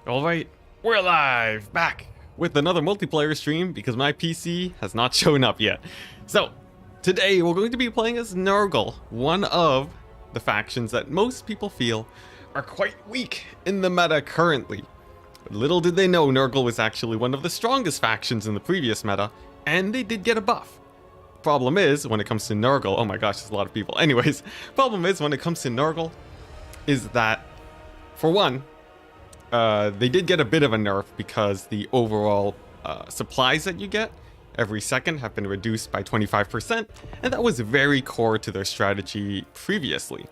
Alright, we're live, back with another multiplayer stream because my PC has not shown up yet. So, today we're going to be playing as Nurgle, one of the factions that most people feel are quite weak in the meta currently. But little did they know Nurgle was actually one of the strongest factions in the previous meta, and they did get a buff. Problem is, when it comes to Nurgle, oh my gosh, there's a lot of people. Anyways, problem is, when it comes to Nurgle, is that, for one, they did get a bit of a nerf because the overall supplies that you get every second have been reduced by 25%, and that was very core to their strategy previously.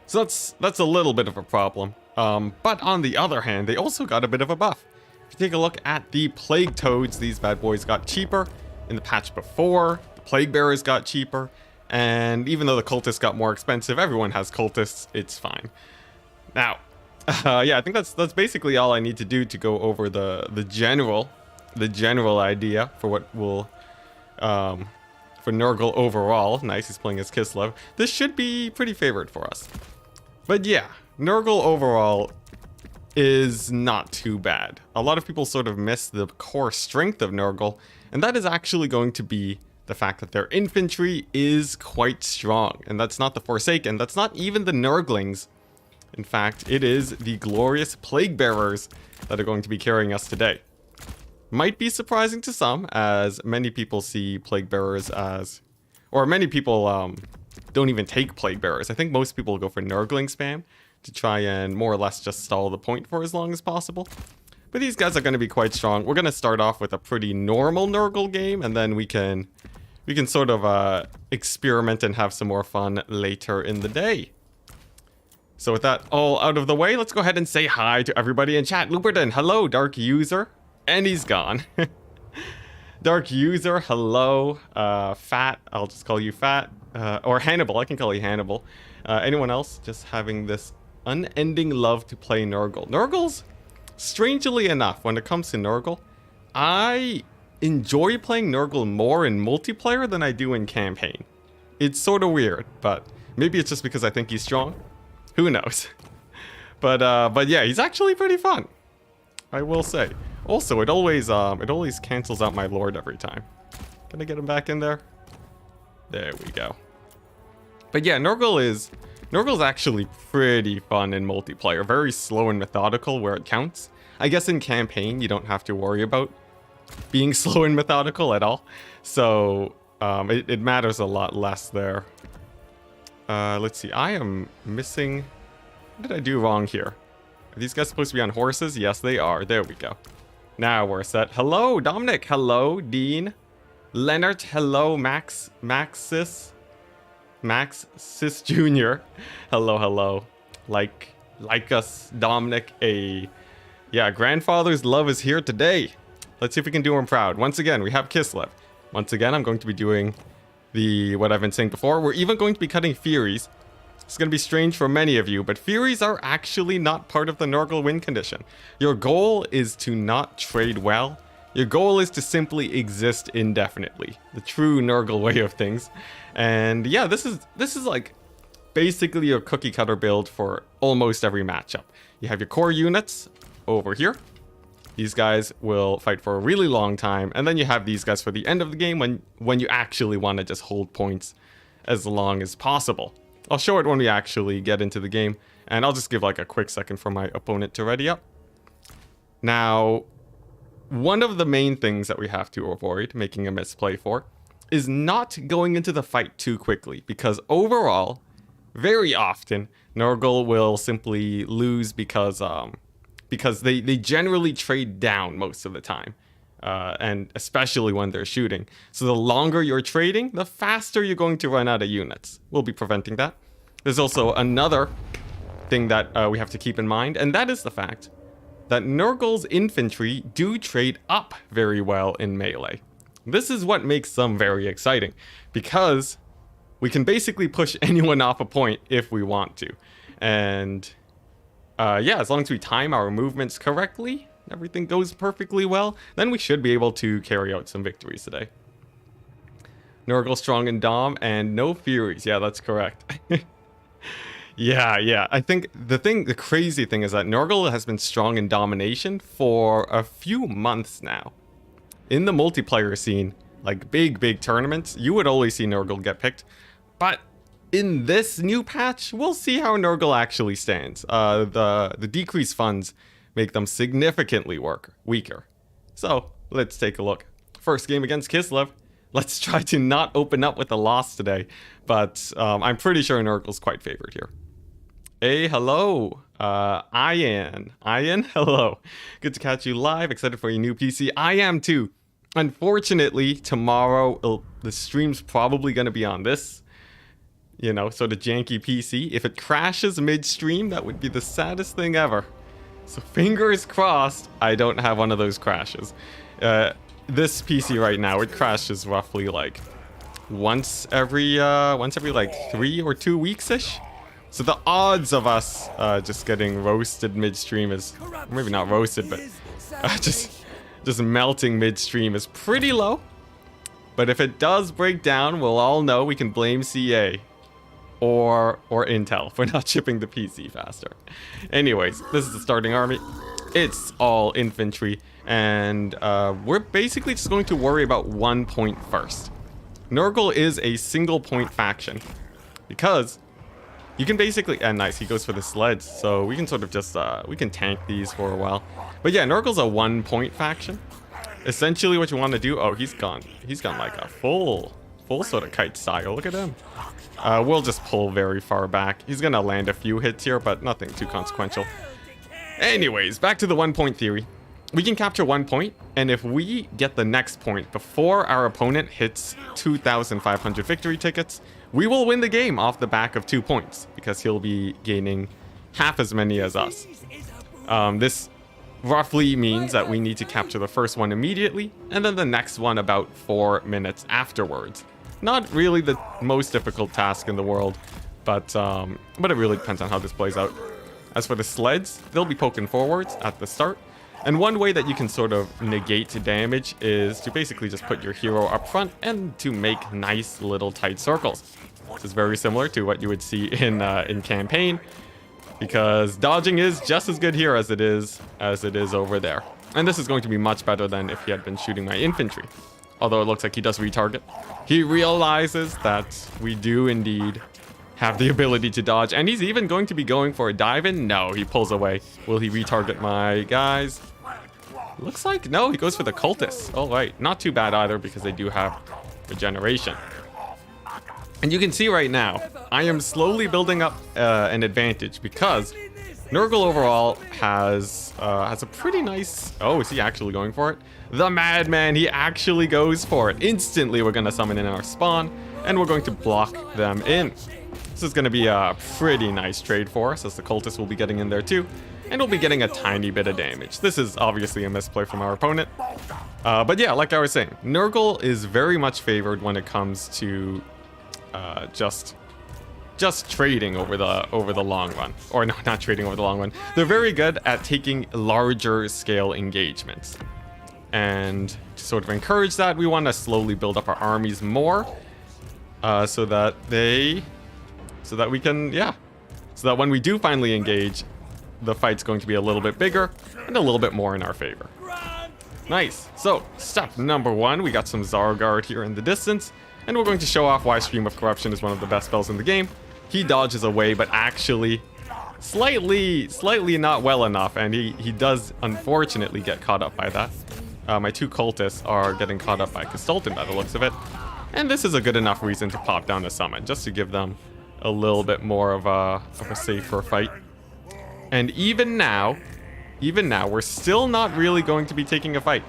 So that's a little bit of a problem. But on the other hand, they also got a bit of a buff. If you take a look at the Plague Toads, these bad boys got cheaper in the patch before, the Plague Bearers got cheaper, and even though the Cultists got more expensive, everyone has Cultists, it's fine. Now, yeah, I think that's basically all I need to do to go over the general idea for what will for Nurgle overall. Nice, he's playing as Kislev. This should be pretty favored for us. But yeah, Nurgle overall is not too bad. A lot of people sort of miss the core strength of Nurgle, and that is actually going to be the fact that their infantry is quite strong. And that's not the Forsaken, that's not even the Nurglings. In fact, it is the glorious Plague Bearers that are going to be carrying us today. Might be surprising to some, as many people see Plague Bearers as... Or many people don't even take Plague Bearers. I think most people go for Nurgling spam to try and more or less just stall the point for as long as possible. But these guys are going to be quite strong. We're going to start off with a pretty normal Nurgle game, and then we can sort of experiment and have some more fun later in the day. So with that all out of the way, let's go ahead and say hi to everybody in chat. Luperton, hello, Dark User. And he's gone. Dark User, hello. Fat, I'll just call you Fat. Or Hannibal, I can call you Hannibal. Anyone else just having this unending love to play Nurgle. Nurgle's, strangely enough, when it comes to Nurgle, I enjoy playing Nurgle more in multiplayer than I do in campaign. It's sort of weird, but maybe it's just because I think he's strong. Who knows? But yeah, he's actually pretty fun, I will say. Also, it always cancels out my Lord every time. Can I get him back in there? There we go. But yeah, Nurgle's actually pretty fun in multiplayer. Very slow and methodical where it counts. I guess in campaign, you don't have to worry about being slow and methodical at all. So it matters a lot less there. Let's see, I am missing... What did I do wrong here? Are these guys supposed to be on horses? Yes, they are. There we go. Now we're set. Hello, Dominic. Hello, Dean. Leonard. Hello, Maxis Jr. Hello, hello. Like us, Dominic. Yeah, grandfather's love is here today. Let's see if we can do him proud. Once again, we have Kislev. Once again, I'm going to be doing what I've been saying before. We're even going to be cutting Furies. It's going to be strange for many of you, but Furies are actually not part of the Nurgle win condition. Your goal is to not trade well. Your goal is to simply exist indefinitely. The true Nurgle way of things. And yeah, this is like basically your cookie cutter build for almost every matchup. You have your core units over here. These guys will fight for a really long time, and then you have these guys for the end of the game when you actually want to just hold points as long as possible. I'll show it when we actually get into the game, and I'll just give like a quick second for my opponent to ready up. Now, one of the main things that we have to avoid making a misplay for is not going into the fight too quickly, because overall, very often, Nurgle will simply lose because they generally trade down most of the time. And especially when they're shooting. So the longer you're trading, the faster you're going to run out of units. We'll be preventing that. There's also another thing that we have to keep in mind, and that is the fact that Nurgle's infantry do trade up very well in melee. This is what makes them very exciting, because we can basically push anyone off a point if we want to. And yeah, as long as we time our movements correctly, everything goes perfectly well, then we should be able to carry out some victories today. Nurgle strong in Dom and no Furies. Yeah, that's correct. Yeah. I think the crazy thing is that Nurgle has been strong in domination for a few months now. In the multiplayer scene, like big tournaments, you would always see Nurgle get picked. But in this new patch, we'll see how Nurgle actually stands. The decreased funds make them significantly weaker. So let's take a look. First game against Kislev. Let's try to not open up with a loss today, but I'm pretty sure Nurgle's quite favored here. Hey, hello, Ian, hello. Good to catch you live. Excited for your new PC. I am too. Unfortunately, tomorrow the stream's probably going to be on this, sort of janky PC. If it crashes mid-stream, that would be the saddest thing ever. So fingers crossed, I don't have one of those crashes. This PC right now, it crashes roughly like once every like 3 or 2 weeks-ish. So the odds of us just getting roasted midstream is, maybe not roasted, but just melting midstream is pretty low. But if it does break down, we'll all know we can blame CA or Intel for not shipping the PC faster. Anyways, this is the starting army. It's all infantry, and we're basically just going to worry about 1 point first. Nurgle is a single point faction because you can basically, and nice, he goes for the sleds, so we can sort of just, we can tank these for a while. But yeah, Nurgle's a 1 point faction. Essentially what you want to do, oh, he's gone like a full sort of kite style, look at him. We'll just pull very far back. He's gonna land a few hits here, but nothing too consequential. Anyways, back to the 1 point theory. We can capture 1 point, and if we get the next point before our opponent hits 2,500 victory tickets, we will win the game off the back of 2 points, because he'll be gaining half as many as us. This roughly means that we need to capture the first one immediately, and then the next one about 4 minutes afterwards. Not really the most difficult task in the world, but it really depends on how this plays out. As for the sleds, they'll be poking forwards at the start. And one way that you can sort of negate damage is to basically just put your hero up front and to make nice little tight circles. This is very similar to what you would see in campaign, because dodging is just as good here as it is over there. And this is going to be much better than if he had been shooting my infantry. Although it looks like he does retarget. He realizes that we do indeed have the ability to dodge, and he's even going to be going for a dive in. No, he pulls away. Will he retarget my guys? Looks like no, he goes for the cultists. All right, not too bad either, because they do have regeneration. And you can see right now, I am slowly building up an advantage, because Nurgle overall has a pretty nice... Oh, is he actually going for it? The madman, he actually goes for it. Instantly, we're going to summon in our spawn, and we're going to block them in. This is going to be a pretty nice trade for us, as the cultists will be getting in there too, and we'll be getting a tiny bit of damage. This is obviously a misplay from our opponent. But yeah, like I was saying, Nurgle is very much favored when it comes to just trading over the long run. Or no, not trading over the long run. They're very good at taking larger scale engagements. And to sort of encourage that, we want to slowly build up our armies more, so that when we do finally engage, the fight's going to be a little bit bigger and a little bit more in our favor. Nice. So, step number 1, we got some Zargard here in the distance, and we're going to show off why Stream of Corruption is one of the best spells in the game. He dodges away, but actually slightly not well enough, and he does unfortunately get caught up by that. My 2 cultists are getting caught up by Kastolton by the looks of it, and this is a good enough reason to pop down a summon, just to give them a little bit more of a safer fight. And even now, we're still not really going to be taking a fight.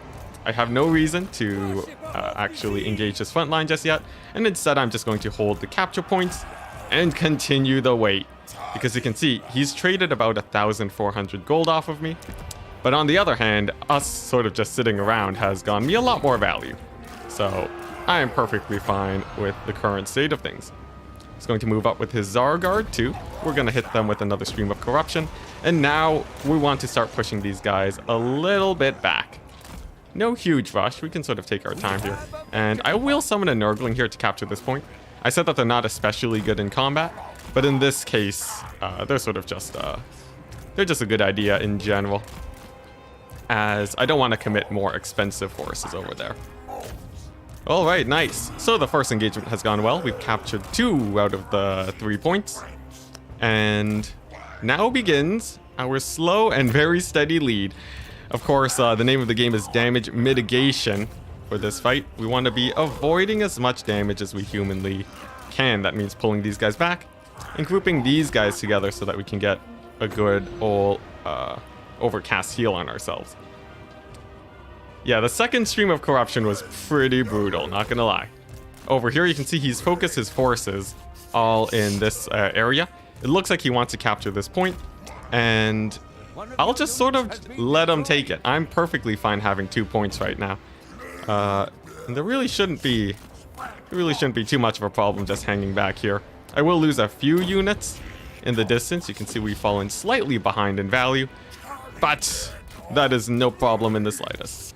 I have no reason to actually engage this front line just yet, and instead I'm just going to hold the capture points and continue the wait. Because you can see, he's traded about 1,400 gold off of me, but on the other hand, us sort of just sitting around has gone me a lot more value. So I am perfectly fine with the current state of things. He's going to move up with his Zargard too. We're going to hit them with another Stream of Corruption. And now we want to start pushing these guys a little bit back. No huge rush. We can sort of take our time here. And I will summon a Nurgling here to capture this point. I said that they're not especially good in combat, But in this case, they're sort of just, they're just a good idea in general, as I don't want to commit more expensive forces over there. All right, nice. So the first engagement has gone well. We've captured 2 out of the 3 points. And now begins our slow and very steady lead. Of course, the name of the game is damage mitigation for this fight. We want to be avoiding as much damage as we humanly can. That means pulling these guys back and grouping these guys together so that we can get a good old overcast heal on ourselves. Yeah, the second stream of corruption was pretty brutal, not gonna lie. Over here you can see he's focused his forces all in this area. It looks like he wants to capture this point, and I'll just sort of let him take it. I'm perfectly fine having 2 points right now. And there really shouldn't be too much of a problem just hanging back here. I will lose a few units in the distance. You can see we've fallen slightly behind in value, but that is no problem in the slightest.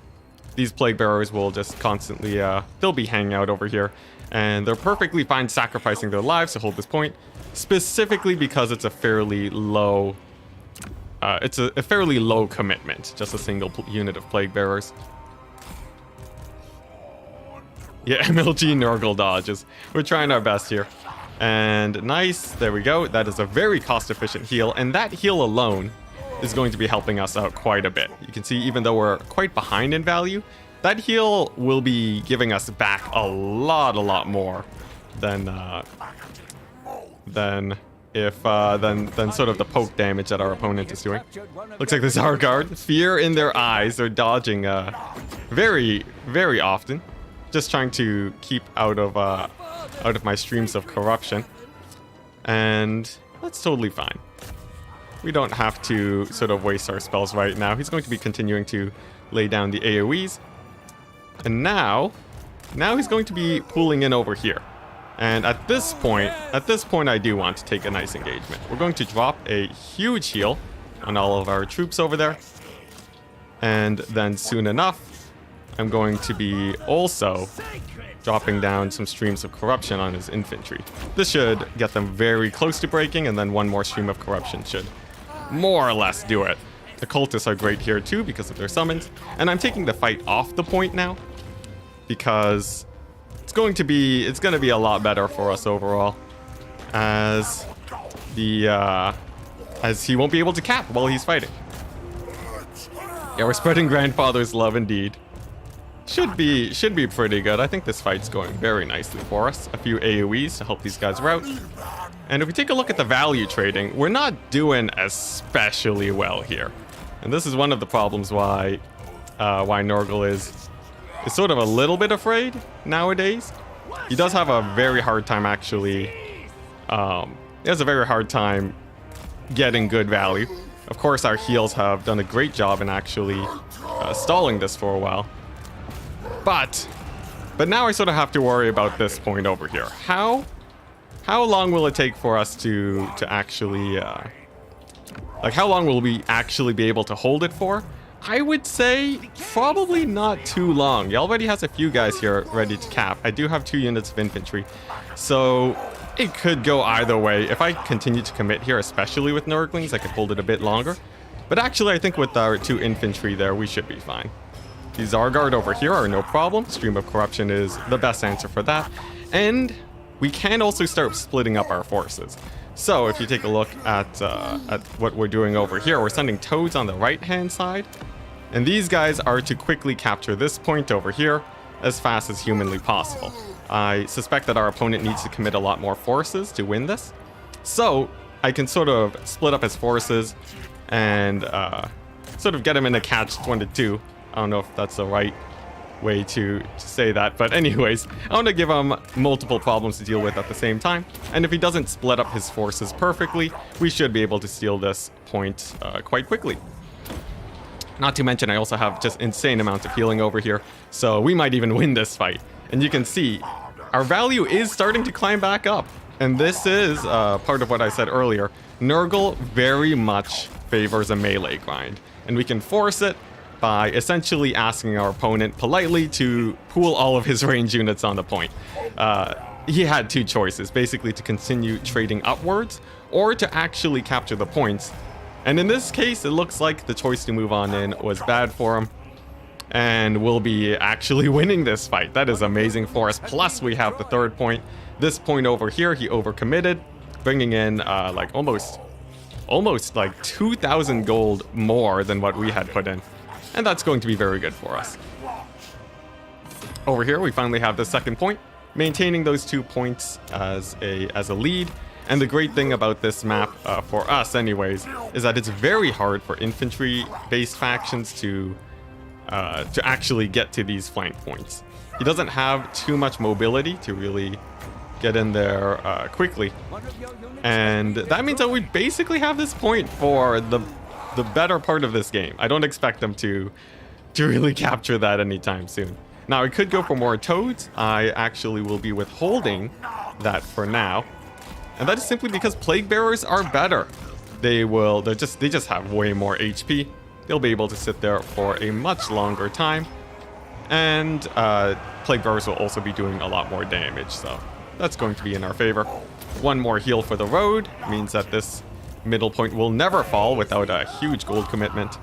These plague bearers will just constantly, they'll be hanging out over here, and they're perfectly fine sacrificing their lives to hold this point, specifically because it's a fairly low, it's a fairly low commitment, just a single unit of plague bearers. Yeah, MLG Nurgle dodges. We're trying our best here. And nice, there we go. That is a very cost-efficient heal, and that heal alone is going to be helping us out quite a bit. You can see even though we're quite behind in value, that heal will be giving us back a lot more than sort of the poke damage that our opponent is doing. Looks like the Zargard, fear in their eyes. They're dodging very often, just trying to keep out of my streams of corruption, and that's totally fine. We don't have to sort of waste our spells right now. He's going to be continuing to lay down the AoEs. And now he's going to be pulling in over here. And at this point, I do want to take a nice engagement. We're going to drop a huge heal on all of our troops over there. And then soon enough, I'm going to be also dropping down some streams of corruption on his infantry. This should get them very close to breaking, and then one more stream of corruption should more or less do it. The cultists are great here too because of their summons, and I'm taking the fight off the point now because it's going to be a lot better for us overall, as he won't be able to cap while he's fighting. Yeah, we're spreading grandfather's love indeed. Should be pretty good. I think this fight's going very nicely for us. A few AoEs to help these guys rout. And if we take a look at the value trading, we're not doing especially well here. And this is one of the problems why Nurgle is sort of a little bit afraid nowadays. He does have a very hard time actually. He has a very hard time getting good value. Of course, our heals have done a great job in actually stalling this for a while. But now I sort of have to worry about this point over here. How long will it take for us to actually, like how long will we actually be able to hold it for? I would say probably not too long. He already has a few guys here ready to cap. I do have 2 units of infantry, so it could go either way. If I continue to commit here, especially with Nurglings, I could hold it a bit longer. But actually, I think with our 2 infantry there, we should be fine. These Zargard over here are no problem. Stream of Corruption is the best answer for that. And we can also start splitting up our forces. So if you take a look at what we're doing over here, we're sending toads on the right-hand side. And these guys are to quickly capture this point over here as fast as humanly possible. I suspect that our opponent needs to commit a lot more forces to win this. So I can sort of split up his forces and sort of get him in a catch-22. I don't know if that's the right way to say that, but anyways, I want to give him multiple problems to deal with at the same time, and if he doesn't split up his forces perfectly, we should be able to steal this point quite quickly. Not to mention, I also have just insane amounts of healing over here, so we might even win this fight. And you can see, our value is starting to climb back up, and this is part of what I said earlier. Nurgle very much favors a melee grind, and we can force it by essentially asking our opponent politely to pool all of his range units on the point. he had two choices, basically to continue trading upwards or to actually capture the points. And in this case, it looks like the choice to move on in was bad for him. And we'll be actually winning this fight. That is amazing for us. Plus, we have the third point. This point over here, he overcommitted, bringing in like almost like 2,000 gold more than what we had put in. And that's going to be very good for us. Over here, we finally have the second point, maintaining those 2 points as a lead. And the great thing about this map, for us anyways, is that it's very hard for infantry-based factions to actually get to these flank points. He doesn't have too much mobility to really get in there quickly. And that means that we basically have this point for the better part of this game. I don't expect them to really capture that anytime soon. Now, I could go for more toads. I actually will be withholding that for now. And that is simply because plague bearers are better. They just have way more HP. They'll be able to sit there for a much longer time. And plague bearers will also be doing a lot more damage, so that's going to be in our favor. One more heal for the road means that this middle point will never fall without a huge gold commitment.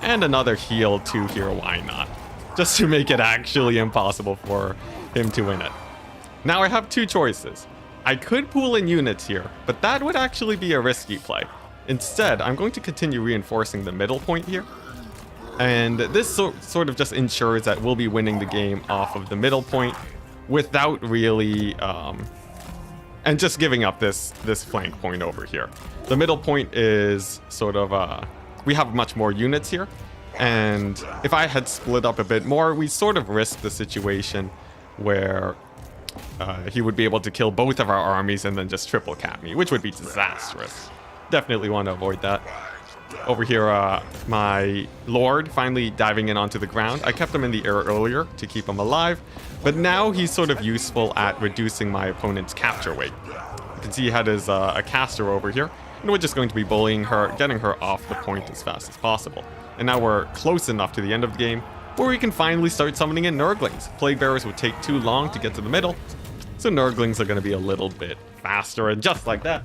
And another heal too here, why not? Just to make it actually impossible for him to win it. Now I have two choices. I could pool in units here, but that would actually be a risky play. Instead, I'm going to continue reinforcing the middle point here. And this sort of just ensures that we'll be winning the game off of the middle point without really, and just giving up this flank point over here. The middle point is sort of, we have much more units here. And if I had split up a bit more, we sort of risk the situation where he would be able to kill both of our armies and then just triple cap me, which would be disastrous. Definitely want to avoid that. Over here, my lord finally diving in onto the ground. I kept him in the air earlier to keep him alive, but now he's sort of useful at reducing my opponent's capture weight. You can see he had his a caster over here, and we're just going to be bullying her, getting her off the point as fast as possible. And now we're close enough to the end of the game where we can finally start summoning in Nurglings. Plague Bearers would take too long to get to the middle, so Nurglings are going to be a little bit faster, and just like that,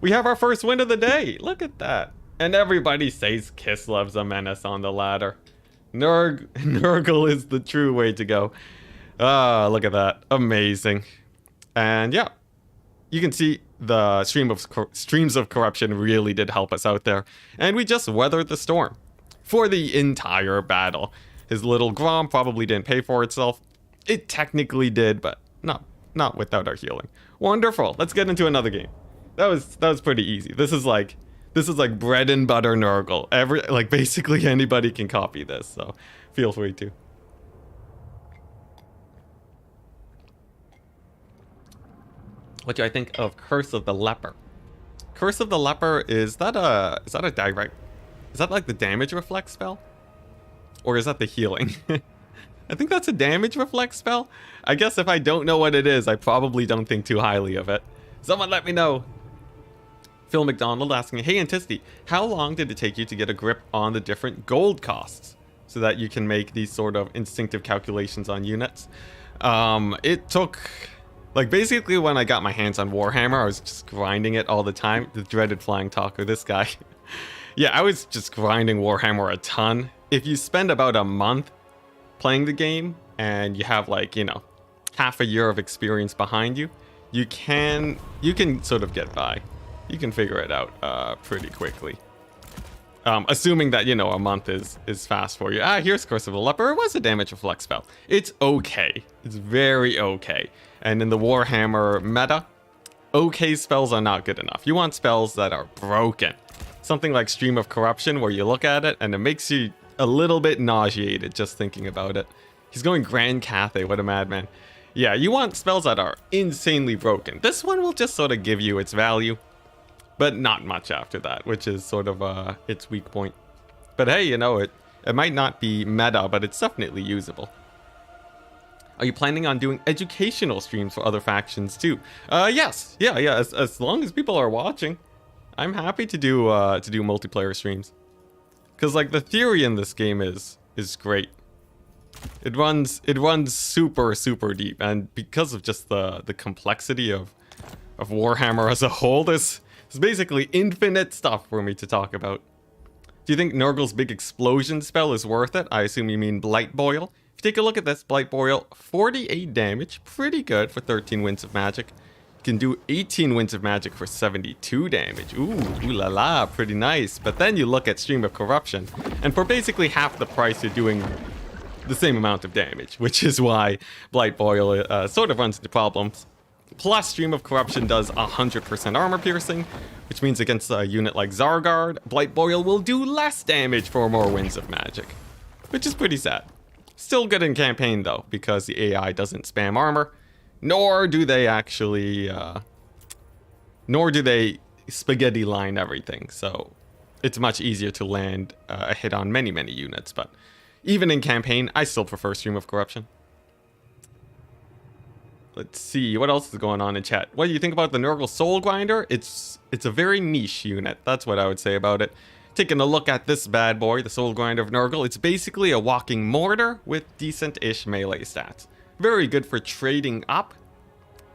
we have our first win of the day. Look at that. And everybody says Kislev's a menace on the ladder. Nurgle is the true way to go. Ah, look at that. Amazing. And yeah, you can see the streams of corruption really did help us out there. And we just weathered the storm for the entire battle. His little Grom probably didn't pay for itself. It technically did, but not without our healing. Wonderful. Let's get into another game. That was pretty easy. This is like bread and butter Nurgle. Basically anybody can copy this, so feel free to. What do I think of Curse of the Leper? Curse of the Leper, is that a direct? Is that like the damage reflect spell? Or is that the healing? I think that's a damage reflect spell. I guess if I don't know what it is, I probably don't think too highly of it. Someone let me know. Phil McDonald asking, hey Enticity, how long did it take you to get a grip on the different gold costs so that you can make these sort of instinctive calculations on units? It took, basically when I got my hands on Warhammer, I was just grinding it all the time. The dreaded flying talker, this guy. Yeah, I was just grinding Warhammer a ton. If you spend about a month playing the game and you have half a year of experience behind you, you can sort of get by. You can figure it out pretty quickly. Assuming that, a month is fast for you. Here's Curse of the Leper. It was a damage reflect spell. It's okay. It's very okay. And in the Warhammer meta, okay spells are not good enough. You want spells that are broken. Something like Stream of Corruption, where you look at it and it makes you a little bit nauseated just thinking about it. He's going Grand Cathay, what a madman. Yeah, you want spells that are insanely broken. This one will just sort of give you its value, but not much after that, which is sort of its weak point. But hey, it might not be meta, but it's definitely usable. Are you planning on doing educational streams for other factions too? Yes. Yeah. As long as people are watching, I'm happy to do multiplayer streams. Because the theory in this game is great. It runs super deep, and because of just the complexity of Warhammer as a whole, there's basically infinite stuff for me to talk about. Do you think Nurgle's big explosion spell is worth it? I assume you mean Blight Boil. If you take a look at this, Blight Boil, 48 damage, pretty good for 13 Winds of Magic. You can do 18 Winds of Magic for 72 damage. Ooh la la, pretty nice. But then you look at Stream of Corruption, and for basically half the price, you're doing the same amount of damage, which is why Blight Boil sort of runs into problems. Plus, Stream of Corruption does 100% armor piercing, which means against a unit like Zargard, Blight Boil will do less damage for more Winds of Magic, which is pretty sad. Still good in campaign though, because the AI doesn't spam armor, nor do they actually, nor do they spaghetti line everything, so it's much easier to land a hit on many units, but even in campaign, I still prefer Stream of Corruption. Let's see, what else is going on in chat? What do you think about the Nurgle Soul Grinder? It's a very niche unit, that's what I would say about it. Taking a look at this bad boy, the Soul Grinder of Nurgle, it's basically a walking mortar with decent-ish melee stats. Very good for trading up,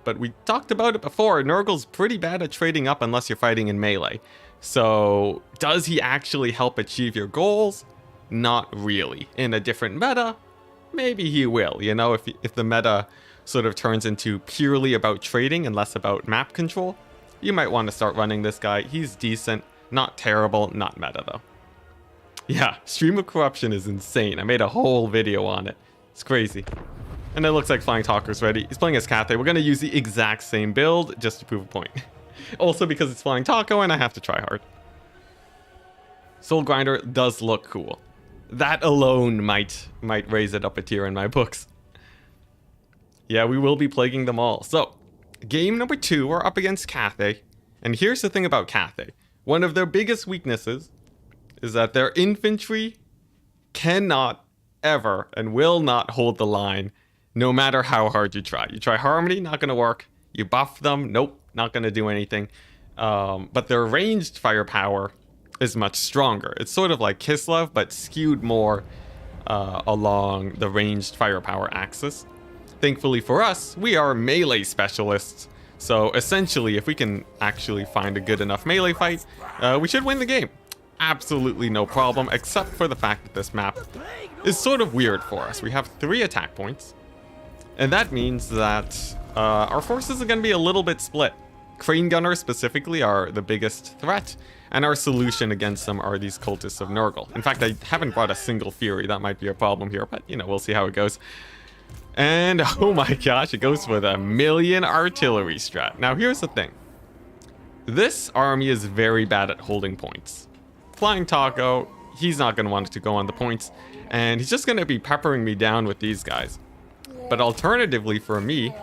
but we talked about it before, Nurgle's pretty bad at trading up unless you're fighting in melee. So, does he actually help achieve your goals? Not really. In a different meta, maybe he will, you know, if the meta sort of turns into purely about trading and less about map control, you might want to start running this guy. He's decent, not terrible, not meta though. Yeah, Stream of Corruption is insane. I made a whole video on it. It's crazy. And it looks like Flying Talker's ready. He's playing as Cathay. We're going to use the exact same build just to prove a point. Also because it's Flying Taco and I have to try hard. Soul Grinder does look cool. That alone might raise it up a tier in my books. Yeah, we will be plaguing them all. So, game number 2, we're up against Cathay. And here's the thing about Cathay. One of their biggest weaknesses is that their infantry cannot ever and will not hold the line no matter how hard you try. You try Harmony, not going to work. You buff them, nope, not going to do anything. But their ranged firepower is much stronger. It's sort of like Kislev, but skewed more along the ranged firepower axis. Thankfully for us, we are melee specialists. So essentially, if we can actually find a good enough melee fight, we should win the game. Absolutely no problem, except for the fact that this map is sort of weird for us. We have 3 attack points, and that means that our forces are going to be a little bit split. Crane Gunners specifically are the biggest threat, and our solution against them are these cultists of Nurgle. In fact, I haven't brought a single Fury. That might be a problem here, but you know, we'll see how it goes. And oh my gosh, it goes with a 1,000,000 artillery strat. Now here's the thing. This army is very bad at holding points. Flying Taco, he's not going to want to go on the points, and he's just going to be peppering me down with these guys. But alternatively for me,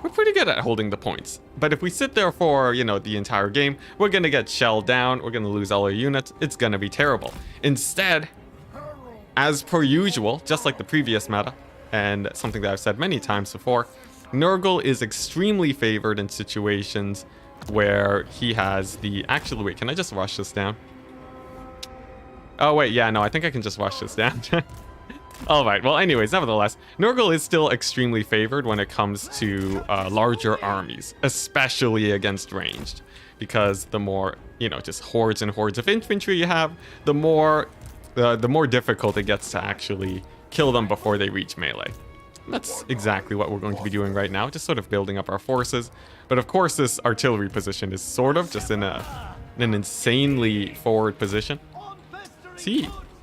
we're pretty good at holding the points. But if we sit there for, you know, the entire game, we're going to get shelled down, we're going to lose all our units, it's going to be terrible. Instead, as per usual, just like the previous meta, and something that I've said many times before, Nurgle is extremely favored in situations where he has the... Actually, wait, can I just rush this down? Oh, wait, yeah, no, I think I can just rush this down. Alright, well, anyways, nevertheless, Nurgle is still extremely favored when it comes to larger armies, especially against ranged. Because the more, you know, just hordes and hordes of infantry you have, the more difficult it gets to actually kill them before they reach melee. And that's exactly what we're going to be doing right now, just sort of building up our forces. But of course, this artillery position is sort of just in an insanely forward position.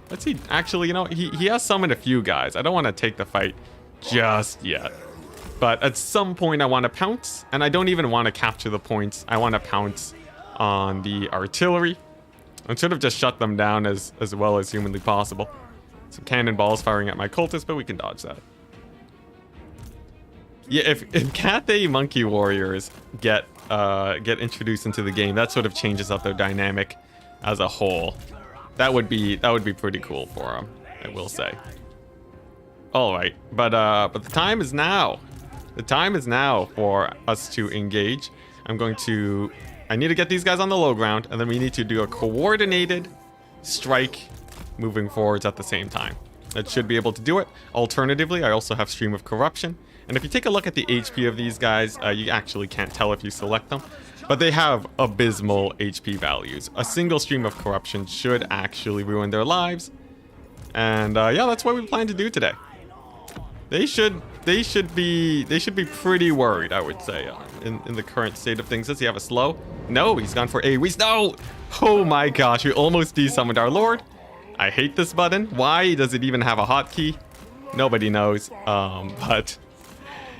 Let's see. Actually, you know, he has summoned a few guys. I don't want to take the fight just yet. But at some point, I want to pounce, and I don't even want to capture the points. I want to pounce on the artillery and sort of just shut them down as well as humanly possible. Some cannonballs firing at my cultists, but we can dodge that. Yeah, if Cathay Monkey Warriors get introduced into the game, that sort of changes up their dynamic as a whole. That would be pretty cool for them, I will say. All right, but the time is now. The time is now for us to engage. I need to get these guys on the low ground, and then we need to do a coordinated strike moving forwards at the same time. That should be able to do it. Alternatively, I also have Stream of Corruption. And if you take a look at the HP of these guys, you actually can't tell if you select them. But they have abysmal HP values. A single Stream of Corruption should actually ruin their lives. And yeah, that's what we plan to do today. They should be pretty worried, I would say, in the current state of things. Does he have a slow? No, he's gone for AoEs. No! Oh my gosh, we almost desummoned our Lord. I hate this button. Why does it even have a hotkey? Nobody knows. But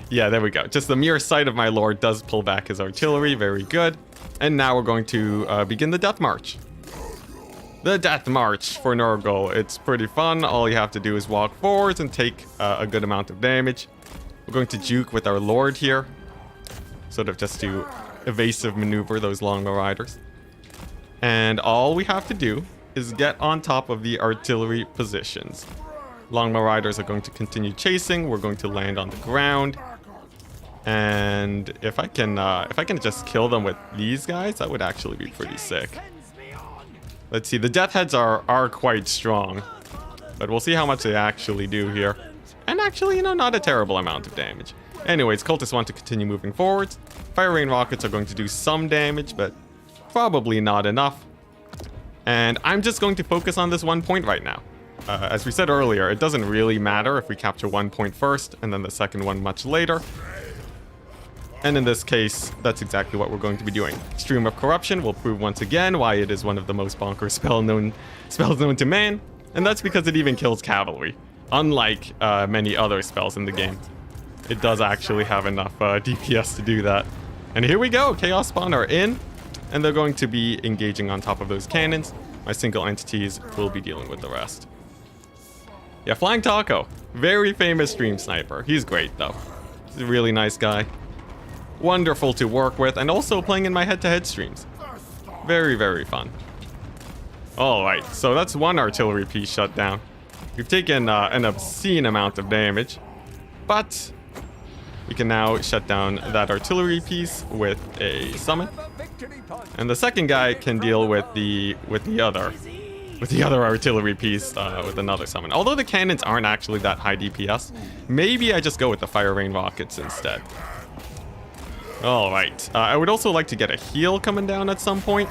yeah, there we go. Just the mere sight of my Lord does pull back his artillery. Very good. And now we're going to begin the Death March. The Death March for Nurgle. It's pretty fun. All you have to do is walk forwards and take a good amount of damage. We're going to juke with our Lord here. Sort of just to evasive maneuver those long riders. And all we have to do is get on top of the artillery positions. Longbow riders are going to continue chasing. We're going to land on the ground. And if I can just kill them with these guys, that would actually be pretty sick. Let's see, the death heads are quite strong, but we'll see how much they actually do here. And actually, you know, not a terrible amount of damage. Anyways, cultists want to continue moving forwards. Fire rain rockets are going to do some damage, but probably not enough. And I'm just going to focus on this 1 point right now. As we said earlier, it doesn't really matter if we capture 1 point first and then the second one much later. And in this case, that's exactly what we're going to be doing. Stream of Corruption will prove once again why it is one of the most bonkers spells known to man. And that's because it even kills cavalry. Unlike many other spells in the game. It does actually have enough DPS to do that. And here we go, Chaos Spawn are in. And they're going to be engaging on top of those cannons. My single entities will be dealing with the rest. Yeah, Flying Taco. Very famous stream sniper. He's great though. He's a really nice guy. Wonderful to work with, and also playing in my head-to-head streams. Very, very fun. Alright, so that's one artillery piece shut down. We've taken an obscene amount of damage, but we can now shut down that artillery piece with a summon. And the second guy can deal with the other artillery piece with another summon. Although the cannons aren't actually that high DPS, maybe I just go with the fire rain rockets instead. Alright, I would also like to get a heal coming down at some point,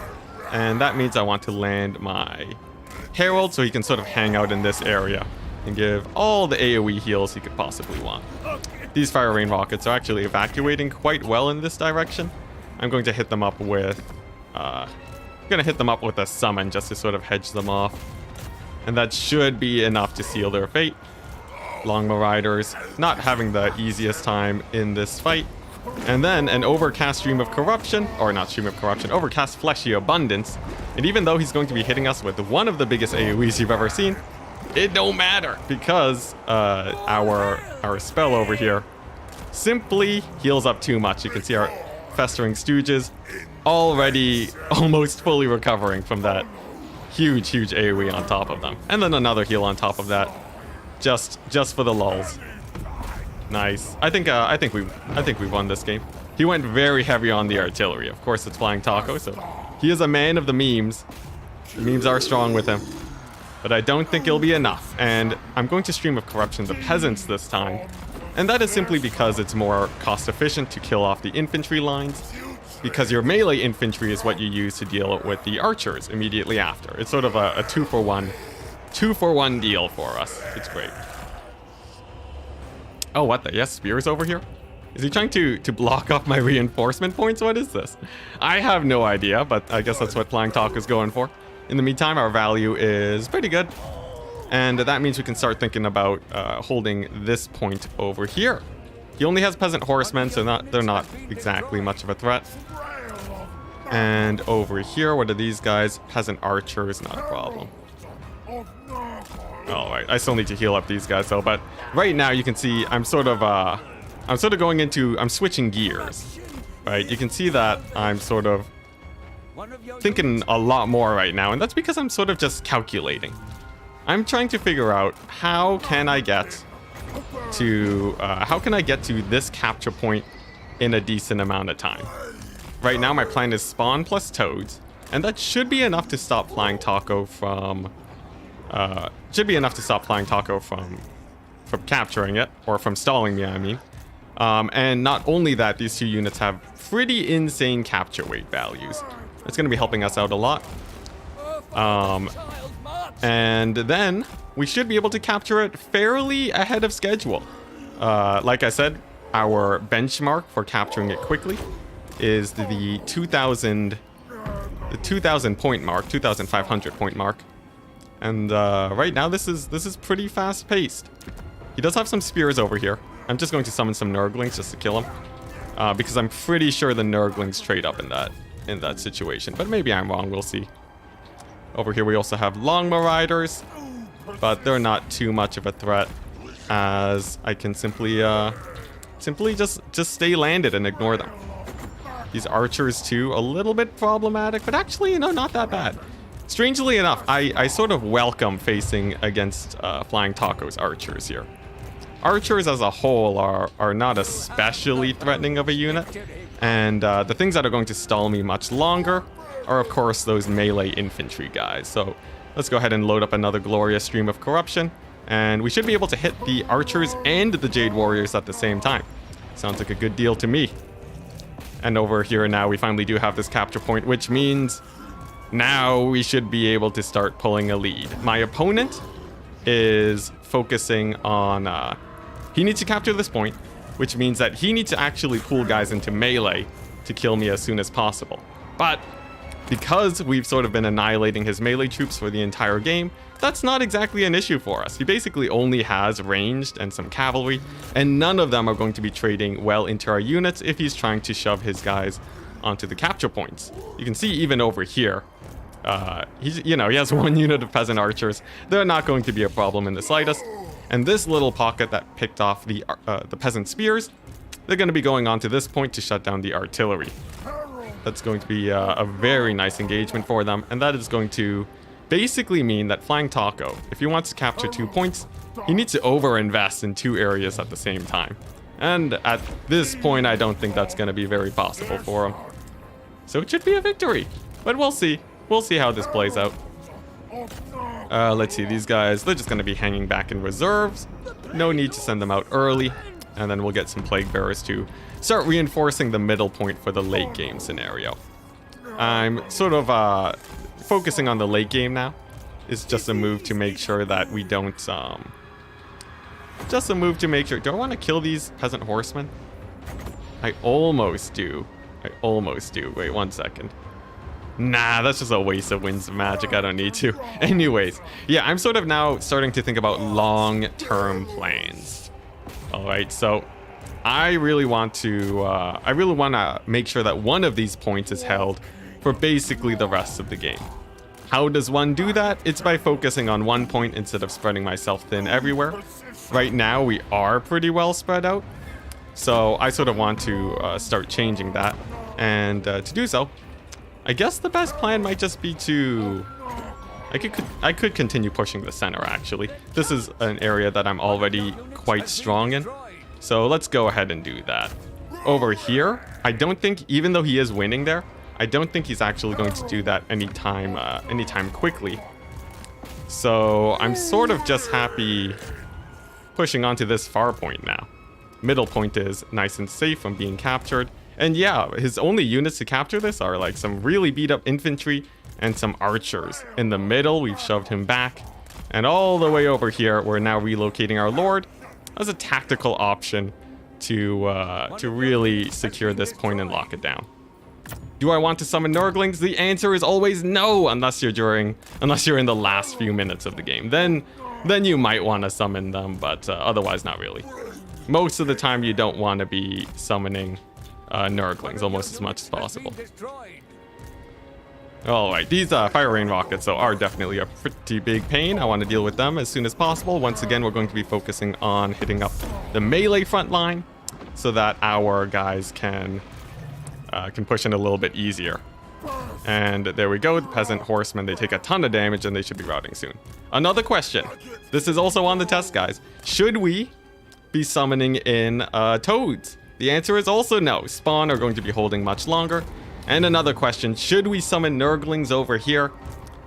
and that means I want to land my Herald so he can sort of hang out in this area and give all the AoE heals he could possibly want. These fire rain rockets are actually evacuating quite well in this direction. I'm going to hit them up with a summon just to sort of hedge them off. And that should be enough to seal their fate. Longbow riders not having the easiest time in this fight. And then an overcast Stream of Corruption, or not Stream of Corruption, overcast Fleshy Abundance. And even though he's going to be hitting us with one of the biggest AoEs you've ever seen, it don't matter because our spell over here simply heals up too much. You can see our Festering Stooges already almost fully recovering from that huge AoE on top of them. And then another heal on top of that, just for the lulz. Nice. I think we won this game. He went very heavy on the artillery. Of course, it's Flying Taco, so he is a man of the memes. The memes are strong with him. But I don't think it'll be enough. And I'm going to Stream of Corruption the peasants this time. And that is simply because it's more cost efficient to kill off the infantry lines. Because your melee infantry is what you use to deal with the archers immediately after. It's sort of a 2-for-1 deal for us. It's great. Oh, what the? Yes, spears over here? Is he trying to block off my reinforcement points? What is this? I have no idea, but I guess that's what Flying Talk is going for. In the meantime, our value is pretty good. And that means we can start thinking about holding this point over here. He only has peasant horsemen, so they're not exactly much of a threat. And over here, what are these guys? Peasant archers, not a problem. Alright, I still need to heal up these guys though, but right now you can see I'm switching gears. Right? You can see that I'm sort of thinking a lot more right now, and that's because I'm sort of just calculating. I'm trying to figure out how can I get to this capture point in a decent amount of time. Right now my plan is spawn plus toads, and that should be enough to stop Flying Taco from should be enough to stop Flying Taco from capturing it, or from stalling me, I mean. And not only that, these two units have pretty insane capture weight values. It's going to be helping us out a lot. And then we should be able to capture it fairly ahead of schedule. Like I said, our benchmark for capturing it quickly is the 2,000 point mark, 2,500 point mark. And right now this is pretty fast paced. He does have some spears over here. I'm just going to summon some Nurglings just to kill him, because I'm pretty sure the Nurglings trade up in that situation. But maybe I'm wrong. We'll see. Over here we also have Longbow Riders, but they're not too much of a threat, as I can simply just stay landed and ignore them. These archers too, a little bit problematic, but actually, you know, not that bad. Strangely enough, I sort of welcome facing against Flying Taco's archers here. Archers as a whole are not especially threatening of a unit, and the things that are going to stall me much longer are of course those melee infantry guys. So let's go ahead and load up another glorious stream of corruption, and we should be able to hit the archers and the Jade Warriors at the same time. Sounds like a good deal to me. And over here now we finally do have this capture point, which means now we should be able to start pulling a lead. My opponent is focusing on he needs to capture this point, which means that he needs to actually pull guys into melee to kill me as soon as possible. But because we've sort of been annihilating his melee troops for the entire game, that's not exactly an issue for us. He basically only has ranged and some cavalry, and none of them are going to be trading well into our units if he's trying to shove his guys onto the capture points. You can see even over here, he has one unit of peasant archers. They're not going to be a problem in the slightest. And this little pocket that picked off the peasant spears, they're going to be going on to this point to shut down the artillery. That's going to be a very nice engagement for them, and that is going to basically mean that Flying Taco, if he wants to capture 2 points, he needs to over-invest in 2 areas at the same time. And at this point, I don't think that's going to be very possible for him. So it should be a victory, but we'll see. We'll see how this plays out. Let's see, these guys, they're just going to be hanging back in reserves. No need to send them out early. And then we'll get some Plague Bearers to start reinforcing the middle point for the late game scenario. I'm sort of focusing on the late game now. It's just a move to make sure that we don't... just a move to make sure... Do I want to kill these peasant horsemen? I almost do. Wait, 1 second. Nah, that's just a waste of Winds of Magic. I don't need to. Anyways, yeah, I'm sort of now starting to think about long-term plans. Alright, so I really want to make sure that one of these points is held for basically the rest of the game. How does one do that? It's by focusing on one point instead of spreading myself thin everywhere. Right now, we are pretty well spread out. So I sort of want to start changing that. And to do so, I guess the best plan might just be to... I could continue pushing the center, actually. This is an area that I'm already quite strong in. So let's go ahead and do that. Over here, I don't think, even though he is winning there, I don't think he's actually going to do that anytime quickly. So I'm sort of just happy pushing onto this far point now. Middle point is nice and safe from being captured. And yeah, his only units to capture this are like some really beat up infantry and some archers. In the middle, we've shoved him back. And all the way over here, we're now relocating our lord as a tactical option to really secure this point and lock it down. Do I want to summon Nurglings? The answer is always no, unless you're in the last few minutes of the game. Then you might want to summon them, but otherwise not really. Most of the time you don't want to be summoning Nurglings almost as much as possible. Alright, these fire rain rockets though are definitely a pretty big pain. I want to deal with them as soon as possible. Once again, we're going to be focusing on hitting up the melee front line so that our guys can push in a little bit easier. And there we go, the peasant horsemen, they take a ton of damage and they should be routing soon. Another question. This is also on the test, guys. Should we be summoning in toads? The answer is also no. Spawn are going to be holding much longer. And another question, should we summon Nurglings over here?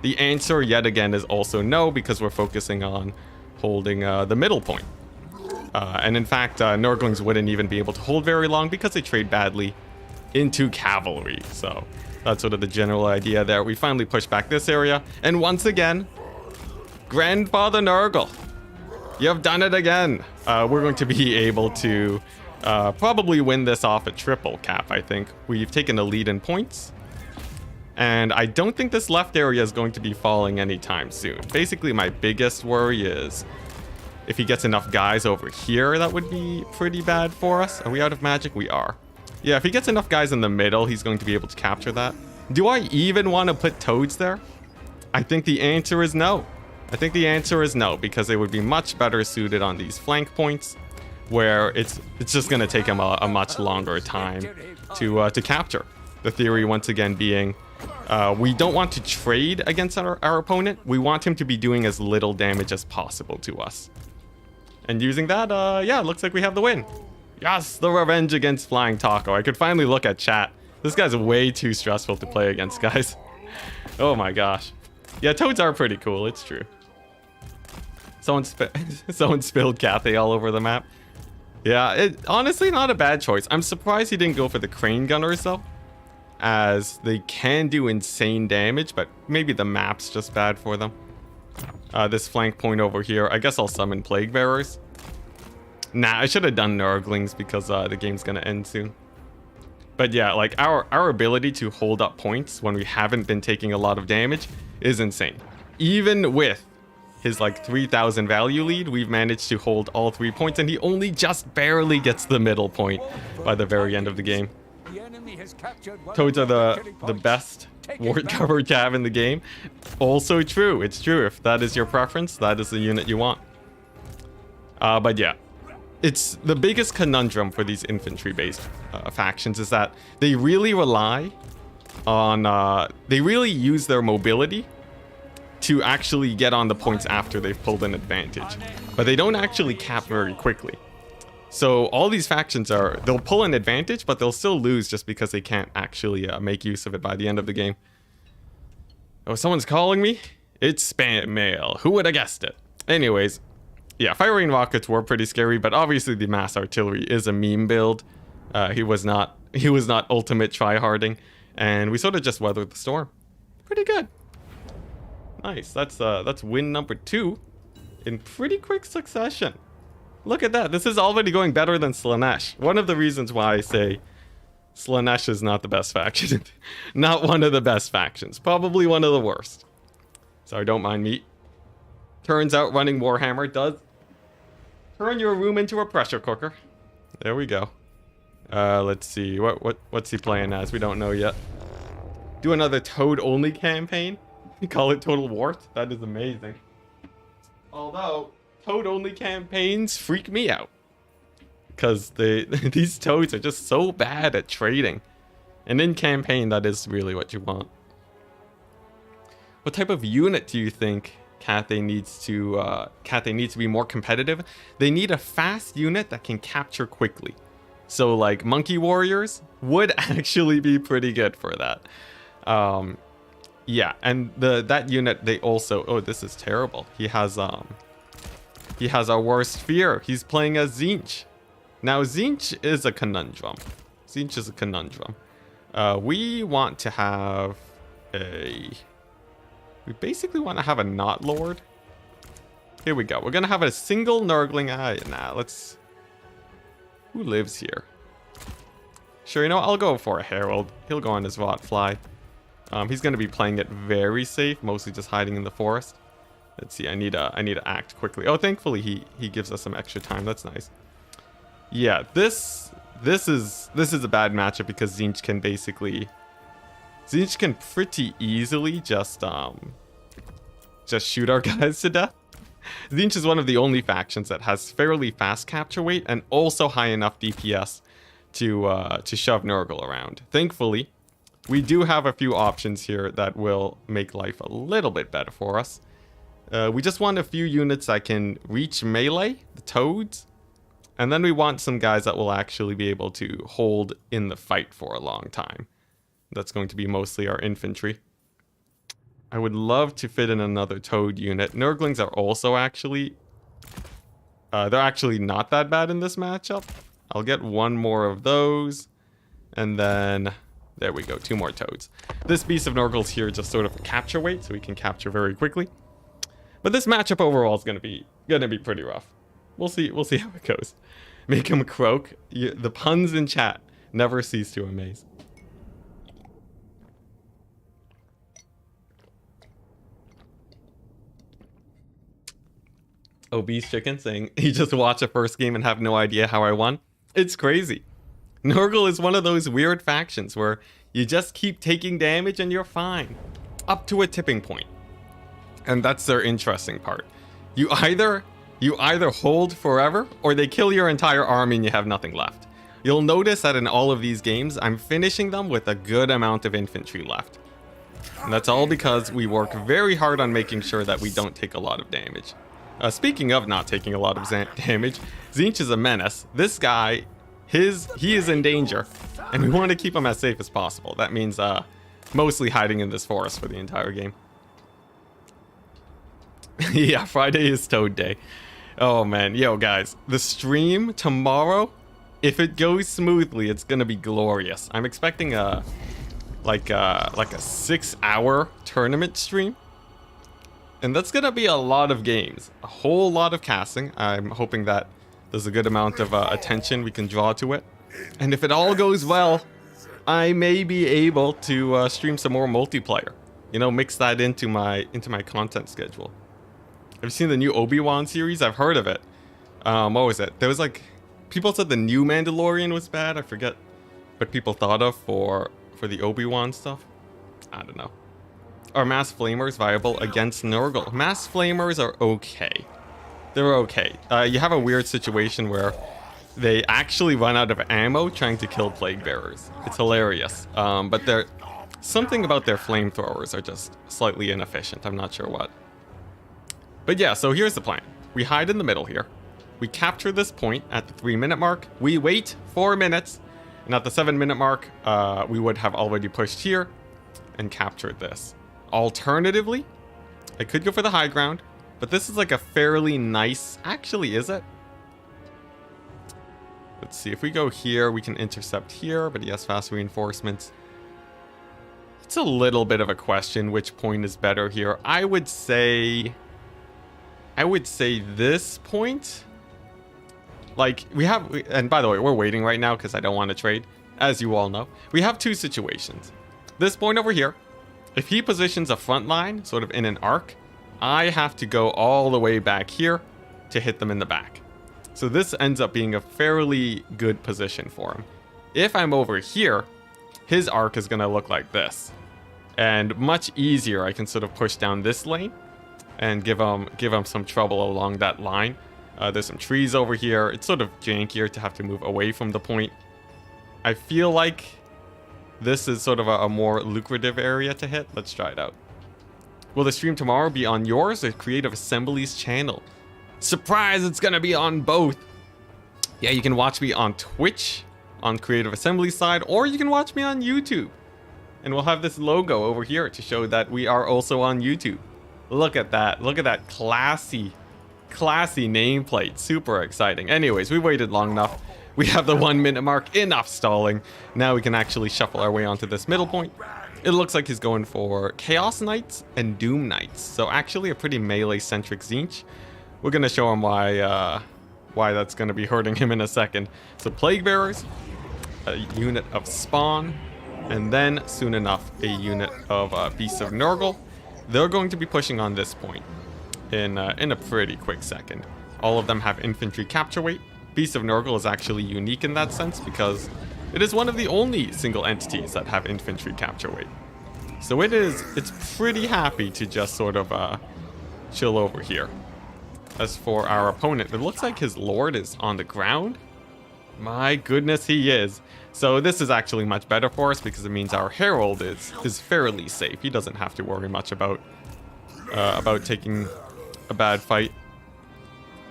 The answer, yet again, is also no, because we're focusing on holding the middle point. And in fact, Nurglings wouldn't even be able to hold very long because they trade badly into cavalry. So that's sort of the general idea there. We finally push back this area. And once again, Grandfather Nurgle, you have done it again. We're going to be able to probably win this off a triple cap, I think. We've taken a lead in points. And I don't think this left area is going to be falling anytime soon. Basically, my biggest worry is if he gets enough guys over here, that would be pretty bad for us. Are we out of magic? We are. Yeah, if he gets enough guys in the middle, he's going to be able to capture that. Do I even want to put toads there? I think the answer is no. I think the answer is no, because they would be much better suited on these flank points, where it's just going to take him a much longer time to capture. The theory, once again, being we don't want to trade against our opponent. We want him to be doing as little damage as possible to us. And using that, yeah, it looks like we have the win. Yes, the revenge against Flying Taco. I could finally look at chat. This guy's way too stressful to play against, guys. Oh my gosh. Yeah, toads are pretty cool, it's true. Someone spilled Cathay all over the map. Yeah, honestly not a bad choice. I'm surprised he didn't go for the crane gunners though, as they can do insane damage, but maybe the map's just bad for them. This flank point over here, I guess I'll summon Plague Bearers. Nah, I should have done Nurglings because the game's gonna end soon. But yeah, like our ability to hold up points when we haven't been taking a lot of damage is insane. Even with his like 3,000 value lead, we've managed to hold all 3 points, and he only just barely gets the middle point by the very end of the game. Toads are the best ward cover cav in the game. Also true, it's true. If that is your preference, that is the unit you want. But yeah, it's the biggest conundrum for these infantry-based factions is that they really rely on, they really use their mobility to actually get on the points after they've pulled an advantage. But they don't actually cap very quickly. So all these factions they'll pull an advantage, but they'll still lose just because they can't actually make use of it by the end of the game. Oh, someone's calling me? It's spam mail. Who would have guessed it? Anyways, yeah, fire rain rockets were pretty scary, but obviously the mass artillery is a meme build. He was not ultimate tryharding, and we sort of just weathered the storm. Pretty good. Nice. That's win number 2 in pretty quick succession. Look at that. This is already going better than Slaanesh. One of the reasons why I say Slaanesh is not the best faction. Not one of the best factions. Probably one of the worst. Sorry, don't mind me. Turns out running Warhammer does turn your room into a pressure cooker. There we go. Let's see. What's he playing as? We don't know yet. Do another Toad-only campaign? You call it Total Wart? That is amazing. Although Toad-only campaigns freak me out, because these toads are just so bad at trading, and in campaign that is really what you want. What type of unit do you think Cathay needs to be more competitive? They need a fast unit that can capture quickly. So like Monkey Warriors would actually be pretty good for that. Yeah, and that unit, they also, oh, this is terrible. He has our worst fear. He's playing as Tzeentch. Now Tzeentch is a conundrum. We want to have we basically want to have a Knot Lord. Here we go. We're gonna have a single Nurgling. Who lives here? Sure, you know, I'll go for a Herald. He'll go on his Rotfly. He's going to be playing it very safe, mostly just hiding in the forest. Let's see, I need to act quickly. Oh, thankfully he gives us some extra time. That's nice. Yeah, this is a bad matchup because Tzeentch can pretty easily just shoot our guys to death. Tzeentch is one of the only factions that has fairly fast capture weight and also high enough DPS to shove Nurgle around. Thankfully, we do have a few options here that will make life a little bit better for us. We just want a few units that can reach melee, the toads, and then we want some guys that will actually be able to hold in the fight for a long time. That's going to be mostly our infantry. I would love to fit in another toad unit. Nurglings are also actually... they're actually not that bad in this matchup. I'll get one more of those. And then... there we go, 2 more toads. This Beast of Nurgle's here just sort of a capture weight, so we can capture very quickly. But this matchup overall is gonna be pretty rough. We'll see how it goes. Make him croak. The puns in chat never cease to amaze. Obese Chicken saying he just watched the first game and have no idea how I won. It's crazy. Nurgle is one of those weird factions where you just keep taking damage and you're fine. Up to a tipping point. And that's their interesting part. You either hold forever or they kill your entire army and you have nothing left. You'll notice that in all of these games, I'm finishing them with a good amount of infantry left. And that's all because we work very hard on making sure that we don't take a lot of damage. Speaking of not taking a lot of damage, Tzeentch is a menace. This guy, he is in danger, and we want to keep him as safe as possible. That means mostly hiding in this forest for the entire game. Yeah, Friday is Toad Day. Oh man, yo guys, the stream tomorrow, if it goes smoothly, it's gonna be glorious. I'm expecting like a 6-hour tournament stream. And that's gonna be a lot of games, a whole lot of casting. I'm hoping that there's a good amount of attention we can draw to it. And if it all goes well, I may be able to stream some more multiplayer. You know, mix that into my content schedule. Have you seen the new Obi-Wan series? I've heard of it. What was it? There was like, people said the new Mandalorian was bad. I forget what people thought of for the Obi-Wan stuff. I don't know. Are Mass Flamers viable against Nurgle? Mass Flamers are okay. They're okay. You have a weird situation where they actually run out of ammo trying to kill Plague Bearers. It's hilarious. But something about their flamethrowers are just slightly inefficient. I'm not sure what. But yeah, so here's the plan. We hide in the middle here. We capture this point at the 3-minute mark. We wait 4 minutes. And at the 7-minute mark, we would have already pushed here and captured this. Alternatively, I could go for the high ground, but this is like a fairly nice... Actually, is it? Let's see. If we go here, we can intercept here, but he has fast reinforcements. It's a little bit of a question which point is better here. I would say this point. Like, and by the way, we're waiting right now because I don't want to trade. As you all know, we have 2 situations. This point over here. If he positions a front line, sort of in an arc, I have to go all the way back here to hit them in the back. So this ends up being a fairly good position for him. If I'm over here, his arc is going to look like this. And much easier, I can sort of push down this lane and give him some trouble along that line. There's some trees over here. It's sort of jankier to have to move away from the point. I feel like this is sort of a more lucrative area to hit. Let's try it out. Will the stream tomorrow be on yours or Creative Assembly's channel? Surprise, it's gonna be on both. Yeah, you can watch me on Twitch, on Creative Assembly's side, or you can watch me on YouTube. And we'll have this logo over here to show that we are also on YouTube. Look at that. Look at that classy nameplate. Super exciting. Anyways, we waited long enough. We have the 1-minute mark. Enough stalling. Now we can actually shuffle our way onto this middle point. It looks like he's going for Chaos Knights and Doom Knights. So actually a pretty melee-centric Tzeentch. We're going to show him why that's going to be hurting him in a second. So Plague Bearers, a unit of Spawn, and then soon enough a unit of Beasts of Nurgle. They're going to be pushing on this point in a pretty quick second. All of them have infantry capture weight. Beast of Nurgle is actually unique in that sense because it is one of the only single entities that have infantry capture weight. So it's pretty happy to just sort of chill over here. As for our opponent, it looks like his lord is on the ground. My goodness, he is. So this is actually much better for us because it means our herald is fairly safe. He doesn't have to worry much about taking a bad fight.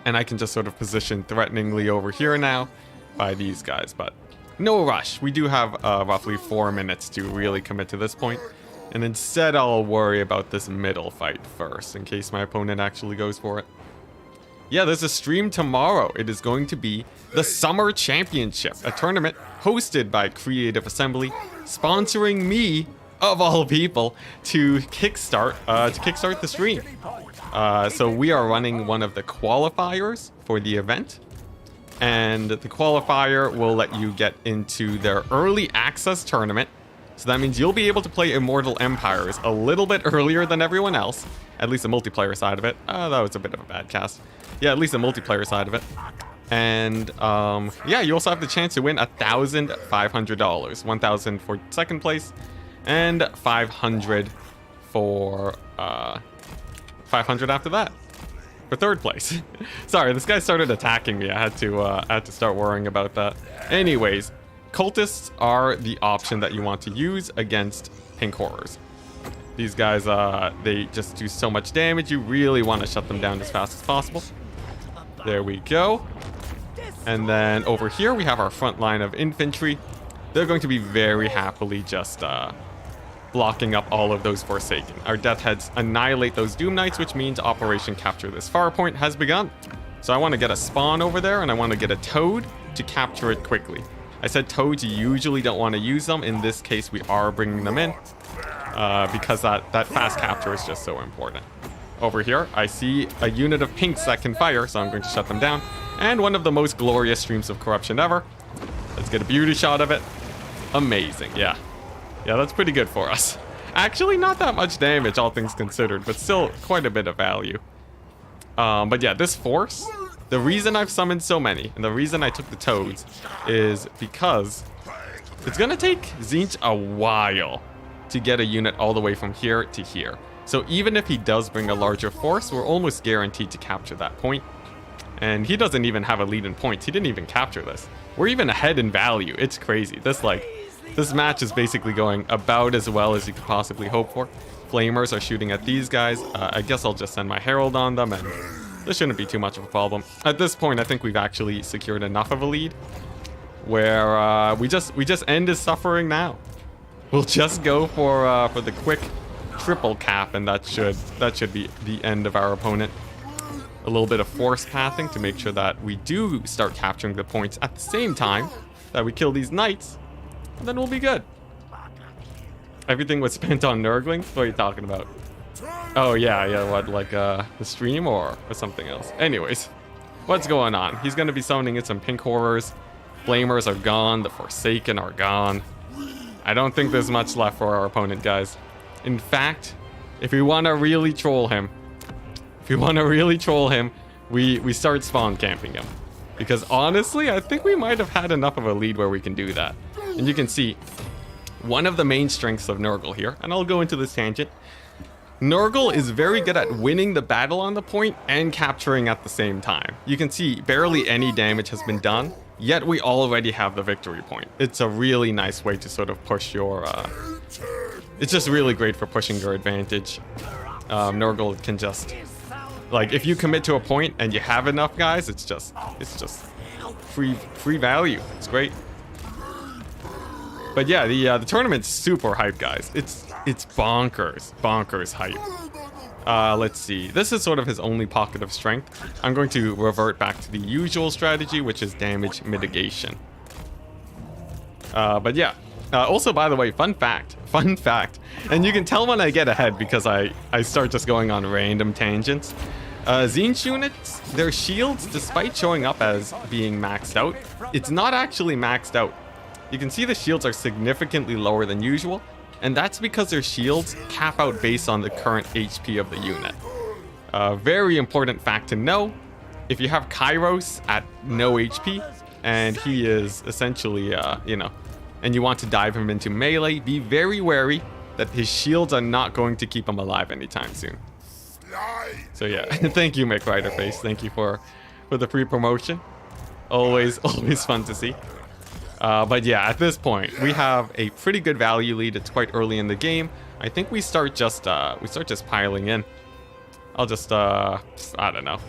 And I can just sort of position threateningly over here now by these guys. But no rush. We do have roughly 4 minutes to really commit to this point. And instead, I'll worry about this middle fight first, in case my opponent actually goes for it. Yeah, there's a stream tomorrow. It is going to be the Summer Championship, a tournament hosted by Creative Assembly, sponsoring me, of all people, to kickstart the stream. So we are running one of the qualifiers for the event, and the qualifier will let you get into their early access tournament. So that means you'll be able to play Immortal Empires a little bit earlier than everyone else, at least the multiplayer side of it. That was a bit of a bad cast. Yeah, at least the multiplayer side of it. And yeah, you also have the chance to win $1,500. 1,000 for second place, and 500 for 500 after that for third place. Sorry, this guy started attacking me. I had to start worrying about that. Anyways, cultists are the option that you want to use against pink horrors. These guys, they just do so much damage. You really want to shut them down as fast as possible. There we go. And then over here we have our front line of infantry. They're going to be very happily just blocking up all of those Forsaken. Our Death Heads annihilate those Doom Knights, which means Operation Capture This Far Point has begun. So I want to get a spawn over there, and I want to get a Toad to capture it quickly. I said Toads, you usually don't want to use them. In this case, we are bringing them in because that fast capture is just so important. Over here, I see a unit of pinks that can fire, so I'm going to shut them down. And one of the most glorious streams of corruption ever. Let's get a beauty shot of it. Amazing, yeah. Yeah, that's pretty good for us. Actually, not that much damage, all things considered, but still quite a bit of value. But yeah, this force, the reason I've summoned so many, and the reason I took the Toads, is because it's gonna take Tzeentch a while to get a unit all the way from here to here. So even if he does bring a larger force, we're almost guaranteed to capture that point. And he doesn't even have a lead in points. He didn't even capture this. We're even ahead in value. It's crazy. This match is basically going about as well as you could possibly hope for. Flamers are shooting at these guys. I guess I'll just send my Herald on them, and this shouldn't be too much of a problem. At this point, I think we've actually secured enough of a lead where we just end his suffering now. We'll just go for the quick triple cap, and that should be the end of our opponent. A little bit of force pathing to make sure that we do start capturing the points at the same time that we kill these knights, and then we'll be good. Everything was spent on Nurgling? What are you talking about? Oh yeah, what, like the stream or something else? Anyways, what's going on? He's gonna be summoning in some pink horrors. Flamers are gone, the Forsaken are gone. I don't think there's much left for our opponent, guys. In fact, if we want to really troll him, we start spawn camping him. Because honestly, I think we might have had enough of a lead where we can do that. And you can see, one of the main strengths of Nurgle here, and I'll go into this tangent, Nurgle is very good at winning the battle on the point and capturing at the same time. You can see barely any damage has been done, yet we already have the victory point. It's a really nice way to sort of push your... it's just really great for pushing your advantage. Nurgle can just... Like, if you commit to a point and you have enough guys, it's just free value. It's great. But yeah, the tournament's super hype, guys. It's bonkers hype. Let's see. This is sort of his only pocket of strength. I'm going to revert back to the usual strategy, which is damage mitigation. But yeah. Also, by the way, fun fact. And you can tell when I get ahead because I start just going on random tangents. Tzeentch units, their shields, despite showing up as being maxed out, it's not actually maxed out. You can see the shields are significantly lower than usual, and that's because their shields cap out based on the current HP of the unit. Very important fact to know, if you have Kairos at no HP, and he is essentially, and you want to dive him into melee, be very wary that his shields are not going to keep him alive anytime soon. So yeah, thank you, McRiderface. Thank you for the free promotion. Always fun to see. But yeah, at this point, we have a pretty good value lead. It's quite early in the game. I think we start just piling in. I'll just, I don't know.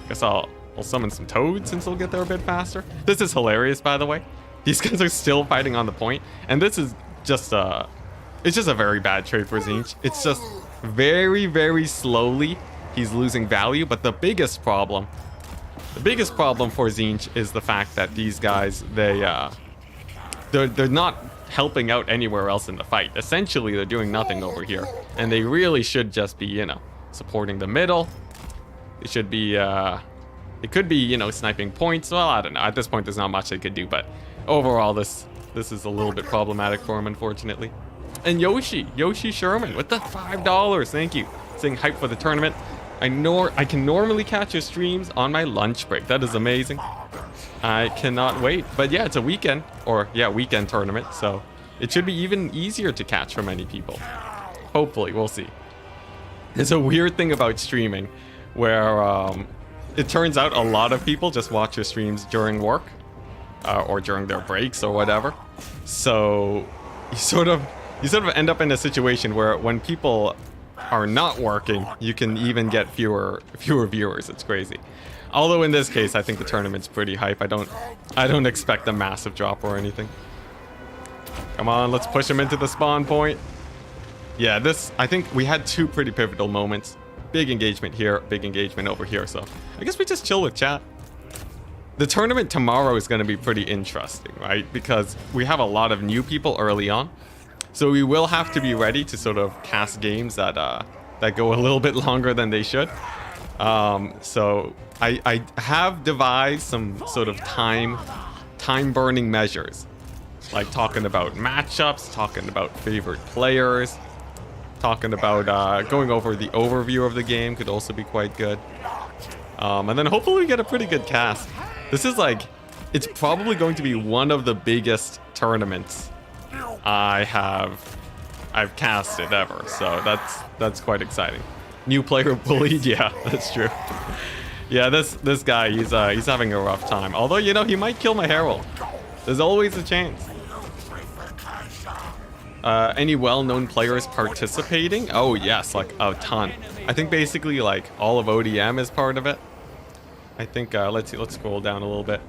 Guess I'll summon some Toads since they'll get there a bit faster. This is hilarious, by the way. These guys are still fighting on the point, and this is just It's just a very bad trade for Zinch. It's just very, very slowly he's losing value. But the biggest problem for Zinch is the fact that these guys, they're not helping out anywhere else in the fight. Essentially, they're doing nothing over here. And they really should just be, you know, supporting the middle. They should be, it could be, you know, sniping points. Well, I don't know. At this point, there's not much they could do. But overall, this is a little bit problematic for him, unfortunately. And Yoshi Sherman with the $5. Thank you. Saying hype for the tournament. I can normally catch your streams on my lunch break. That is amazing. I cannot wait. But yeah, it's a weekend, or yeah, weekend tournament. So it should be even easier to catch for many people. Hopefully, we'll see. There's a weird thing about streaming where it turns out a lot of people just watch your streams during work or during their breaks or whatever. So you sort of end up in a situation where when people are not working, you can even get fewer viewers. It's crazy. Although in this case, I think the tournament's pretty hype. I don't expect a massive drop or anything. Come on, let's push him into the spawn point. Yeah, I think we had two pretty pivotal moments. Big engagement here, big engagement over here. So I guess we just chill with chat. The tournament tomorrow is going to be pretty interesting, right? Because we have a lot of new people early on. So we will have to be ready to sort of cast games that go a little bit longer than they should. So I have devised some sort of time burning measures, like talking about matchups, talking about favorite players, talking about going over the overview of the game could also be quite good. And then hopefully we get a pretty good cast. This is like, it's probably going to be one of the biggest tournaments I've casted ever, so that's quite exciting. New player bullied, yeah, that's true. Yeah, this guy, he's having a rough time. Although, you know, he might kill my Herald. There's always a chance. Any well-known players participating? Oh yes, like a ton. I think basically like all of ODM is part of it. I think let's see, let's scroll down a little bit.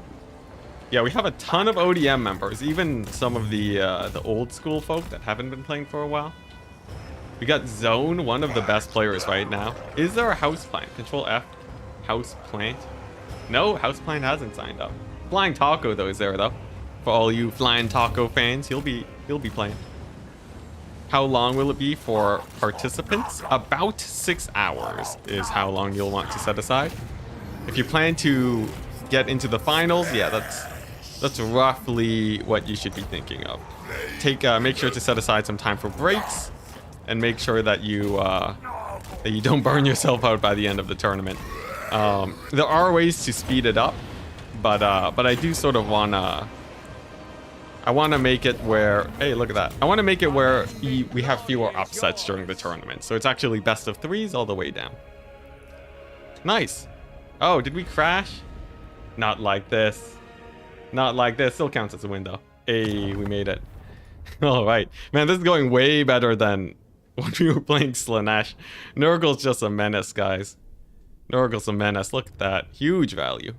Yeah, we have a ton of ODM members, even some of the old school folk that haven't been playing for a while. We got Zone, one of the best players right now. Is there a house plant? Control F, house plant. No, house plant hasn't signed up. Flying Taco though is there though. For all you Flying Taco fans, he'll be playing. How long will it be for participants? About 6 hours is how long you'll want to set aside. If you plan to get into the finals, yeah, that's roughly what you should be thinking of. Make sure to set aside some time for breaks, and make sure that you don't burn yourself out by the end of the tournament. There are ways to speed it up, but I do sort of wanna make it where, hey, look at that. I want to make it where we have fewer upsets during the tournament, so it's actually best of 3s all the way down. Nice. Oh, did we crash? Not like this. Not like this. Still counts as a win, though. Hey, we made it. All right. Man, this is going way better than when we were playing Slanesh. Nurgle's just a menace, guys. Nurgle's a menace. Look at that. Huge value.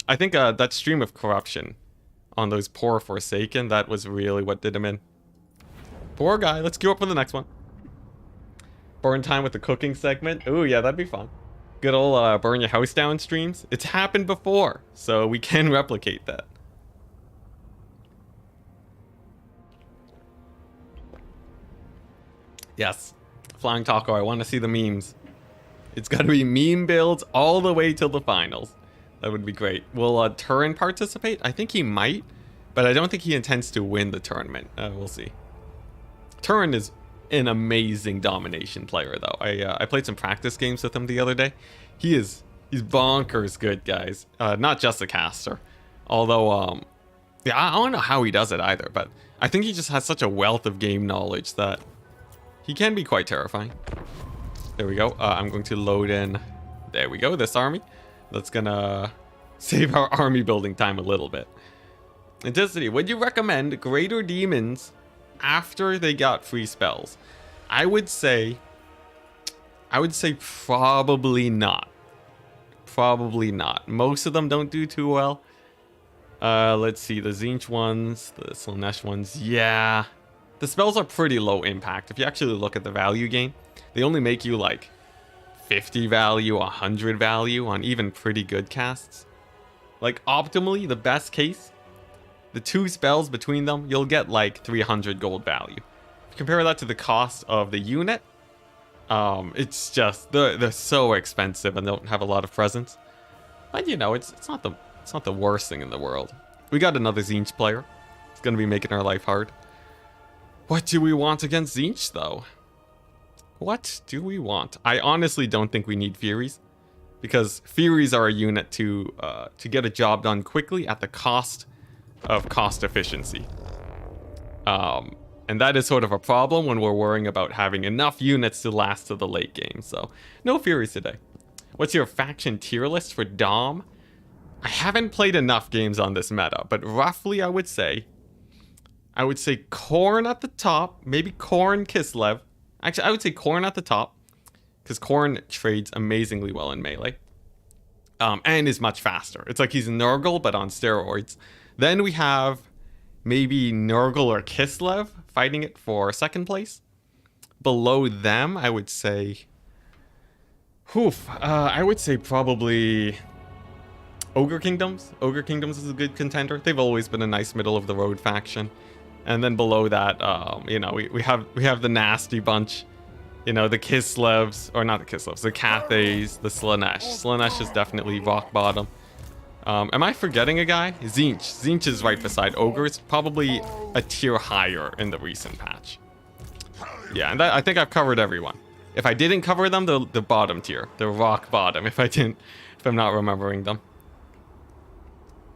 I think that stream of corruption on those poor Forsaken, that was really what did him in. Poor guy. Let's queue up for the next one. Burn time with the cooking segment. Ooh, yeah, that'd be fun. Good old burn your house down streams. It's happened before, so we can replicate that. Yes, Flying Taco, I want to see the memes. It's got to be meme builds all the way till the finals. That would be great. Will Turin participate? I think he might, but I don't think he intends to win the tournament. We'll see. Turin is an amazing domination player, though. I played some practice games with him the other day. He's bonkers good, guys. Not just a caster. Although, yeah, I don't know how he does it either, but I think he just has such a wealth of game knowledge that he can be quite terrifying. There we go. I'm going to load in. There we go, this army. That's gonna save our army building time a little bit. Enticity, would you recommend greater demons after they got free spells? I would say probably not. Probably not. Most of them don't do too well. Let's see, the Zinch ones, the Slanesh ones, yeah. The spells are pretty low impact. If you actually look at the value gain, they only make you like 50 value, 100 value on even pretty good casts. Like optimally, the best case, the 2 spells between them, you'll get like 300 gold value. If you compare that to the cost of the unit, it's just they're so expensive and don't have a lot of presence. But you know, it's not the worst thing in the world. We got another Tzeentch player. It's gonna be making our life hard. What do we want against Tzeentch though? What do we want? I honestly don't think we need Furies, because Furies are a unit to get a job done quickly at the cost of cost efficiency. And that is sort of a problem when we're worrying about having enough units to last to the late game. So no Furies today. What's your faction tier list for Dom? I haven't played enough games on this meta, but roughly I would say Khorne at the top, maybe Khorne, Kislev. Actually, I would say Khorne at the top, because Khorne trades amazingly well in melee. And is much faster. It's like he's Nurgle, but on steroids. Then we have maybe Nurgle or Kislev fighting it for second place. Below them, I would say... I would say probably... Ogre Kingdoms. Ogre Kingdoms is a good contender. They've always been a nice middle-of-the-road faction. And then below that, you know, we have the nasty bunch. You know, the Kislevs, or not the Kislevs, the Cathays, the Slaanesh. Slaanesh is definitely rock bottom. Am I forgetting a guy? Tzeentch. Tzeentch is right beside Ogres, probably a tier higher in the recent patch. Yeah, and I think I've covered everyone. If I didn't cover them, the bottom tier, the rock bottom, if I'm not remembering them.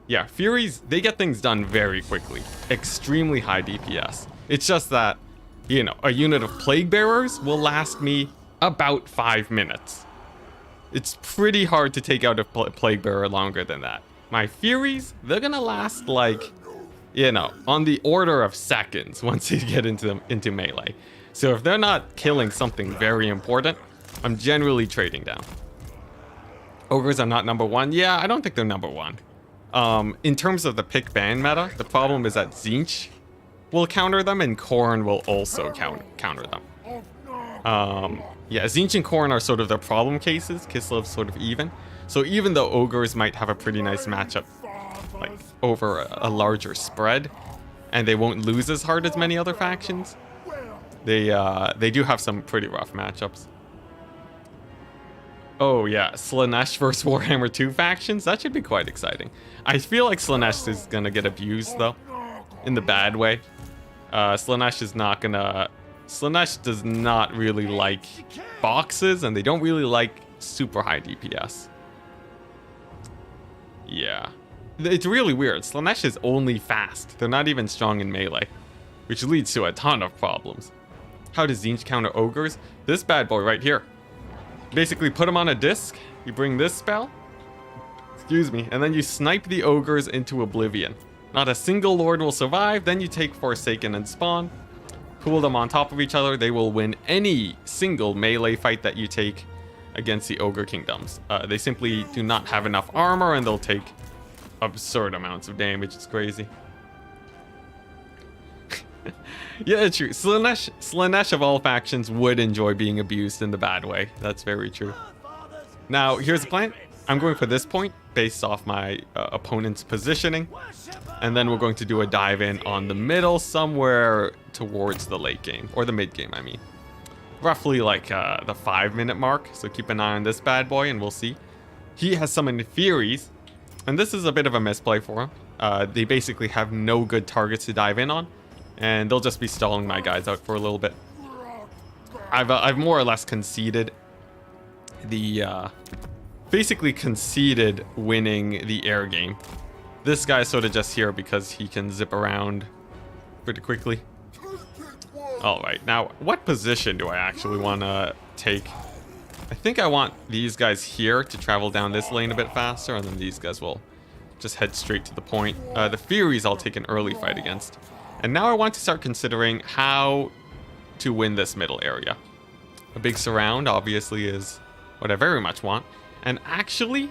Yeah, Furies, they get things done very quickly. Extremely high DPS. It's just that, you know, a unit of Plague Bearers will last me about 5 minutes. It's pretty hard to take out a Plague Bearer longer than that. My Furies, they're gonna last like, you know, on the order of seconds once you get into melee. So if they're not killing something very important, I'm generally trading down. Ogres are not number 1. Yeah, I don't think they're number 1. In terms of the pick ban meta, the problem is that Tzeentch will counter them and Khorne will also counter them. Yeah, Tzeentch and Khorne are sort of the problem cases. Kislev's sort of even. So even though Ogres might have a pretty nice matchup, like over a larger spread, and they won't lose as hard as many other factions, they do have some pretty rough matchups. Oh yeah, Slaanesh versus Warhammer 2 factions? That should be quite exciting. I feel like Slaanesh is gonna get abused though, in the bad way. Slaanesh is not gonna... Slaanesh does not really like boxes, and they don't really like super high DPS. Yeah. It's really weird. Slaanesh is only fast. They're not even strong in melee, which leads to a ton of problems. How does Tzeentch counter Ogres? This bad boy right here. Basically put him on a disc, you bring this spell, excuse me, and then you snipe the Ogres into oblivion. Not a single lord will survive, then you take Forsaken and Spawn, pool them on top of each other, they will win any single melee fight that you take against the Ogre Kingdoms. They simply do not have enough armor and they'll take absurd amounts of damage, it's crazy. Yeah, it's true. Slaanesh of all factions would enjoy being abused in the bad way. That's very true. Now, here's the plan. I'm going for this point based off my opponent's positioning. And then we're going to do a dive in on the middle somewhere towards the late game. Or the mid game, I mean. Roughly like the 5-minute mark. So keep an eye on this bad boy and we'll see. He has summoned Furies. And this is a bit of a misplay for him. They basically have no good targets to dive in on. And they'll just be stalling my guys out for a little bit. I've more or less conceded the basically conceded winning the air game. This guy's sort of just here because he can zip around pretty quickly. All right, now what position do I actually want to take? I think I want these guys here to travel down this lane a bit faster, and then these guys will just head straight to the point. The Furies I'll take an early fight against. And now I want to start considering how to win this middle area. A big surround, obviously, is what I very much want. And actually,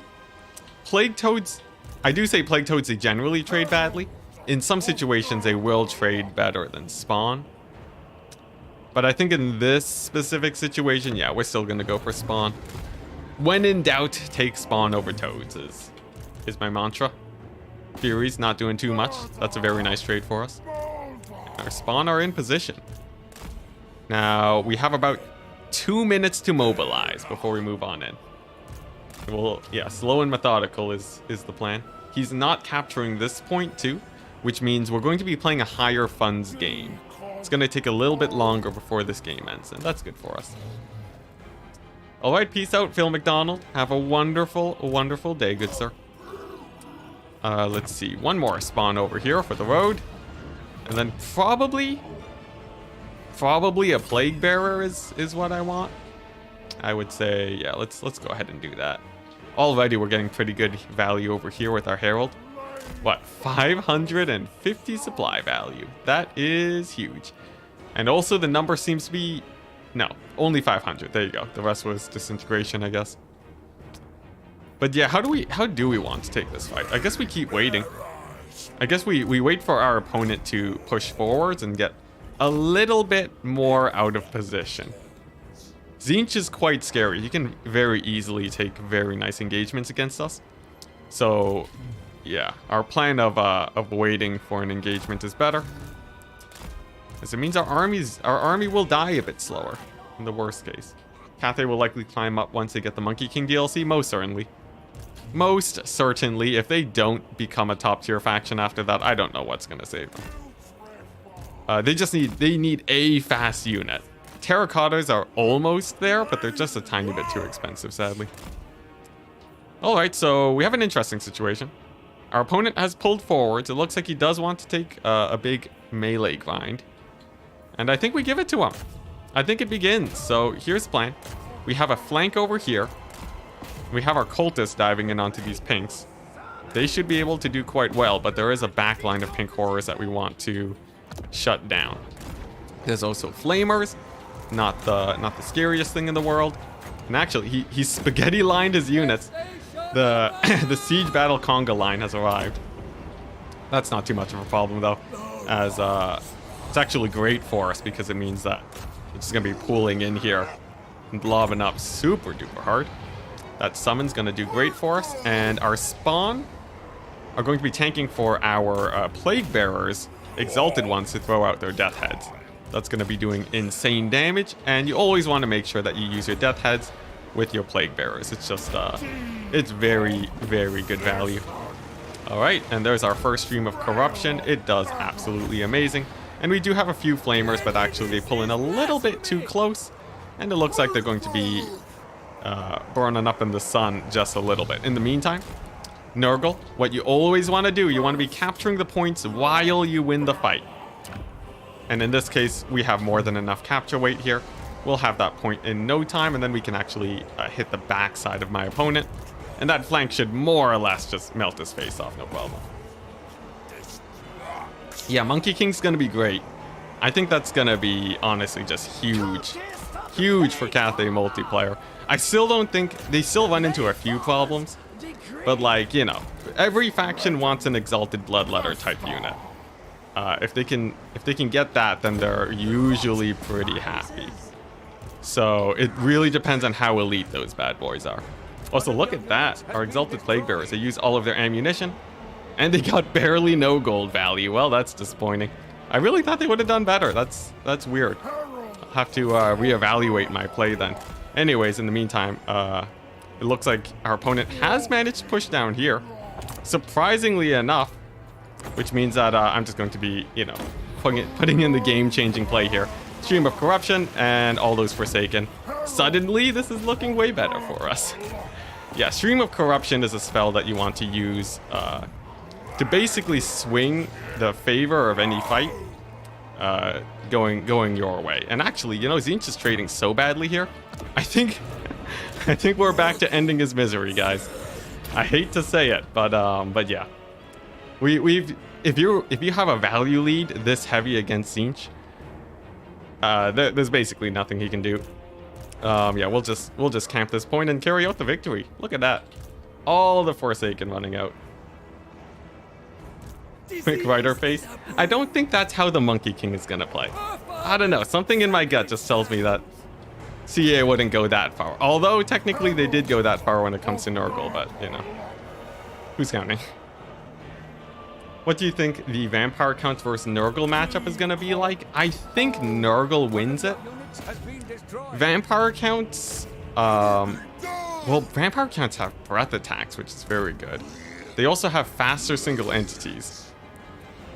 Plague Toads... I do say Plague Toads, they generally trade badly. In some situations, they will trade better than Spawn. But I think in this specific situation, yeah, we're still gonna go for spawn. When in doubt, take spawn over toads is my mantra. Fury's not doing too much. That's a very nice trade for us. Our spawn are in position. Now, we have about 2 minutes to mobilize before we move on in. Well, yeah, slow and methodical is the plan. He's not capturing this point too, which means we're going to be playing a higher funds game. It's going to take a little bit longer before this game ends, and that's good for us. All right, peace out, Phil McDonald. Have a wonderful, wonderful day, good sir. Let's see, one more spawn over here for the road. And then probably a plague bearer is what I want. I would say, yeah, let's go ahead and do that. Alrighty, we're getting pretty good value over here with our herald. What, 550 supply value? That is huge. And also the number seems to be, no, only 500. There you go. The rest was disintegration, I guess. But yeah, how do we want to take this fight? I guess we keep waiting. I guess we wait for our opponent to push forwards and get a little bit more out of position. Tzeentch is quite scary. He can very easily take very nice engagements against us. So, yeah, our plan of waiting for an engagement is better, as it means our army will die a bit slower in the worst case. Cathay will likely climb up once they get the Monkey King DLC, most certainly. Most certainly, if they don't become a top tier faction after that, I don't know what's gonna save them. They need a fast unit. Terracottas are almost there, but they're just a tiny bit too expensive, sadly. Alright, so we have an interesting situation. Our opponent has pulled forwards. It looks like he does want to take a big melee grind. And I think we give it to him. I think it begins. So here's the plan. We have a flank over here. We have our cultists diving in onto these pinks. They should be able to do quite well, but there is a back line of pink horrors that we want to shut down. There's also flamers. Not the scariest thing in the world. And actually, he spaghetti lined his units. The siege battle conga line has arrived. That's not too much of a problem though, as it's actually great for us because it means that it's just gonna be pooling in here and lobbing up super duper hard. That summon's gonna do great for us, and our spawn are going to be tanking for our plague bearers, exalted ones, to throw out their death heads. That's going to be doing insane damage, and you always want to make sure that you use your death heads with your plague bearers. It's just, it's very, very good value. All right, and there's our first stream of corruption. It does absolutely amazing. And we do have a few flamers, but actually they pull in a little bit too close, and it looks like they're going to be burning up in the sun just a little bit. In the meantime, Nurgle, what you always want to do, you want to be capturing the points while you win the fight. And in this case, we have more than enough capture weight here. We'll have that point in no time, and then we can actually hit the backside of my opponent. And that flank should more or less just melt his face off, no problem. Yeah, Monkey King's gonna be great. I think that's gonna be, honestly, just huge. Huge for Cathay multiplayer. I still don't think, they still run into a few problems. But like, you know, every faction wants an Exalted Bloodletter type unit. If they can get that, then they're usually pretty happy. So it really depends on how elite those bad boys are. Also, look at that. Our Exalted Plague Bearers, they use all of their ammunition, and they got barely no gold value. Well, that's disappointing. I really thought they would have done better. That's weird. I'll have to reevaluate my play then. Anyways, in the meantime, it looks like our opponent has managed to push down here, surprisingly enough. Which means that I'm just going to be, you know, putting in the game-changing play here. Stream of Corruption and all those Forsaken. Suddenly, this is looking way better for us. Yeah, Stream of Corruption is a spell that you want to use to basically swing the favor of any fight going your way. And actually, you know, Tzeentch is trading so badly here. I think we're back to ending his misery, guys. I hate to say it, but yeah. If you have a value lead this heavy against Tzeentch, there's basically nothing he can do. Yeah, we'll just camp this point and carry out the victory. Look at that, all the Forsaken running out. Quick rider face. I don't think that's how the Monkey King is gonna play. I don't know. Something in my gut just tells me that CA wouldn't go that far. Although, technically, they did go that far when it comes to Nurgle, but, you know. Who's counting? What do you think the Vampire Counts versus Nurgle matchup is going to be like? I think Nurgle wins it. Vampire Counts... well, Vampire Counts have breath attacks, which is very good. They also have faster single entities.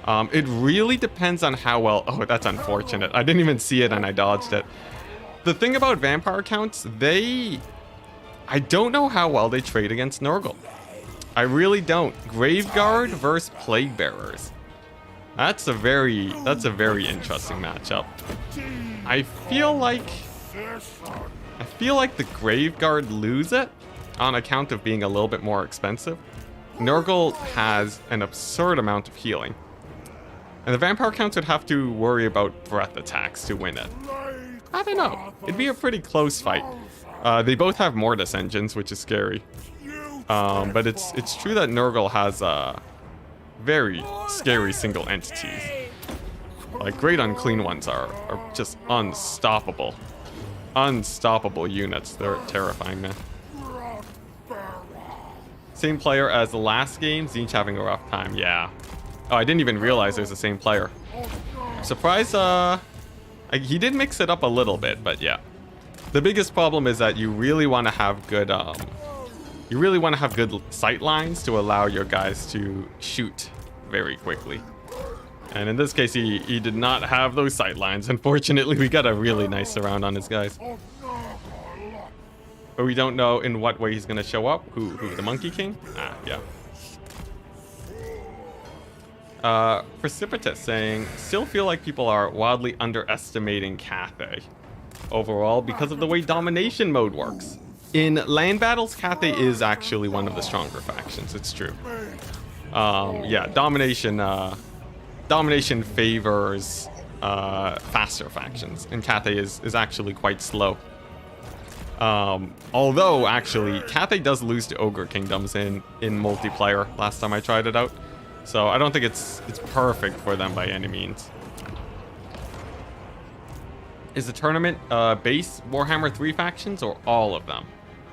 It really depends on how well... Oh, that's unfortunate. I didn't even see it and I dodged it. The thing about Vampire Counts, I don't know how well they trade against Nurgle. I really don't. Graveguard versus Plague Bearers. That's a very interesting matchup. I feel like the Graveguard lose it on account of being a little bit more expensive. Nurgle has an absurd amount of healing. And the Vampire Counts would have to worry about breath attacks to win it. I don't know. It'd be a pretty close fight. They both have Mortis engines, which is scary. But it's true that Nurgle has very scary single entities. Like, Great Unclean Ones are just unstoppable. Unstoppable units. They're terrifying, man. Same player as the last game. Zinch having a rough time. Yeah. Oh, I didn't even realize there's the same player. Surprise, he did mix it up a little bit, but yeah. The biggest problem is that you really want to have good, sight lines to allow your guys to shoot very quickly. And in this case, he did not have those sight lines. Unfortunately, we got a really nice surround on his guys. But we don't know in what way he's going to show up. Who, the Monkey King? Ah, yeah. Precipitous saying, still feel like people are wildly underestimating Cathay overall because of the way domination mode works. In land battles, Cathay is actually one of the stronger factions, it's true. Yeah, domination favors faster factions, and Cathay is actually quite slow. Although, actually, Cathay does lose to Ogre Kingdoms in multiplayer last time I tried it out. So I don't think it's perfect for them by any means. Is the tournament base Warhammer 3 factions or all of them?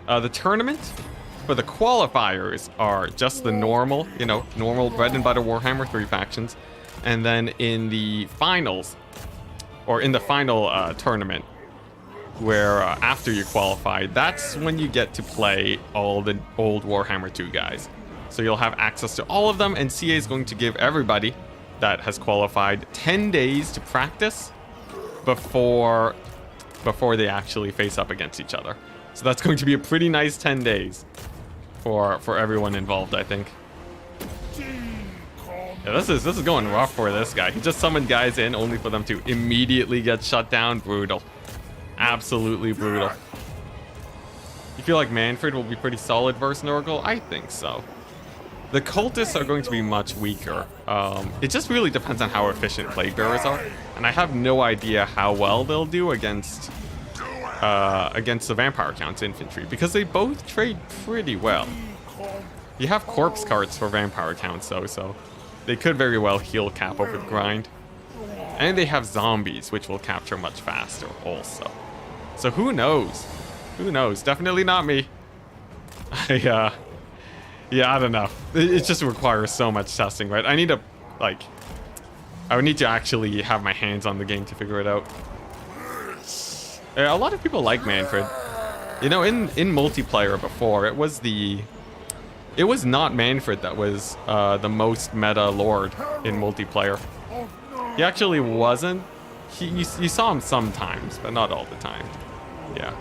The tournament for the qualifiers are just the normal, normal bread and butter Warhammer 3 factions. And then in the finals, or in the final tournament, where after you qualify, that's when you get to play all the old Warhammer 2 guys. So you'll have access to all of them, and CA is going to give everybody that has qualified 10 days to practice before they actually face up against each other. So that's going to be a pretty nice 10 days for everyone involved, I think. Yeah, this is going rough for this guy. He just summoned guys in only for them to immediately get shut down. Brutal. Absolutely brutal. You feel like Manfred will be pretty solid versus Nurgle? I think so. The cultists are going to be much weaker. It just really depends on how efficient Plague Bearers are. And I have no idea how well they'll do against the Vampire Counts infantry, because they both trade pretty well. You have corpse carts for Vampire Counts though, so they could very well heal cap over the grind. And they have zombies, which will capture much faster also. So who knows? Who knows? Definitely not me. Yeah, I don't know. It just requires so much testing, right? I would need to actually have my hands on the game to figure it out. A lot of people like Manfred. In multiplayer before, it was not Manfred that was the most meta lord in multiplayer. He actually wasn't. You saw him sometimes, but not all the time. Yeah.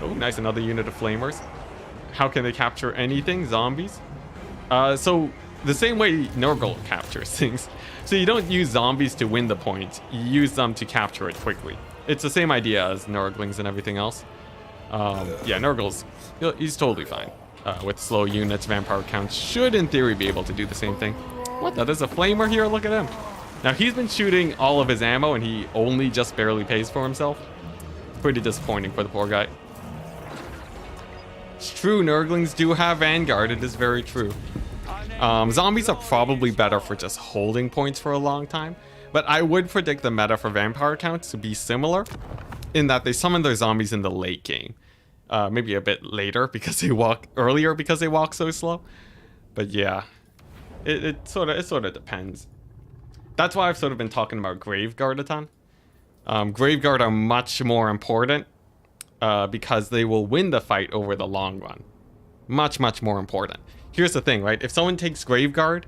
Oh, nice, another unit of flamers. How can they capture anything? Zombies? So the same way Nurgle captures things. So you don't use zombies to win the point. You use them to capture it quickly. It's the same idea as Nurglings and everything else. Yeah, Nurgle's, he's totally fine. With slow units, Vampire Counts should in theory be able to do the same thing. What the? There's a flamer here? Look at him. Now he's been shooting all of his ammo and he only just barely pays for himself. Pretty disappointing for the poor guy. It's true, Nurglings do have Vanguard. It is very true. Zombies are probably better for just holding points for a long time. But I would predict the meta for vampire accounts to be similar in that they summon their zombies in the late game. Maybe a bit later because they walk earlier because they walk so slow. But yeah, it sort of depends. That's why I've sort of been talking about Graveguard a ton. Graveguard are much more important because they will win the fight over the long run. Much more important. Here's the thing, right? If someone takes Graveguard,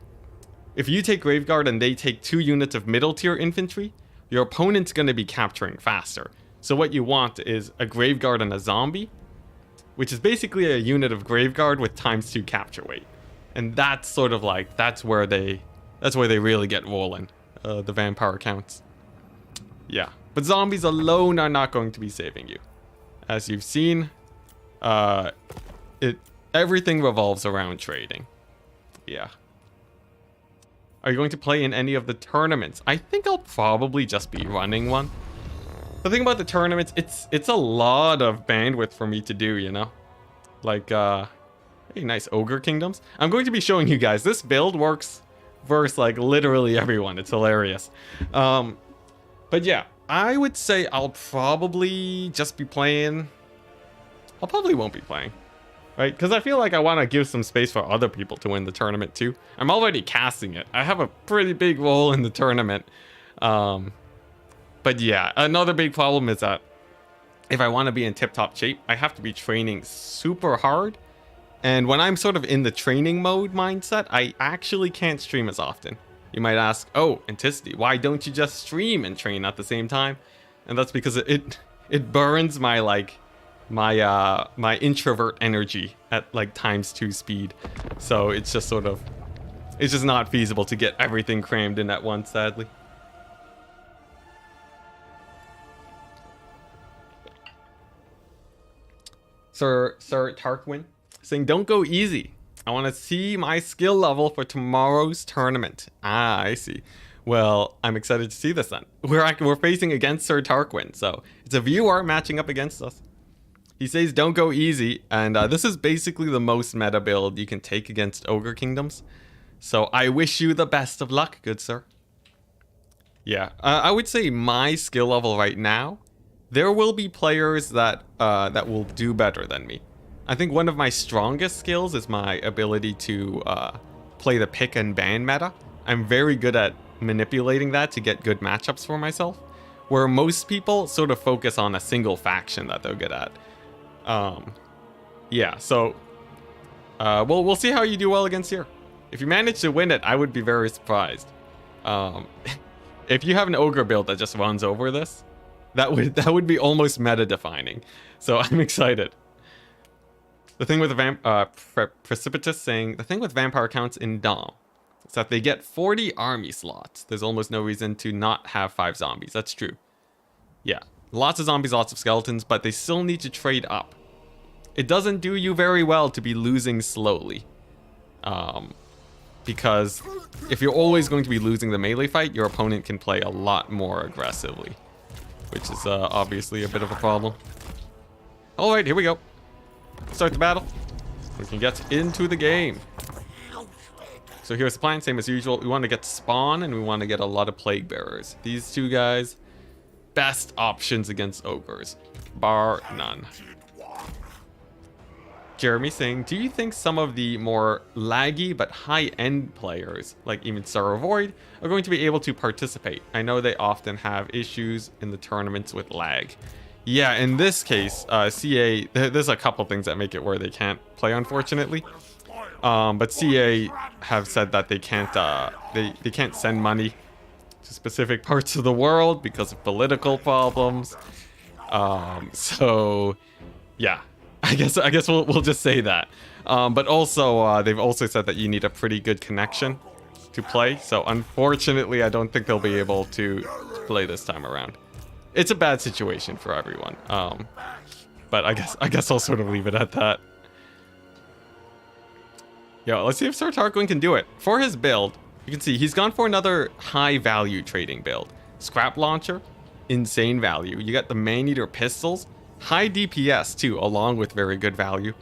if you take Graveguard and they take 2 units of middle tier infantry, your opponent's going to be capturing faster. So what you want is a Graveguard and a zombie, which is basically a unit of Graveguard with ×2 capture weight. And that's sort of like, that's where they really get rolling, the vampire accounts. Yeah, but zombies alone are not going to be saving you. As you've seen, everything revolves around trading. Yeah. Are you going to play in any of the tournaments? I think I'll probably just be running one. The thing about the tournaments, it's a lot of bandwidth for me to do, you know? Like, hey, nice Ogre Kingdoms. I'm going to be showing you guys. This build works versus, like, literally everyone. It's hilarious. But yeah, I would say I'll probably just be playing... I probably won't be playing. Right? Because I feel like I want to give some space for other people to win the tournament too. I'm already casting it. I have a pretty big role in the tournament. But yeah, another big problem is that if I want to be in tip-top shape, I have to be training super hard. And when I'm sort of in the training mode mindset, I actually can't stream as often. You might ask, oh, Enticity, why don't you just stream and train at the same time? And that's because it burns my, like, my introvert energy at, like, ×2 speed. So it's just sort of, it's just not feasible to get everything crammed in at once, sadly. Sir Tarquin saying, don't go easy. I want to see my skill level for tomorrow's tournament. Ah, I see. Well, I'm excited to see this then. We're facing against Sir Tarquin, so it's a viewer matching up against us. He says don't go easy, and this is basically the most meta build you can take against Ogre Kingdoms. So I wish you the best of luck, good sir. Yeah, I would say my skill level right now, there will be players that that will do better than me. I think one of my strongest skills is my ability to play the pick and ban meta. I'm very good at manipulating that to get good matchups for myself, where most people sort of focus on a single faction that they're good at. Yeah, so we'll see how you do well against here. If you manage to win it, I would be very surprised. If you have an ogre build that just runs over this, that would be almost meta defining. So I'm excited. The thing with the Precipitous saying, the thing with vampire accounts in Dom is that they get 40 army slots. There's almost no reason to not have 5 zombies. That's true. Yeah, lots of zombies, lots of skeletons, but they still need to trade up. It doesn't do you very well to be losing slowly. Because if you're always going to be losing the melee fight, your opponent can play a lot more aggressively, which is obviously a bit of a problem. All right, here we go. Start the battle. We can get into the game. So here's the plan, same as usual. We want to get spawn and we want to get a lot of plague bearers. These two guys, best options against ogres, bar none. Jeremy saying, do you think some of the more laggy but high-end players, like even Sarah Void, are going to be able to participate? I know they often have issues in the tournaments with lag. Yeah, in this case, CA, there's a couple things that make it where they can't play, unfortunately. But CA have said that they can't they can't send money to specific parts of the world because of political problems. So yeah, I guess we'll just say that. But also they've also said that you need a pretty good connection to play. So unfortunately, I don't think they'll be able to play this time around. It's a bad situation for everyone. But I guess I'll sort of leave it at that. Yo, let's see if Sir Tarquin can do it. For his build, you can see he's gone for another high value trading build. Scrap launcher, insane value. You got the man-eater pistols, high DPS too, along with very good value.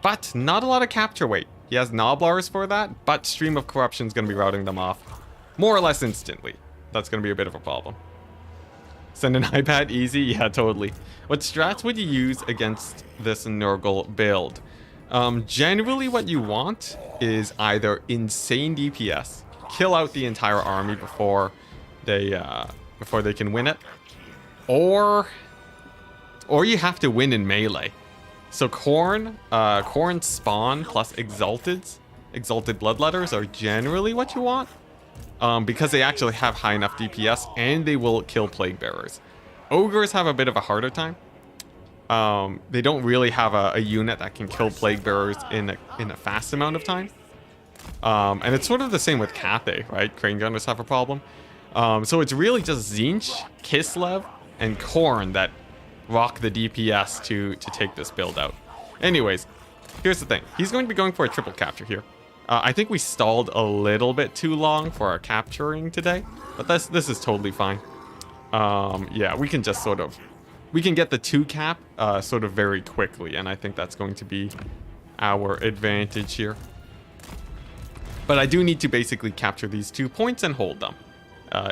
But not a lot of capture weight. He has Nobblars for that, but Stream of Corruption is going to be routing them off more or less instantly. that's going to be a bit of a problem. Send an iPad easy? Yeah, totally. What strats would you use against this Nurgle build? Generally what you want is either insane DPS, kill out the entire army before they can win it, or you have to win in melee. So Corn Spawn plus Exalted Bloodletters are generally what you want, because they actually have high enough DPS and they will kill Plague Bearers. Ogres have a bit of a harder time. They don't really have a unit that can kill Plague Bearers in a fast amount of time. And it's sort of the same with Cathay, right? Crane Gunners have a problem. So it's really just Tzeentch, Kislev, and Khorne that rock the DPS to take this build out. Anyways, here's the thing. He's going to be going for a triple capture here. I think we stalled a little bit too long for our capturing today, but this is totally fine. Yeah, we can just we can get the 2 cap sort of very quickly, and I think that's going to be our advantage here. But I do need to basically capture these 2 points and hold them,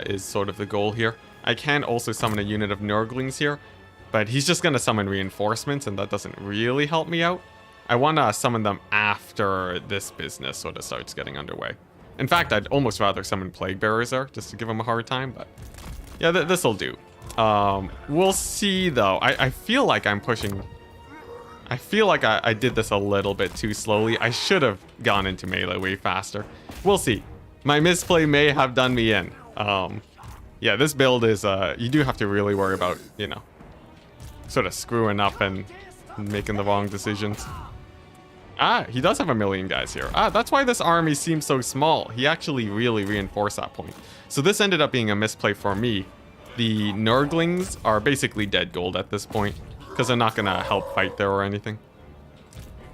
is sort of the goal here. I can also summon a unit of Nurglings here, but he's just going to summon reinforcements, and that doesn't really help me out. I want to summon them after this business sort of starts getting underway. In fact, I'd almost rather summon Plague Bearers there, just to give them a hard time, but yeah, this'll do. We'll see, though. I feel like I'm pushing... I feel like I did this a little bit too slowly. I should have gone into melee way faster. We'll see. My misplay may have done me in. Yeah, this build is... you do have to really worry about, you know, sort of screwing up and making the wrong decisions. Ah, he does have a million guys here. Ah, that's why this army seems so small. He actually really reinforced that point. So this ended up being a misplay for me. The Nurglings are basically dead gold at this point, because they're not going to help fight there or anything.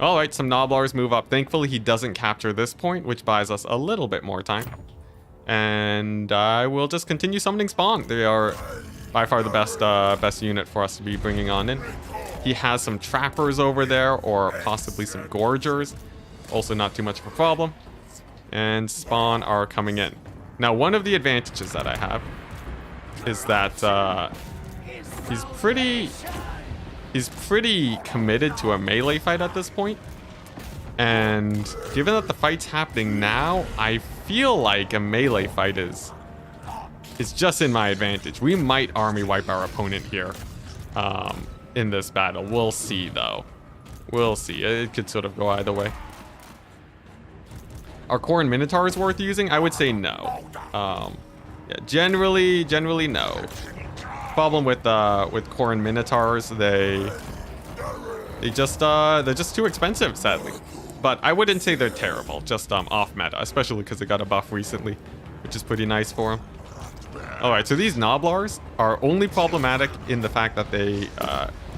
Alright, some Noblars move up. Thankfully, he doesn't capture this point, which buys us a little bit more time. And I will just continue summoning Spawn. They are by far the best unit for us to be bringing on in. He has some Trappers over there, or possibly some Gorgers. Also not too much of a problem. And Spawn are coming in. Now, one of the advantages that I have is that he's pretty committed to a melee fight at this point. And given that the fight's happening now, I feel like a melee fight is just in my advantage. We might army wipe our opponent here in this battle. We'll see, though. We'll see. It could sort of go either way. Are Khorne Minotaurs worth using? I would say no. Yeah, generally no. Problem with Khorne Minotaurs, they're just too expensive, sadly. But I wouldn't say they're terrible, just off meta, especially because they got a buff recently, which is pretty nice for them. Alright, so these Noblars are only problematic in the fact that they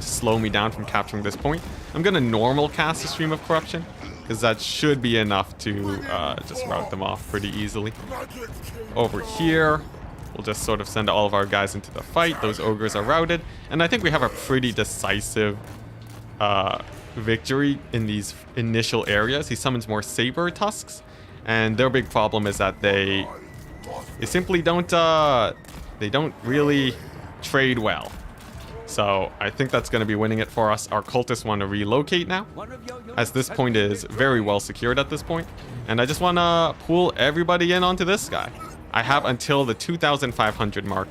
slow me down from capturing this point. I'm gonna normal cast a Stream of Corruption, because that should be enough to just rout them off pretty easily. Over here, we'll just sort of send all of our guys into the fight. Those ogres are routed, and I think we have a pretty decisive victory in these initial areas. He summons more Saber Tusks, and their big problem is that they simply don't really trade well. So I think that's going to be winning it for us. Our cultists want to relocate now, as this point is very well secured at this point. And I just want to pull everybody in onto this guy. I have until the 2,500 mark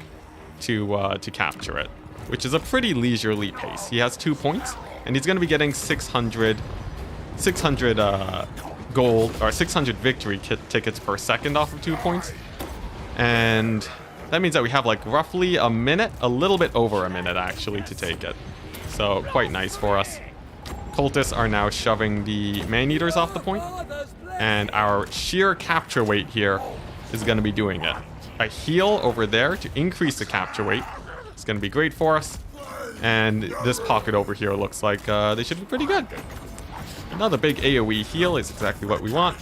to capture it, which is a pretty leisurely pace. He has 2 points, and he's going to be getting 600 gold, or 600 victory tickets per second off of 2 points. And that means that we have like roughly a minute, a little bit over a minute actually, to take it. So quite nice for us. Cultists are now shoving the man-eaters off the point, and our sheer capture weight here is going to be doing it. A heal over there to increase the capture weight is going to be great for us. And this pocket over here looks like they should be pretty good. Another big AoE heal is exactly what we want.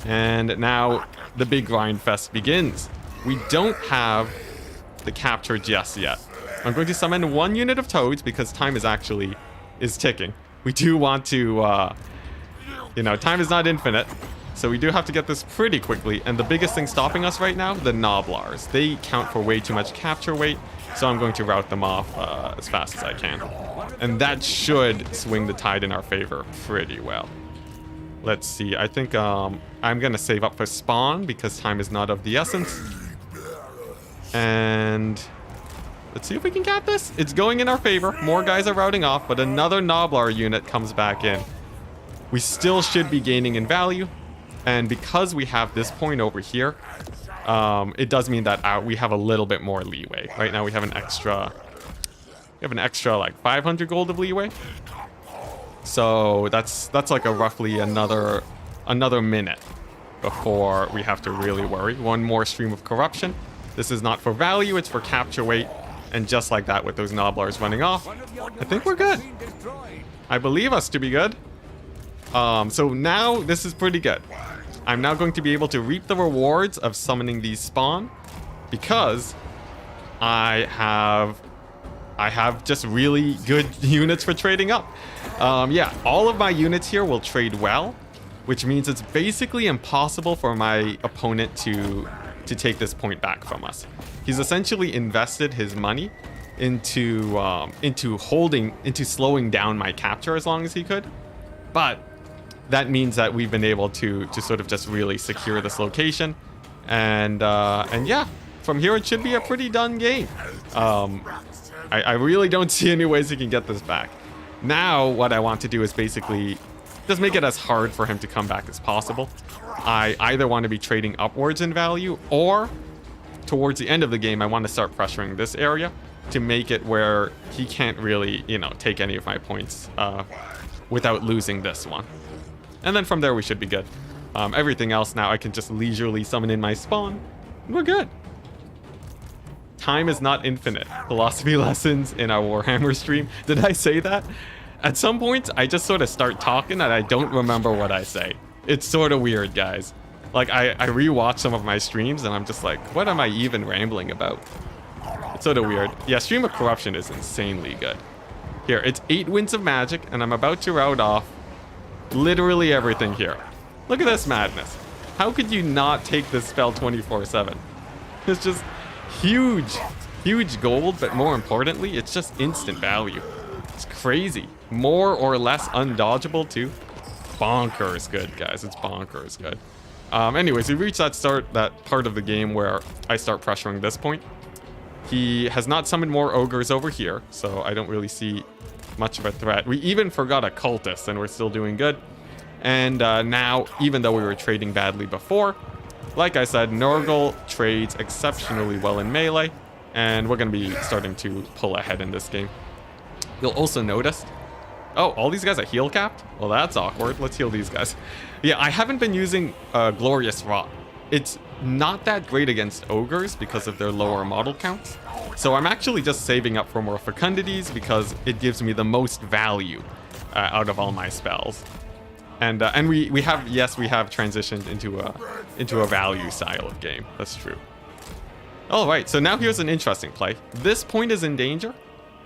And now the big grind fest begins. We don't have the capture just yet. I'm going to summon 1 unit of toads because time is ticking. We do want to, you know, time is not infinite. So we do have to get this pretty quickly. And the biggest thing stopping us right now, the Gnoblars. They count for way too much capture weight. So I'm going to route them off as fast as I can. And that should swing the tide in our favor pretty well. Let's see. I think I'm going to save up for spawn because time is not of the essence. And let's see if we can get this. It's going in our favor. More guys are routing off, but another Gnoblar unit comes back in. We still should be gaining in value. And because we have this point over here, it does mean that we have a little bit more leeway. Right now we have an extra like 500 gold of leeway. So that's like a roughly another minute before we have to really worry. One more stream of corruption. This is not for value, it's for capture weight. And just like that, with those Gnoblars running off, I think we're good. I believe us to be good. So now this is pretty good. I'm now going to be able to reap the rewards of summoning these spawn because I have just really good units for trading up. Yeah, all of my units here will trade well, which means it's basically impossible for my opponent to take this point back from us. He's essentially invested his money into slowing down my capture as long as he could, but that means that we've been able to sort of just really secure this location, and yeah, from here it should be a pretty done game. I really don't see any ways he can get this back. Now what I want to do is basically just make it as hard for him to come back as possible. I either want to be trading upwards in value, or towards the end of the game I want to start pressuring this area to make it where he can't really, take any of my points without losing this one. And then from there we should be good. Everything else now I can just leisurely summon in my spawn. We're good. Time is not infinite. Philosophy lessons in our Warhammer stream. Did I say that? At some point, I just sort of start talking and I don't remember what I say. It's sort of weird, guys. Like, I rewatch some of my streams and I'm just like, what am I even rambling about? It's sort of weird. Yeah, Stream of Corruption is insanely good. Here, it's 8 Winds of Magic, and I'm about to route off literally everything here. Look at this madness. How could you not take this spell 24/7? It's just huge gold, but more importantly, it's just instant value. It's crazy. More or less undodgeable too. Bonkers good, guys. It's bonkers good. Anyways, we reached that part of the game where I start pressuring this point. He has not summoned more ogres over here, so I don't really see much of a threat. We even forgot a cultist, and we're still doing good. And now, even though we were trading badly before, like I said, Nurgle trades exceptionally well in melee, and we're going to be starting to pull ahead in this game. You'll also notice... Oh, all these guys are heal capped? Well, that's awkward. Let's heal these guys. Yeah, I haven't been using Glorious Rot. It's not that great against ogres because of their lower model counts. So I'm actually just saving up for more fecundities because it gives me the most value out of all my spells. And we have transitioned into a value style of game. That's true. All right, so now here's an interesting play. This point is in danger.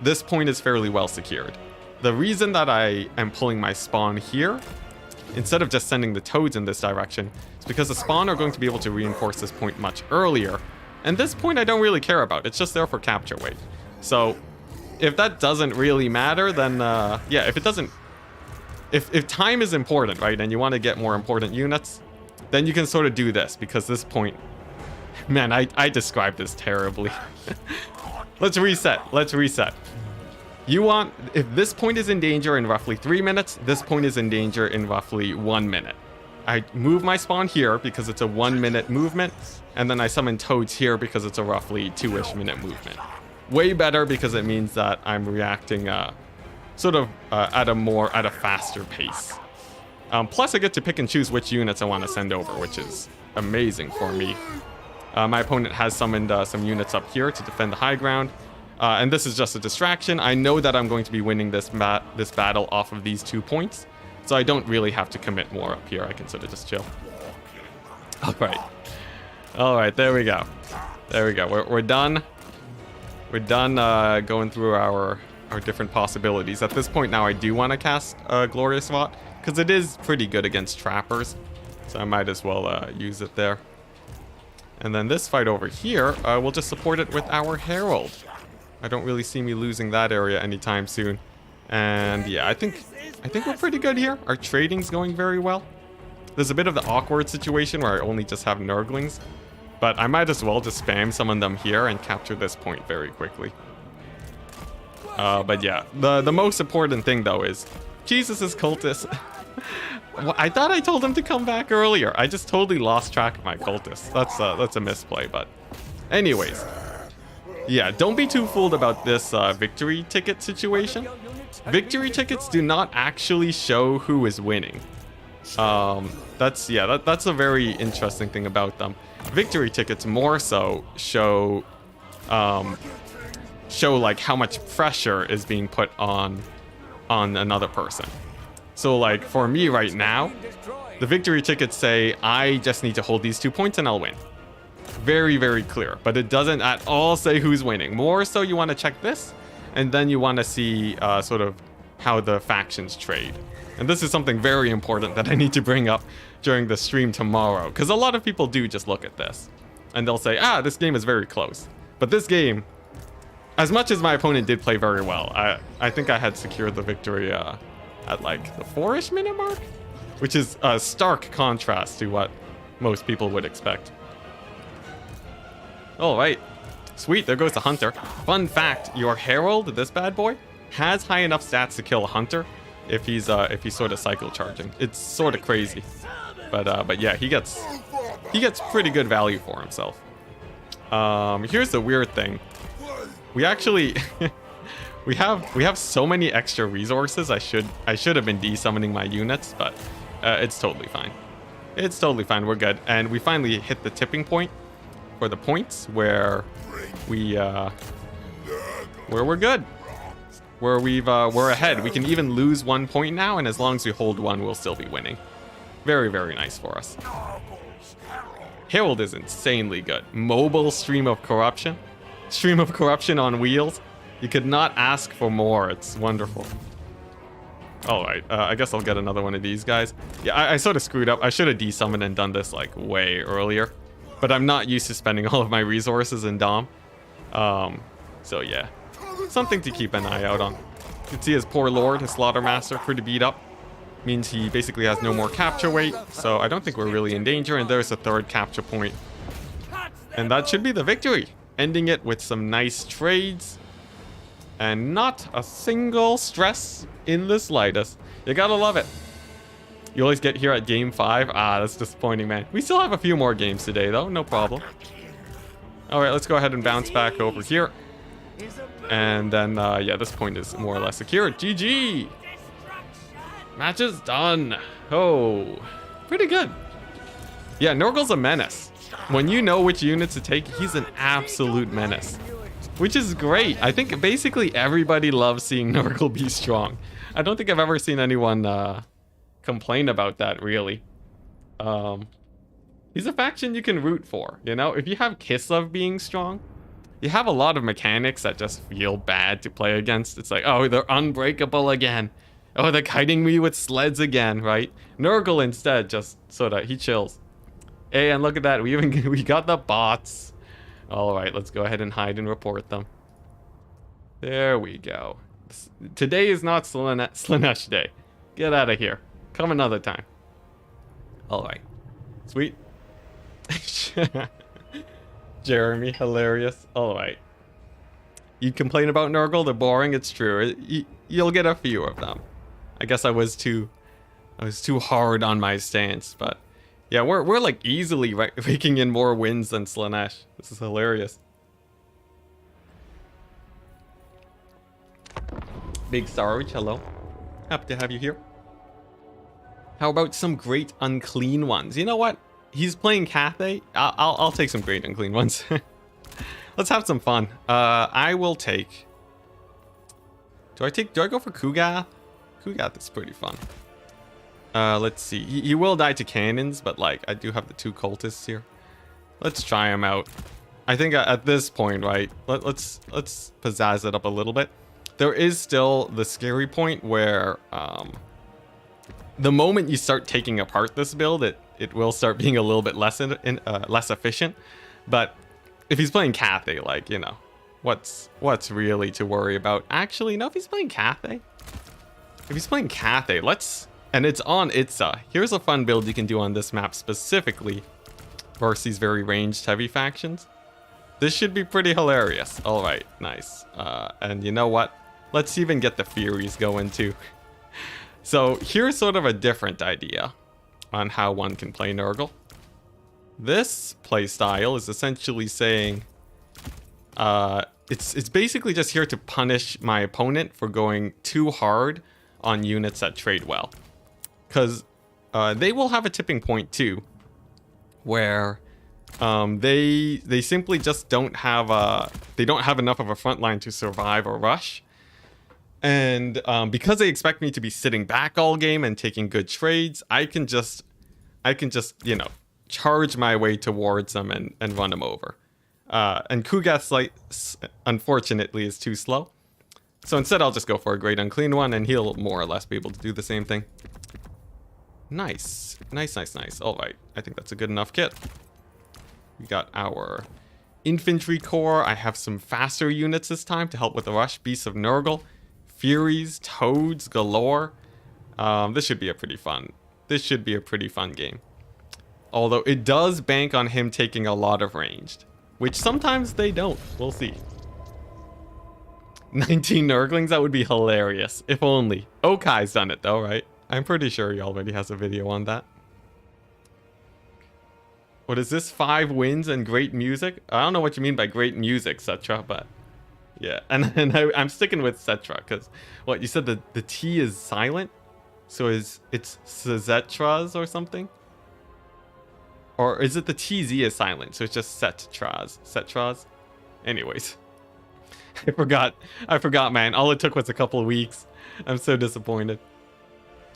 This point is fairly well secured. The reason that I am pulling my spawn here, instead of just sending the toads in this direction, is because the spawn are going to be able to reinforce this point much earlier. And this point I don't really care about. It's just there for capture weight. So if that doesn't really matter, then yeah, if it doesn't... If time is important, right, and you want to get more important units, then you can sort of do this, because this point... Man, I described this terribly. Let's reset. You want... If this point is in danger in roughly 3 minutes, this point is in danger in roughly 1 minute. I move my spawn here because it's a 1 minute movement, and then I summon toads here because it's a roughly 2-ish minute movement. Way better because it means that I'm reacting sort of at a faster pace. Plus I get to pick and choose which units I want to send over, which is amazing for me. My opponent has summoned some units up here to defend the high ground. And this is just a distraction. I know that I'm going to be winning this battle off of these 2 points, so I don't really have to commit more up here. I can sort of just chill. All right, there we go. We're done. We're done going through our different possibilities. At this point now, I do want to cast Glorious Rot, because it is pretty good against trappers. So I might as well use it there. And then this fight over here, we'll just support it with our Herald. I don't really see me losing that area anytime soon. And yeah, I think we're pretty good here. Our trading's going very well. There's a bit of the awkward situation where I only just have Nurglings, but I might as well just spam summon them here and capture this point very quickly. But yeah, the most important thing though is Jesus' cultists. I thought I told him to come back earlier. I just totally lost track of my cultists. That's a misplay, but anyways. Yeah, don't be too fooled about this victory ticket situation. Victory tickets do not actually show who is winning. That's a very interesting thing about them. Victory tickets more so show like how much pressure is being put on another person. So like for me right now, the victory tickets say I just need to hold these 2 points and I'll win. Very, very clear, but it doesn't at all say who's winning. More so you want to check this, and then you want to see sort of how the factions trade. And this is something very important that I need to bring up during the stream tomorrow, because a lot of people do just look at this and they'll say, this game is very close. But this game, as much as my opponent did play very well, I think I had secured the victory at like the 4-ish minute mark, which is a stark contrast to what most people would expect. All right, sweet, there goes the Hunter. Fun fact, your Herald, this bad boy, has high enough stats to kill a Hunter if he's sort of cycle charging. It's sort of crazy, but yeah, he gets pretty good value for himself. Here's the weird thing. We actually we have so many extra resources. I should have been desummoning my units, but it's totally fine. It's totally fine. We're good, and we finally hit the tipping point for the points where we're good. Where we're ahead. We can even lose 1 point now, and as long as we hold 1, we'll still be winning. Very, very nice for us. Herald is insanely good. Mobile stream of corruption. Stream of corruption on wheels. You could not ask for more. It's wonderful. Alright, I guess I'll get another one of these guys. Yeah, I sort of screwed up. I should have desummoned and done this like way earlier. But I'm not used to spending all of my resources in Dom. So yeah. Something to keep an eye out on. You can see his poor lord, his Slaughtermaster, pretty beat up. Means he basically has no more capture weight. So I don't think we're really in danger. And there's a 3rd capture point. And that should be the victory. Ending it with some nice trades. And not a single stress in the slightest. You gotta love it. You always get here at game 5. That's disappointing, man. We still have a few more games today, though. No problem. All right, let's go ahead and bounce back over here. And then, yeah, this point is more or less secure. GG! Match is done. Oh, pretty good. Yeah, Nurgle's a menace. When you know which units to take, he's an absolute menace. Which is great. I think basically everybody loves seeing Nurgle be strong. I don't think I've ever seen anyone complain about that, really. He's a faction you can root for, you know? If you have Kislev being strong, you have a lot of mechanics that just feel bad to play against. It's like, oh, they're unbreakable again. Oh, they're kiting me with sleds again, right? Nurgle instead just sort of, he chills. Hey, and look at that. We got the bots. All right, let's go ahead and hide and report them. There we go. Today is not Slaanesh Day. Get out of here. Come another time. All right. Sweet. Jeremy, hilarious. All right. You complain about Nurgle, they're boring. It's true. You'll get a few of them. I guess I was too hard on my stance, but yeah, we're like easily raking in more wins than Slaanesh. This is hilarious. Big Sarge, hello. Happy to have you here. How about some great unclean ones? You know what? He's playing Cathay. I'll take some great unclean ones. Let's have some fun. I will take. Do I go for Kugath? Kugath is pretty fun. Let's see. He will die to cannons, but like I do have the 2 cultists here. Let's try him out. I think at this point, right? Let's pizzazz it up a little bit. There is still the scary point where the moment you start taking apart this build, it it will start being a little bit less less efficient. But if he's playing Cathay, like, you know, what's really to worry about? Actually, no, if he's playing Cathay, and it's on Itza. Here's a fun build you can do on this map specifically versus these very ranged heavy factions. This should be pretty hilarious. All right, nice. And you know what? Let's even get the Furies going too. So here's sort of a different idea on how one can play Nurgle. This playstyle is essentially saying, it's basically just here to punish my opponent for going too hard on units that trade well. Because they will have a tipping point too, where they simply just don't have enough of a front line to survive or rush. And because they expect me to be sitting back all game and taking good trades, I can just, you know, charge my way towards them and run them over. And Kugath's, like, unfortunately, is too slow. So instead, I'll just go for a Great Unclean One, and he'll more or less be able to do the same thing. Nice. Nice, nice, nice. All right. I think that's a good enough kit. We got our Infantry Corps. I have some faster units this time to help with the rush. Beasts of Nurgle. Furies, Toads galore. This should be a pretty fun game. Although it does bank on him taking a lot of ranged, which sometimes they don't. We'll see. 19 Nurglings, that would be hilarious. If only. Okai's done it though, right? I'm pretty sure he already has a video on that. What is this? 5 wins and great music? I don't know what you mean by great music, Cetra, but yeah. And I'm sticking with Cetra, because what you said, the T is silent? So it's Cetras or something? Or is it the TZ is silent? So it's just Cetras? Anyways. I forgot, man. All it took was a couple of weeks. I'm so disappointed.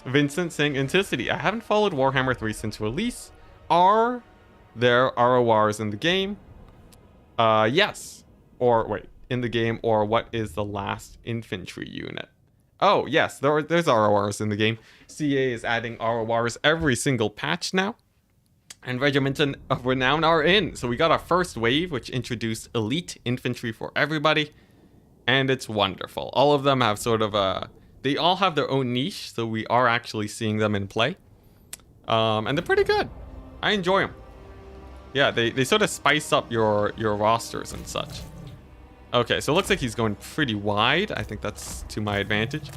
Vincent saying, Enticity. I haven't followed Warhammer 3 since release. Are there RORs in the game? Yes. Or, wait. In the game, or what is the last infantry unit? Oh, yes. There's RORs in the game. CA is adding RORs every single patch now. And Regiments of Renown are in. So we got our first wave, which introduced elite infantry for everybody. And it's wonderful. All of them have sort of a... They all have their own niche, so we are actually seeing them in play. And they're pretty good. I enjoy them. Yeah, they sort of spice up your rosters and such. Okay, so it looks like he's going pretty wide. I think that's to my advantage.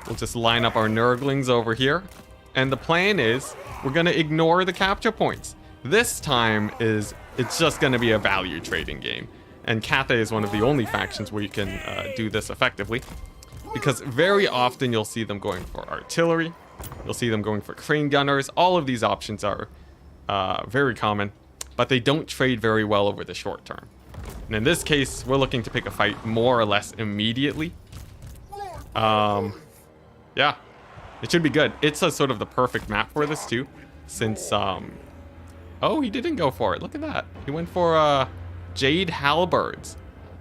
We'll just line up our Nurglings over here. And the plan is, we're going to ignore the capture points. This time it's just going to be a value trading game. And Cathay is one of the only factions where you can do this effectively. Because very often you'll see them going for artillery. You'll see them going for crane gunners. All of these options are very common. But they don't trade very well over the short term. And in this case, we're looking to pick a fight more or less immediately. Yeah. It should be good. It's a sort of the perfect map for this too. Since, oh, he didn't go for it. Look at that. He went for, Jade Halberds.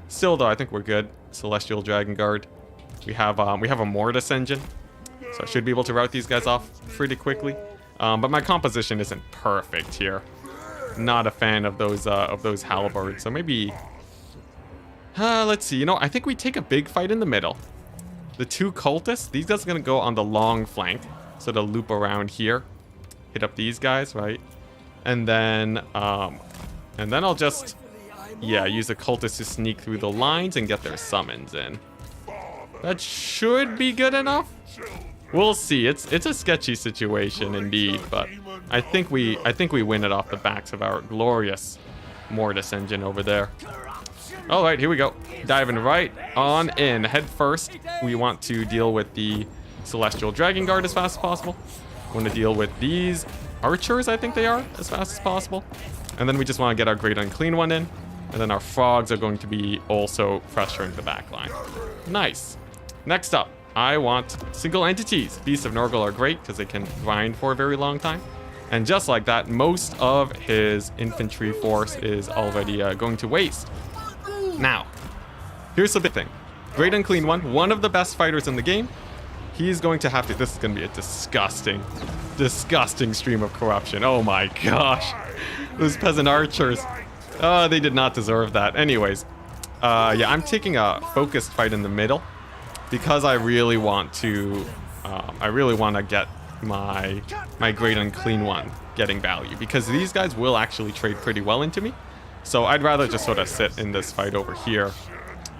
Still though, I think we're good. Celestial Dragon Guard. We have a Mortis engine. So I should be able to route these guys off pretty quickly. But my composition isn't perfect here. Not a fan of those Halberds. So maybe, let's see. You know, I think we take a big fight in the middle. The 2 cultists, these guys are gonna go on the long flank. So they'll loop around here. Hit up these guys, right? And then I'll just, yeah, use a cultist to sneak through the lines and get their summons in. That should be good enough. We'll see. It's a sketchy situation indeed, but I think we win it off the backs of our glorious Mortis engine over there. All right, here we go. Diving right on in. Head first, we want to deal with the Celestial Dragon Guard as fast as possible. We want to deal with these archers, I think they are, as fast as possible. And then we just want to get our Great Unclean One in. And then our frogs are going to be also pressuring the back line. Nice. Next up, I want single entities. Beasts of Nurgle are great because they can grind for a very long time. And just like that, most of his infantry force is already going to waste. Now, here's the big thing. Great Unclean One of the best fighters in the game. He's going to have to, this is going to be a disgusting disgusting stream of corruption. Oh my gosh. Those peasant archers. Oh, they did not deserve that. Anyways, yeah, I'm taking a focused fight in the middle because I really want to get my great unclean one getting value, because these guys will actually trade pretty well into me. So I'd rather just sort of sit in this fight over here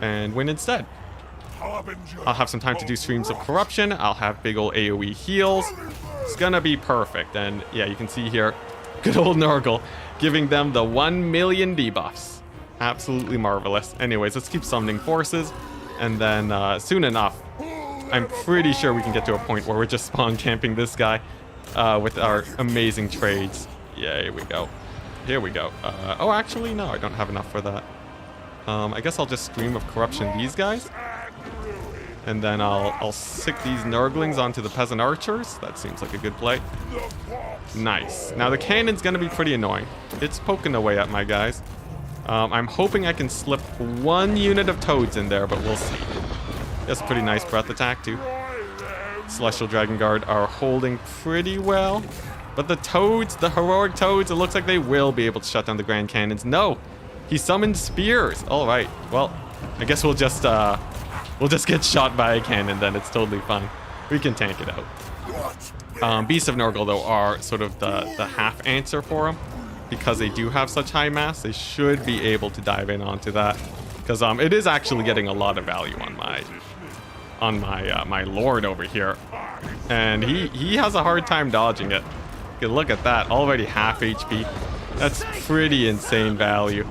and win instead. I'll have some time to do streams of corruption. I'll have big old AoE heals. It's gonna be perfect. And yeah, you can see here, good old Nurgle giving them the 1 million debuffs. Absolutely marvelous. Anyways, let's keep summoning forces, and then soon enough, I'm pretty sure we can get to a point where we're just spawn camping this guy with our amazing trades. Yeah, here we go. Here we go. Oh, actually, no, I don't have enough for that. I guess I'll just stream of corruption these guys. And then I'll sick these Nurglings onto the peasant archers. That seems like a good play. Nice. Now the cannon's gonna be pretty annoying. It's poking away at my guys. I'm hoping I can slip 1 unit of toads in there, but we'll see. That's a pretty nice breath attack too. Celestial Dragon Guard are holding pretty well. But the toads, the heroic toads, it looks like they will be able to shut down the grand cannons. No! He summoned spears. Alright, well, I guess we'll just get shot by a cannon then. It's totally fine. We can tank it out. Beasts of Nurgle, though, are sort of the half answer for them. Because they do have such high mass, they should be able to dive in onto that. Because it is actually getting a lot of value on my lord over here. And he has a hard time dodging it. Look at that, already half HP. That's pretty insane value.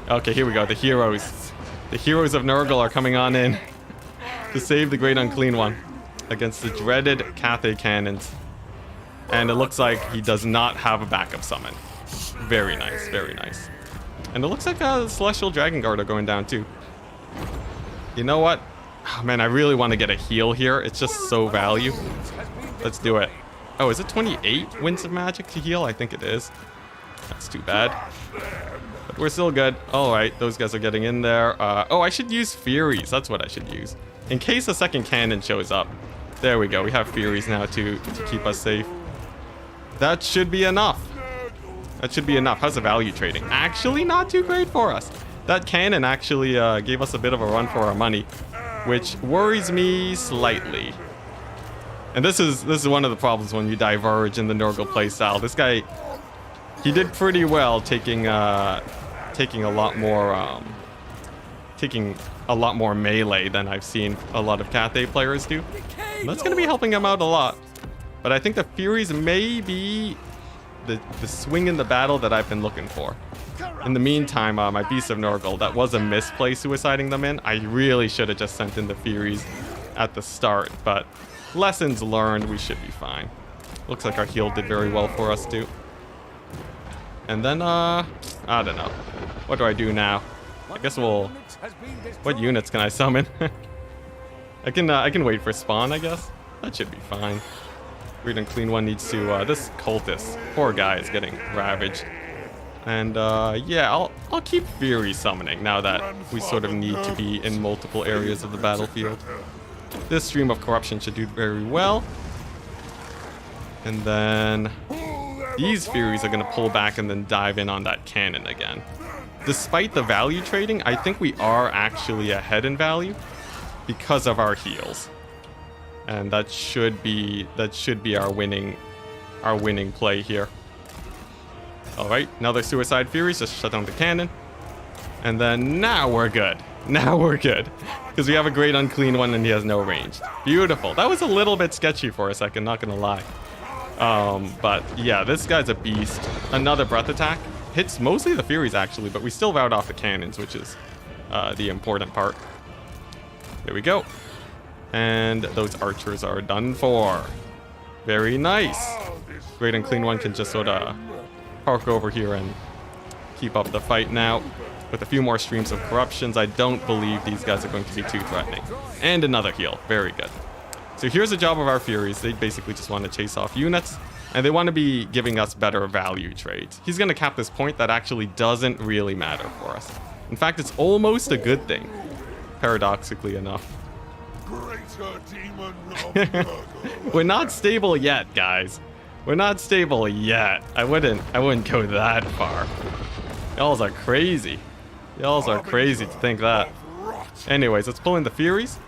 Okay, here we go, the heroes. The heroes of Nurgle are coming on in to save the Great Unclean One against the dreaded Cathay Cannons. And it looks like he does not have a backup summon. Very nice, very nice. And it looks like the Celestial Dragon Guard are going down too. You know what? Oh, man, I really want to get a heal here. It's just so value. Let's do it. Oh, is it 28 Winds of Magic to heal? I think it is. That's too bad. But we're still good. Alright, those guys are getting in there. Oh, I should use Furies. That's what I should use. In case a second cannon shows up. There we go. We have Furies now to keep us safe. That should be enough. That should be enough. How's the value trading? Actually, not too great for us. That cannon actually gave us a bit of a run for our money, which worries me slightly. And this is one of the problems when you diverge in the Nurgle playstyle. This guy, he did pretty well taking a lot more melee than I've seen a lot of Cathay players do. And that's going to be helping him out a lot. But I think the Furies may be the swing in the battle that I've been looking for. In the meantime, my Beasts of Nurgle, that was a misplay suiciding them in. I really should have just sent in the Furies at the start, but lessons learned, we should be fine. Looks like our heal did very well for us too. And then, I don't know. What do I do now? I guess what units can I summon? I can wait for spawn, I guess. That should be fine. Great Unclean One needs to, this cultist, poor guy, is getting ravaged. And yeah, I'll keep Fury summoning now that we sort of need to be in multiple areas of the battlefield. This stream of corruption should do very well. And then these Furies are going to pull back and then dive in on that cannon again. Despite the value trading, I think we are actually ahead in value because of our heals. And that should be our winning play here. Alright, another Suicide Furies, just shut down the cannon. And then now we're good. Now we're good. Because we have a Great Unclean One and he has no range. Beautiful. That was a little bit sketchy for a second, not gonna lie. But yeah, this guy's a beast. Another breath attack. Hits mostly the Furies actually, but we still vowed off the cannons, which is the important part. There we go. And those archers are done for. Very nice. Great Unclean One can just sort of park over here and keep up the fight now. With a few more streams of corruptions, I don't believe these guys are going to be too threatening. And another heal. Very good. So here's the job of our Furies. They basically just want to chase off units, and they want to be giving us better value trades. He's going to cap this point that actually doesn't really matter for us. In fact, it's almost a good thing, paradoxically enough. Greater demon of We're not stable yet, guys. We're not stable yet. I wouldn't go that far. Y'alls are crazy. Y'alls are crazy to think that. Anyways, let's pull in the Furies.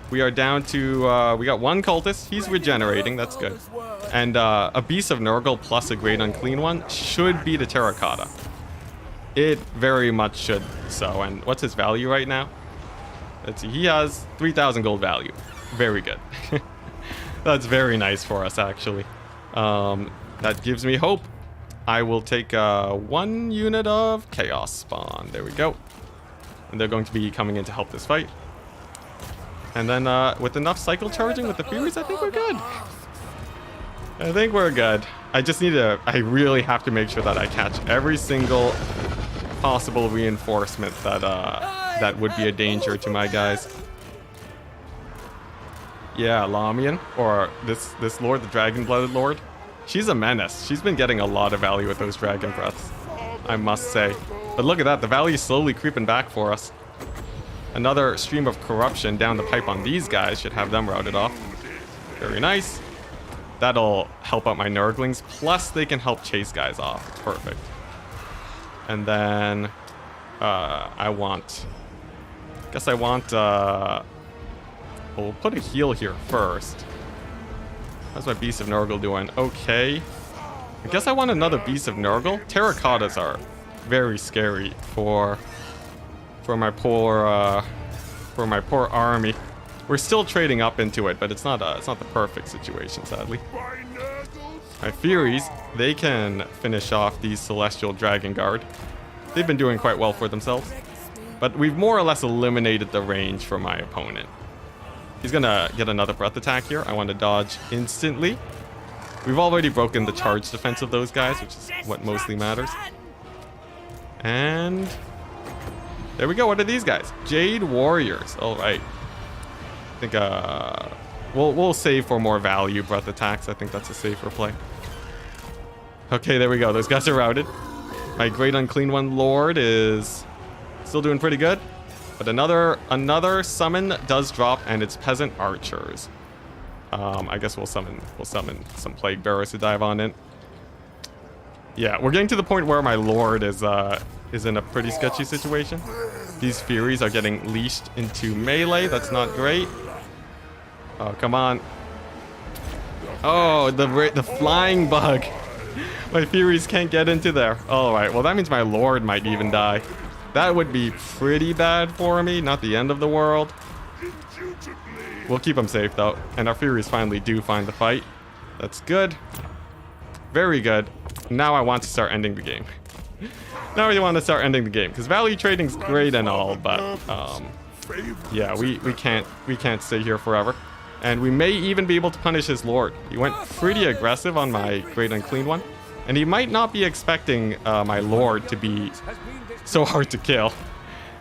We are down to, we got one cultist. He's regenerating, that's good. And a Beast of Nurgle plus a Great Unclean One should be the Terracotta. It very much should so. And what's his value right now? Let's see, he has 3,000 gold value. Very good. That's very nice for us, actually. That gives me hope. I will take 1 unit of Chaos Spawn. There we go. And they're going to be coming in to help this fight. And then with enough cycle charging with the Furies, I think we're good. I think we're good. I just need to... I really have to make sure that I catch every single possible reinforcement that that would be a danger to my guys. Yeah, Lamian, or this Lord, the Dragon-Blooded Lord. She's a menace. She's been getting a lot of value with those Dragon Breaths, I must say. But look at that, the value is slowly creeping back for us. Another stream of corruption down the pipe on these guys should have them routed off. Very nice. That'll help out my Nurglings, plus they can help chase guys off. It's perfect. And then I guess I want we'll put a heal here first. How's my Beast of Nurgle doing? Okay. I guess I want another Beast of Nurgle. Terracottas are very scary for my poor army. We're still trading up into it, but it's not the perfect situation, sadly. My Furies, they can finish off these Celestial Dragon Guard. They've been doing quite well for themselves. But we've more or less eliminated the range for my opponent. He's gonna get another breath attack here. I want to dodge instantly. We've already broken the charge defense of those guys, which is what mostly matters. And there we go. What are these guys? Jade Warriors. All right. I think we'll save for more value breath attacks. I think that's a safer play. Okay, there we go. Those guys are routed. My Great Unclean One Lord is still doing pretty good. But another summon does drop, and it's Peasant Archers. I guess we'll summon some Plague Bearers to dive on in. Yeah, we're getting to the point where my Lord is in a pretty sketchy situation. These Furies are getting leashed into melee. That's not great. Oh, come on. Oh, the flying bug. My Furies can't get into there. All right, well, that means my Lord might even die. That would be pretty bad for me. Not the end of the world. We'll keep them safe, though. And our Furies finally do find the fight. That's good. Very good. Now I want to start ending the game. Now we want to start ending the game. Because value trading's great and all, but... yeah, we can't stay here forever. And we may even be able to punish his Lord. He went pretty aggressive on my Great Unclean One. And he might not be expecting my Lord to be so hard to kill.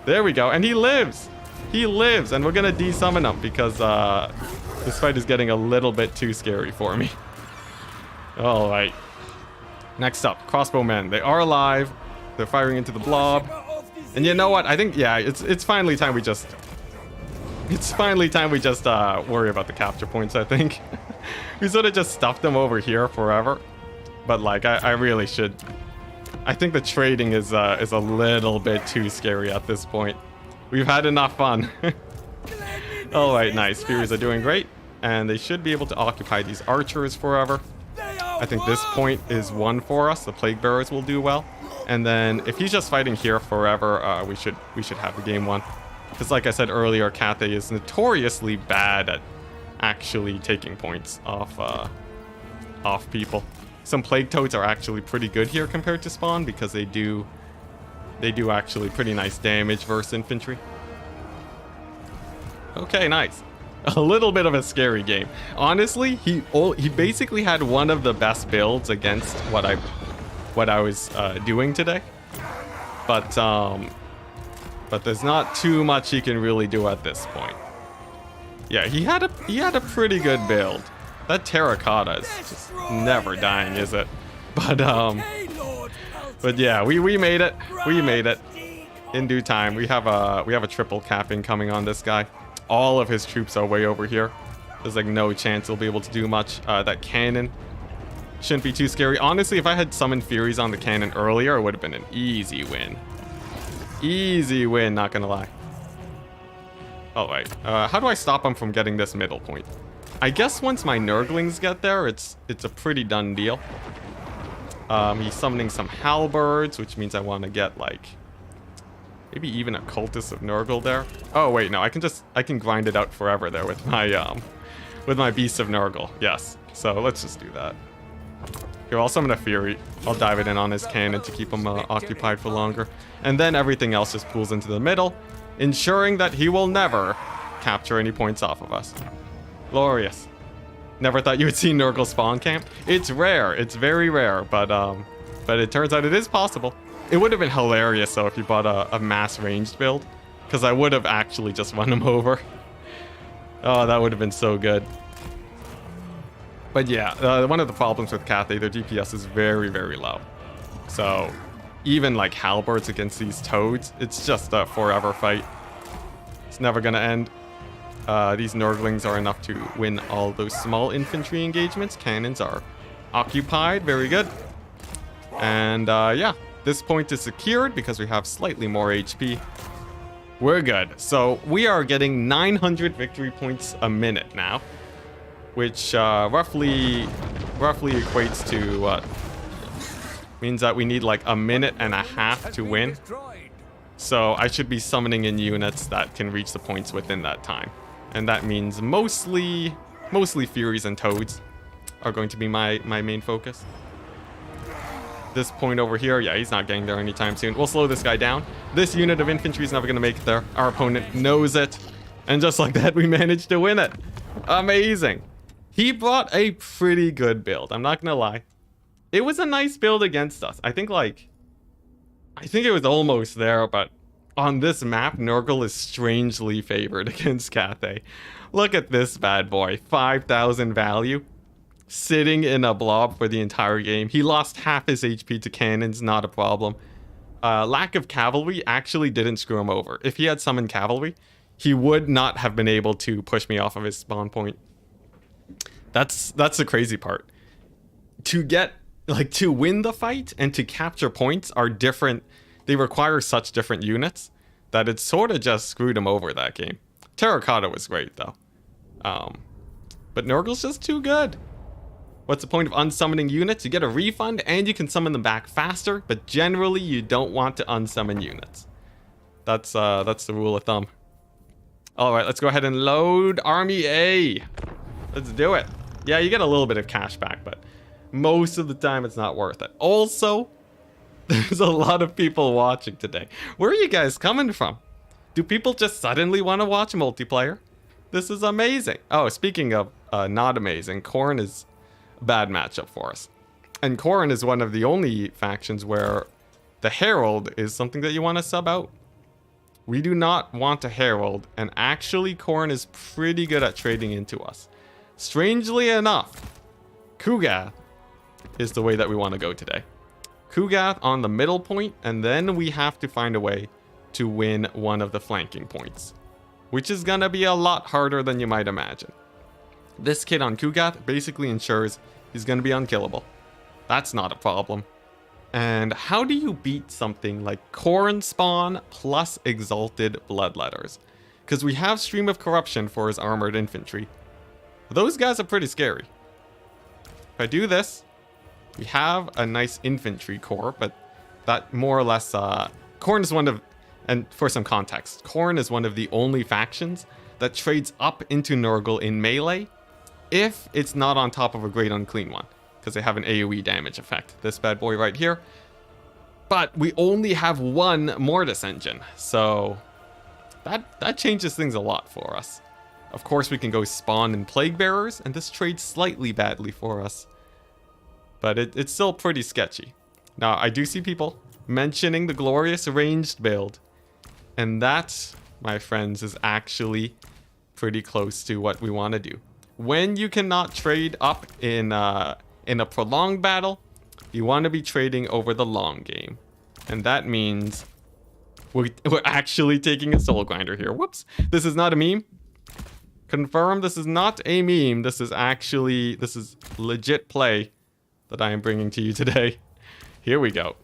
There we go. And he lives. He lives. And we're going to desummon him because this fight is getting a little bit too scary for me. All right. Next up, crossbowmen. They are alive. They're firing into the blob. And you know what? I think, yeah, it's finally time we just... It's finally time we just worry about the capture points, I think. We sort of just stuffed them over here forever. But, like, I really should... I think the trading is a little bit too scary at this point. We've had enough fun. Alright, nice. Furies are doing great. And they should be able to occupy these archers forever. I think this point is one for us. The Plague Bearers will do well. And then if he's just fighting here forever, we should have the game won. Because like I said earlier, Cathay is notoriously bad at actually taking points off people. Some Plague Toads are actually pretty good here compared to Spawn because they do actually pretty nice damage versus infantry. Okay, nice. A little bit of a scary game. Honestly, he basically had one of the best builds against what I was doing today. But there's not too much he can really do at this point. Yeah, he had a pretty good build. That terracotta is just never dying, is it? But yeah, we made it. We made it in due time. We have a triple capping coming on this guy. All of his troops are way over here. There's like no chance he'll be able to do much. That cannon Shouldn't be too scary. Honestly, if I had summoned Furies on the cannon earlier, it would have been an easy win. Easy win, not gonna lie. Oh, wait. How do I stop him from getting this middle point? I guess once my Nurglings get there, it's a pretty done deal. He's summoning some Halberds, which means I want to get, like, maybe even a Cultist of Nurgle there. Oh, wait, no. I can grind it out forever there with my Beast of Nurgle. Yes. So let's just do that. Here, I'll summon a Fury. I'll dive it in on his cannon to keep him occupied for longer. And then everything else just pulls into the middle, ensuring that he will never capture any points off of us. Glorious. Never thought you would see Nurgle spawn camp. It's rare. It's very rare, but it turns out it is possible. It would have been hilarious, though, if you bought a mass ranged build, because I would have actually just run him over. Oh, that would have been so good. But yeah, one of the problems with Cathay, their DPS is very, very low. So even like Halberds against these Toads, it's just a forever fight. It's never gonna end. These Nurglings are enough to win all those small infantry engagements. Cannons are occupied. Very good. And yeah, this point is secured because we have slightly more HP. We're good. So we are getting 900 victory points a minute now, which roughly equates to what? Means that we need like a minute and a half to win. So I should be summoning in units that can reach the points within that time. And that means mostly Furies and Toads are going to be my main focus. This point over here, yeah, he's not getting there anytime soon. We'll slow this guy down. This unit of infantry is never going to make it there. Our opponent knows it. And just like that, we managed to win it. Amazing. He brought a pretty good build. I'm not going to lie. It was a nice build against us. I think it was almost there, but on this map, Nurgle is strangely favored against Cathay. Look at this bad boy. 5,000 value. Sitting in a blob for the entire game. He lost half his HP to cannons, not a problem. Lack of cavalry actually didn't screw him over. If he had summoned cavalry, he would not have been able to push me off of his spawn point. That's the crazy part. To win the fight and to capture points are different. They require such different units that it sort of just screwed him over that game. Terracotta was great though. But Nurgle's just too good. What's the point of unsummoning units? You get a refund and you can summon them back faster, but generally you don't want to unsummon units. That's the rule of thumb. All right, let's go ahead and load Army A. Let's do it. Yeah, you get a little bit of cash back, but most of the time it's not worth it. Also, there's a lot of people watching today. Where are you guys coming from? Do people just suddenly want to watch multiplayer? This is amazing. Oh, speaking of not amazing, Khorne is a bad matchup for us. And Khorne is one of the only factions where the Herald is something that you want to sub out. We do not want a Herald, and actually Khorne is pretty good at trading into us. Strangely enough, Kugath is the way that we want to go today. Kugath on the middle point, and then we have to find a way to win one of the flanking points, which is gonna be a lot harder than you might imagine. This kid on Kugath basically ensures he's gonna be unkillable. That's not a problem. And how do you beat something like Khorne spawn plus Exalted Bloodletters? Because we have Stream of Corruption for his armored infantry. Those guys are pretty scary. If I do this, we have a nice infantry corps, but that more or less, Khorne is one of, and for some context, Khorne is one of the only factions that trades up into Nurgle in melee if it's not on top of a Great Unclean one, because they have an AoE damage effect. This bad boy right here. But we only have one Mortis engine, so that changes things a lot for us. Of course, we can go spawn in Plague Bearers, and this trades slightly badly for us. But it's still pretty sketchy. Now, I do see people mentioning the glorious ranged build. And that, my friends, is actually pretty close to what we want to do. When you cannot trade up in a prolonged battle, you want to be trading over the long game. And that means we're actually taking a soul grinder here. Whoops. This is not a meme. Confirm this is not a meme. This is legit play. that I am bringing to you today. Here we go.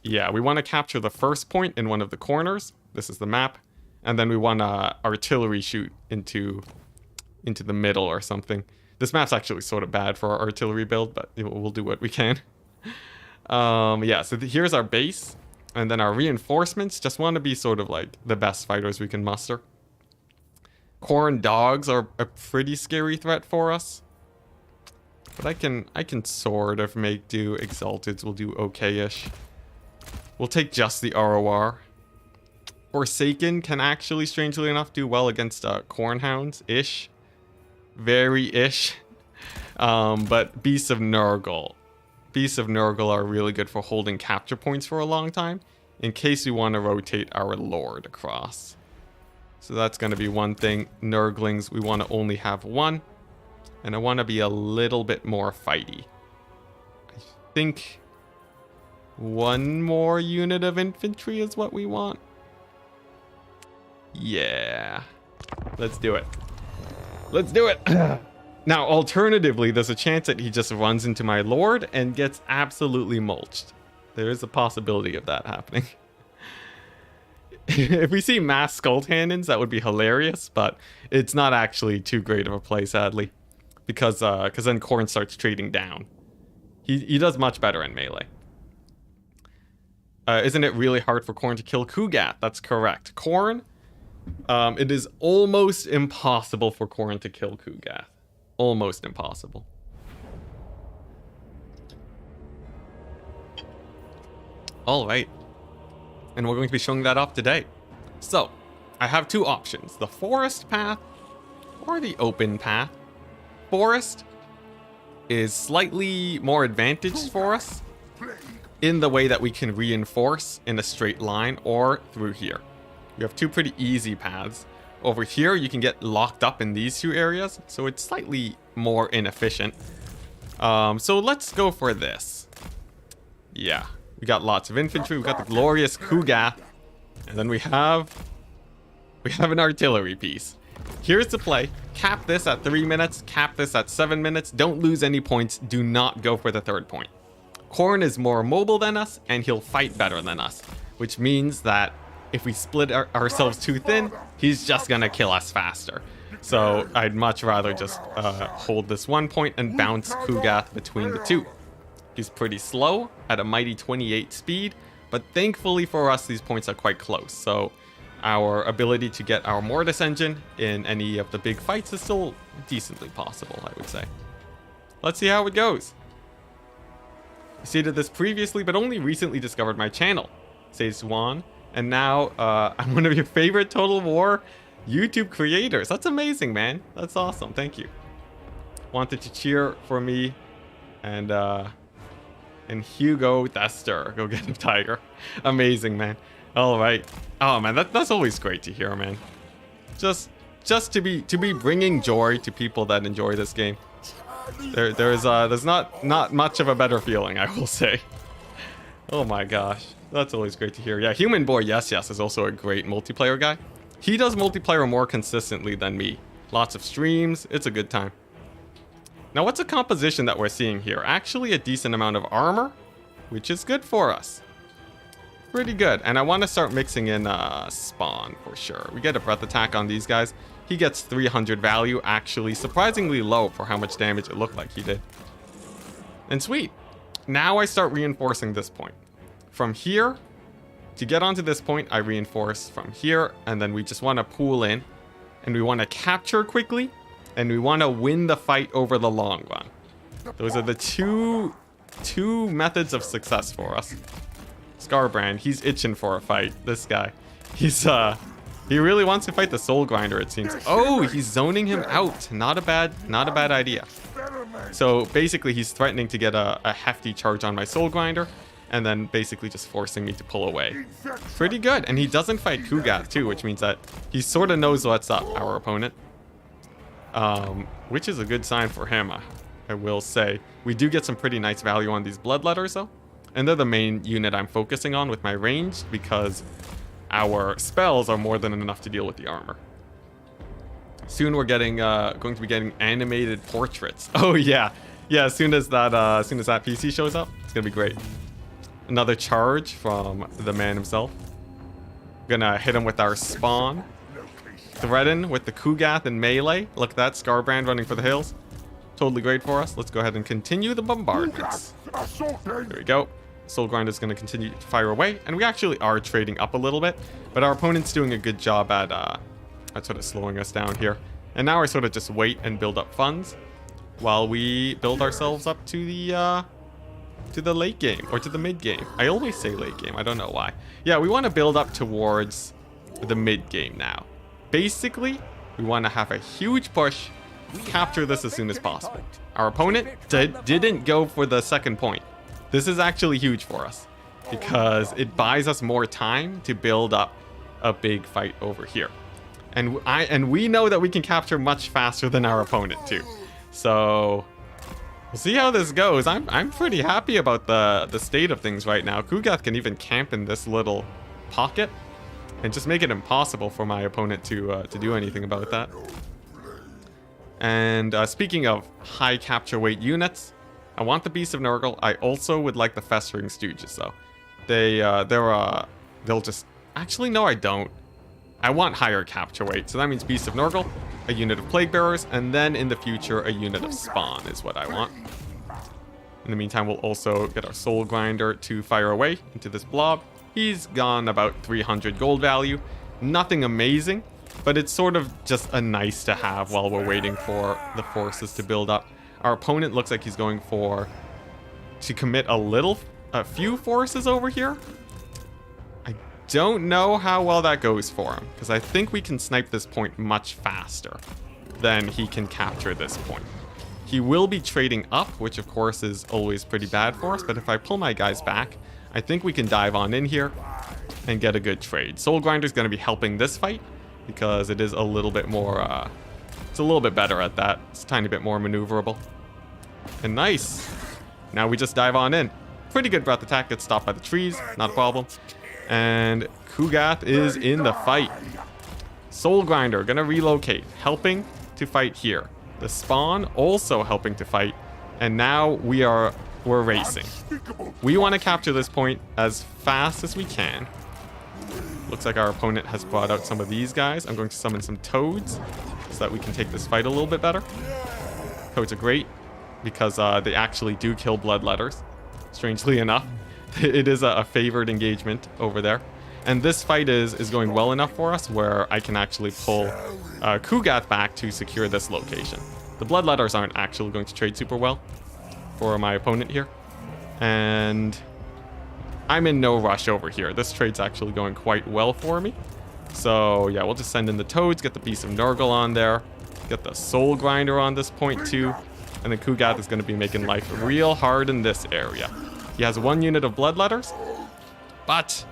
Yeah, we want to capture the first point in one of the corners. This is the map. And then we want to artillery shoot into the middle or something. This map's actually sort of bad for our artillery build, but we'll do what we can. Yeah, so here's our base. And then our reinforcements just want to be sort of like the best fighters we can muster. Corn dogs are a pretty scary threat for us. But I can sort of make do. Exalteds will do okay-ish. We'll take just the ROR. Forsaken can actually, strangely enough, do well against Cornhounds-ish. Very-ish. But Beasts of Nurgle. Beasts of Nurgle are really good for holding capture points for a long time, in case we want to rotate our Lord across. So that's going to be one thing. Nurglings, we want to only have one. And I want to be a little bit more fighty. I think one more unit of infantry is what we want. Yeah. Let's do it. Let's do it. Now, alternatively, there's a chance that he just runs into my Lord and gets absolutely mulched. There is a possibility of that happening. If we see mass skull cannons, that would be hilarious, but it's not actually too great of a play, sadly. Because then Khorne starts trading down. He does much better in melee. Isn't it really hard for Khorne to kill Kugath? That's correct. Khorne, it is almost impossible for Khorne to kill Kugath. Almost impossible. Alright. And we're going to be showing that off today. So, I have two options. The forest path or the open path. Forest is slightly more advantaged for us in the way that we can reinforce in a straight line or through here. We have two pretty easy paths. Over here, you can get locked up in these two areas, so it's slightly more inefficient. So let's go for this. Yeah, we got lots of infantry. We got the glorious Kugath, and then we have an artillery piece. Here's the play. Cap this at 3 minutes, cap this at 7 minutes. Don't lose any points. Do not go for the third point. Khorne is more mobile than us, and he'll fight better than us, which means that if we split ourselves too thin, he's just gonna kill us faster. So I'd much rather just hold this 1 point and bounce Kugath between the two. He's pretty slow at a mighty 28 speed, but thankfully for us, these points are quite close. So our ability to get our Mortis engine in any of the big fights is still decently possible, I would say. Let's see how it goes. I stated this previously, but only recently discovered my channel, says Swan. And now I'm one of your favorite Total War YouTube creators. That's amazing, man. That's awesome. Thank you. Wanted to cheer for me and Hugo Thester. Go get him, Tiger. Amazing, man. All right. Oh man, that's always great to hear, man. Just to be bringing joy to people that enjoy this game. There's not much of a better feeling, I will say. Oh my gosh. That's always great to hear. Yeah, Human Boy Yes is also a great multiplayer guy. He does multiplayer more consistently than me. Lots of streams. It's a good time. Now, what's a composition that we're seeing here? Actually, a decent amount of armor, which is good for us. Pretty good. And I want to start mixing in spawn for sure. We get a breath attack on these guys. He gets 300 value, actually surprisingly low for how much damage it looked like he did. And sweet. Now I start reinforcing this point. From here, to get onto this point, I reinforce from here, and then we just want to pool in, and we want to capture quickly, and we want to win the fight over the long run. Those are the two methods of success for us. Scarbrand, he's itching for a fight. This guy, he really wants to fight the Soul Grinder, it seems. Oh, he's zoning him out. Not a bad idea. So basically, he's threatening to get a hefty charge on my Soul Grinder, and then basically just forcing me to pull away. Pretty good. And he doesn't fight Kugath too, which means that he sort of knows what's up, our opponent. Which is a good sign for him, I will say. We do get some pretty nice value on these Bloodletters though. And they're the main unit I'm focusing on with my ranged, because our spells are more than enough to deal with the armor. Soon we're getting going to be getting animated portraits. Oh yeah. Yeah, as soon as that PC shows up, it's gonna be great. Another charge from the man himself. Gonna hit him with our spawn. Threaten with the Kugath and melee. Look at that, Scarbrand running for the hills. Totally great for us. Let's go ahead and continue the bombardments. There we go. Soul Grinder's gonna continue to fire away, and we actually are trading up a little bit, but our opponent's doing a good job at sort of slowing us down here. And now I sort of just wait and build up funds while we build ourselves up to the late game, or to the mid game. I always say late game, I don't know why. Yeah, we want to build up towards the mid game now. Basically, we want to have a huge push, capture this as soon as possible. Our opponent didn't go for the second point. This is actually huge for us, because it buys us more time to build up a big fight over here. And we know that we can capture much faster than our opponent too. So we'll see how this goes. I'm pretty happy about the state of things right now. Kugath can even camp in this little pocket and just make it impossible for my opponent to do anything about that. And speaking of high capture weight units, I want the Beast of Nurgle. I also would like the Festering Stooges though. They'll just... Actually, no, I don't. I want higher capture weight, so that means Beast of Nurgle, a unit of Plague Bearers, and then in the future, a unit of Spawn is what I want. In the meantime, we'll also get our Soul Grinder to fire away into this blob. He's gone about 300 gold value. Nothing amazing, but it's sort of just a nice to have while we're waiting for the forces to build up. Our opponent looks like he's going to commit a few forces over here. Don't know how well that goes for him, because I think we can snipe this point much faster than he can capture this point. He will be trading up, which of course is always pretty bad for us, but if I pull my guys back, I think we can dive on in here and get a good trade. Soul Grinder's going to be helping this fight, because it is a little bit more, it's a little bit better at that. It's a tiny bit more maneuverable. And nice. Now we just dive on in. Pretty good breath attack, gets stopped by the trees, not a problem. And Kugath is in the fight. Soul Grinder gonna relocate, helping to fight here. The Spawn also helping to fight, and now we're racing. We want to capture this point as fast as we can. Looks like our opponent has brought out some of these guys. I'm going to summon some toads so that we can take this fight a little bit better. Toads are great because they actually do kill bloodletters, strangely enough. It is a favored engagement over there. And this fight is going well enough for us where I can actually pull Kugath back to secure this location. The bloodletters aren't actually going to trade super well for my opponent here. And I'm in no rush over here. This trade's actually going quite well for me. So yeah, we'll just send in the toads, get the Beast of Nurgle on there, get the Soul Grinder on this point too. And then Kugath is going to be making life real hard in this area. He has one unit of bloodletters, but...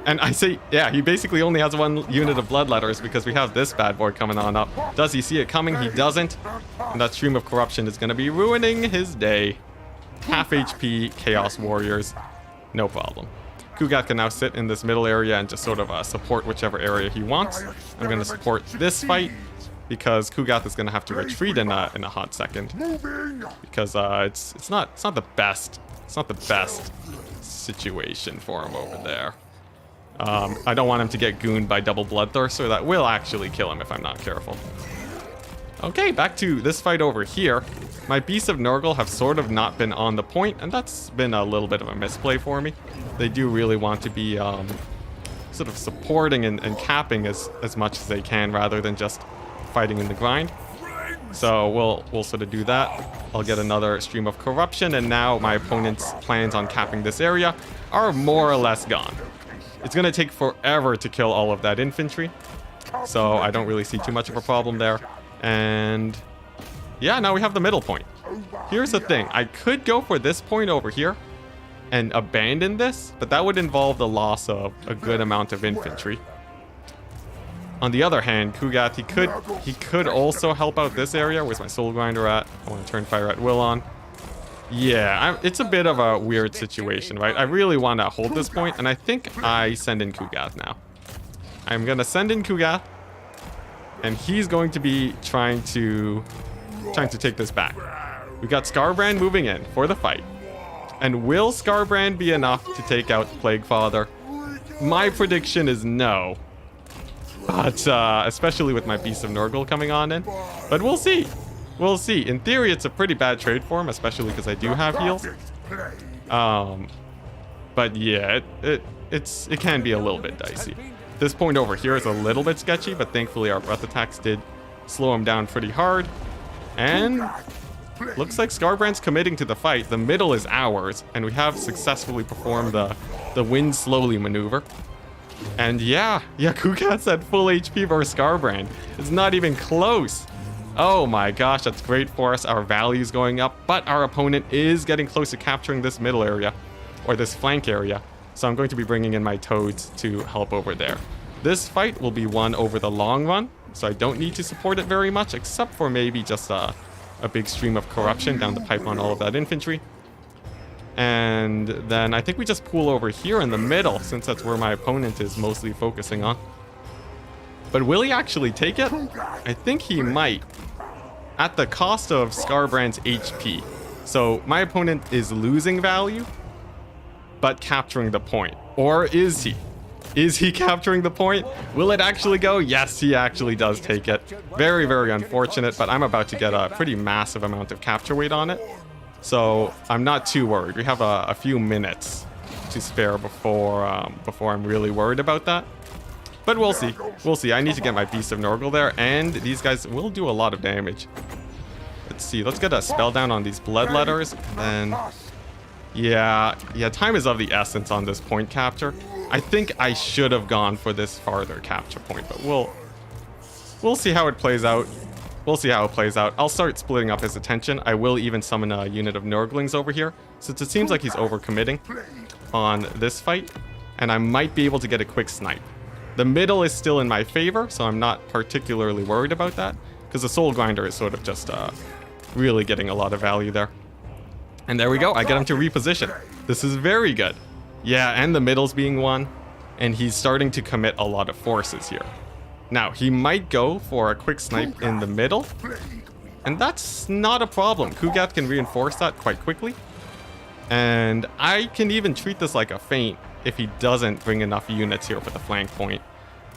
And I say, yeah, he basically only has one unit of bloodletters because we have this bad boy coming on up. Does he see it coming? He doesn't. And that Stream of Corruption is going to be ruining his day. Half HP Chaos Warriors. No problem. Kugath can now sit in this middle area and just sort of support whichever area he wants. I'm going to support this fight because Kugath is going to have to retreat in a hot second. Because it's not the best. It's not the best situation for him over there. I don't want him to get gooned by double Bloodthirster. That will actually kill him if I'm not careful. Okay, back to this fight over here. My Beasts of Nurgle have sort of not been on the point, and that's been a little bit of a misplay for me. They do really want to be sort of supporting and capping as much as they can rather than just fighting in the grind. So we'll sort of do that. I'll get another Stream of Corruption, and now my opponent's plans on capping this area are more or less gone. It's going to take forever to kill all of that infantry, so I don't really see too much of a problem there. And yeah, now we have the middle point. Here's the thing. I could go for this point over here and abandon this, but that would involve the loss of a good amount of infantry. On the other hand, Kugath, he could also help out this area. Where's my Soul Grinder at? I want to turn fire at will on. Yeah, it's a bit of a weird situation, right? I really want to hold this point, and I think I send in Kugath now. I'm going to send in Kugath, and he's going to be trying to take this back. We got Scarbrand moving in for the fight. And will Scarbrand be enough to take out the Plague Father? My prediction is no. But, especially with my Beast of Nurgle coming on in. But we'll see. We'll see. In theory, it's a pretty bad trade for him, especially because I do have heals. But yeah, it can be a little bit dicey. This point over here is a little bit sketchy, but thankfully our breath attacks did slow him down pretty hard. And looks like Scarbrand's committing to the fight. The middle is ours, and we have successfully performed the win slowly maneuver. And yeah, Kugat's at full HP versus Scarbrand. It's not even close. Oh my gosh, that's great for us. Our value's going up, but our opponent is getting close to capturing this middle area, or this flank area. So I'm going to be bringing in my toads to help over there. This fight will be won over the long run, so I don't need to support it very much, except for maybe just a big stream of corruption down the pipe on all of that infantry. And then I think we just pool over here in the middle, since that's where my opponent is mostly focusing on. But will he actually take it? I think he might, at the cost of Scarbrand's HP. So my opponent is losing value, but capturing the point. Or is he? Is he capturing the point? Will it actually go? Yes, he actually does take it. Very, very unfortunate, but I'm about to get a pretty massive amount of capture weight on it. So I'm not too worried. We have a few minutes to spare before I'm really worried about that. But we'll see. We'll see. I need to get my Beast of Nurgle there, and these guys will do a lot of damage. Let's see. Let's get a spell down on these Bloodletters, and yeah, time is of the essence on this point capture. I think I should have gone for this farther capture point, but we'll see how it plays out. We'll see how it plays out. I'll start splitting up his attention. I will even summon a unit of Nurglings over here, since it seems like he's overcommitting on this fight, and I might be able to get a quick snipe. The middle is still in my favor, so I'm not particularly worried about that, because the Soul Grinder is sort of just really getting a lot of value there. And there we go. I get him to reposition. This is very good. Yeah, and the middle's being won, and he's starting to commit a lot of forces here. Now, he might go for a quick snipe in the middle, and that's not a problem. Kugat can reinforce that quite quickly, and I can even treat this like a feint if he doesn't bring enough units here for the flank point.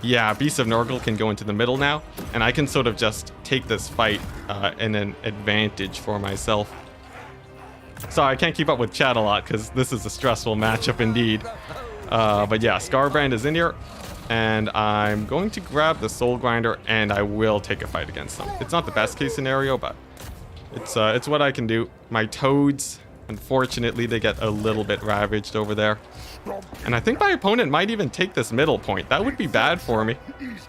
Yeah, Beast of Nurgle can go into the middle now, and I can sort of just take this fight in an advantage for myself. Sorry, I can't keep up with chat a lot because this is a stressful matchup indeed. But yeah, Scarbrand is in here, and I'm going to grab the Soul Grinder, and I will take a fight against them. It's not the best case scenario, but it's what I can do. My toads, unfortunately, they get a little bit ravaged over there. And I think my opponent might even take this middle point. That would be bad for me.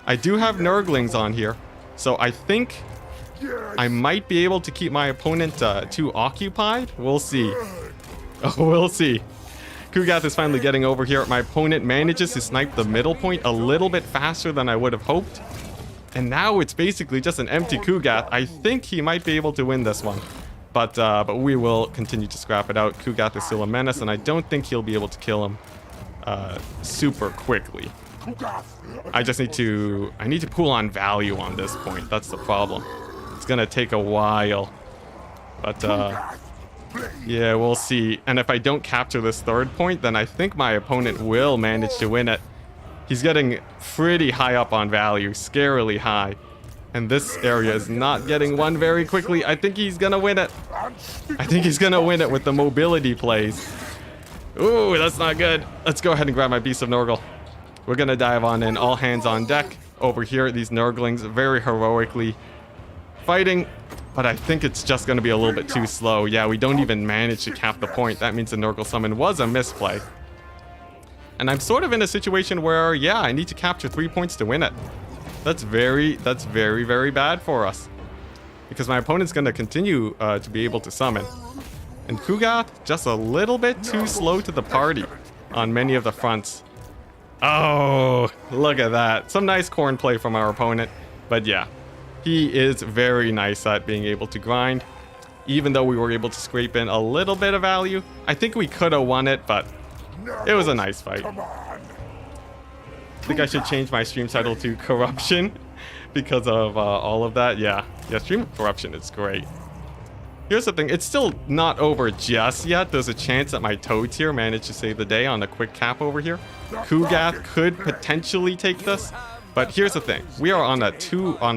I do have Nurglings on here, so I think I might be able to keep my opponent too occupied. We'll see. Oh, we'll see. Kugat is finally getting over here. My opponent manages to snipe the middle point a little bit faster than I would have hoped. And now it's basically just an empty Kugat. I think he might be able to win this one. But we will continue to scrap it out. Kugat is still a menace, and I don't think he'll be able to kill him super quickly. I need to pool on value on this point. That's the problem. It's gonna take a while. But yeah, we'll see. And if I don't capture this third point, then I think my opponent will manage to win it. He's getting pretty high up on value, scarily high. And this area is not getting won very quickly. I think he's gonna win it. I think he's gonna win it with the mobility plays. Ooh, that's not good. Let's go ahead and grab my Beast of Nurgle. We're gonna dive on in. All hands on deck. Over here, these Nurglings very heroically fighting. But I think it's just gonna be a little bit too slow. Yeah, we don't even manage to cap the point. That means the Nurgle summon was a misplay. And I'm sort of in a situation where, yeah, I need to capture 3 points to win it. That's very, very bad for us. Because my opponent's going to continue to be able to summon. And Kugat, just a little bit too slow to the party on many of the fronts. Oh, look at that. Some nice corn play from our opponent. But yeah, he is very nice at being able to grind. Even though we were able to scrape in a little bit of value. I think we could have won it, but it was a nice fight. I think I should change my stream title to Corruption because of all of that. Yeah, Stream of Corruption is great. Here's the thing, it's still not over just yet. There's a chance that my toads here manage to save the day on a quick cap over here. Kugath could potentially take this, but here's the thing. We are on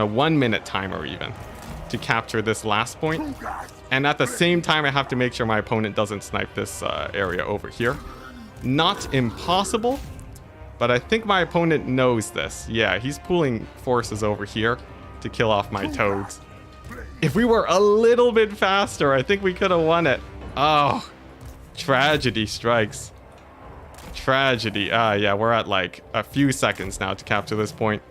a 1 minute timer even to capture this last point. And at the same time, I have to make sure my opponent doesn't snipe this area over here. Not impossible, but I think my opponent knows this. Yeah, he's pooling forces over here to kill off my toads. If we were a little bit faster, I think we could have won it. Oh, tragedy strikes. Tragedy. Yeah, we're at like a few seconds now to capture this point.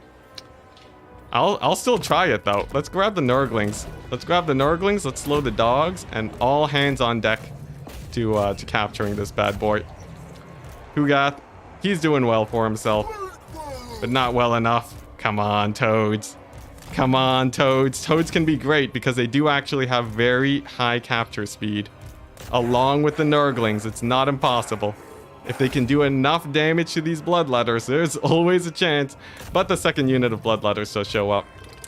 I'll still try it though. Let's grab the Nurglings. Let's grab the Nurglings. Let's slow the dogs and all hands on deck to capturing this bad boy. Kugath, he's doing well for himself, but not well enough. Come on, toads. Come on, toads. Toads can be great because they do actually have very high capture speed. Along with the Nurglings, it's not impossible. If they can do enough damage to these Bloodletters, there's always a chance. But the second unit of Bloodletters does show up.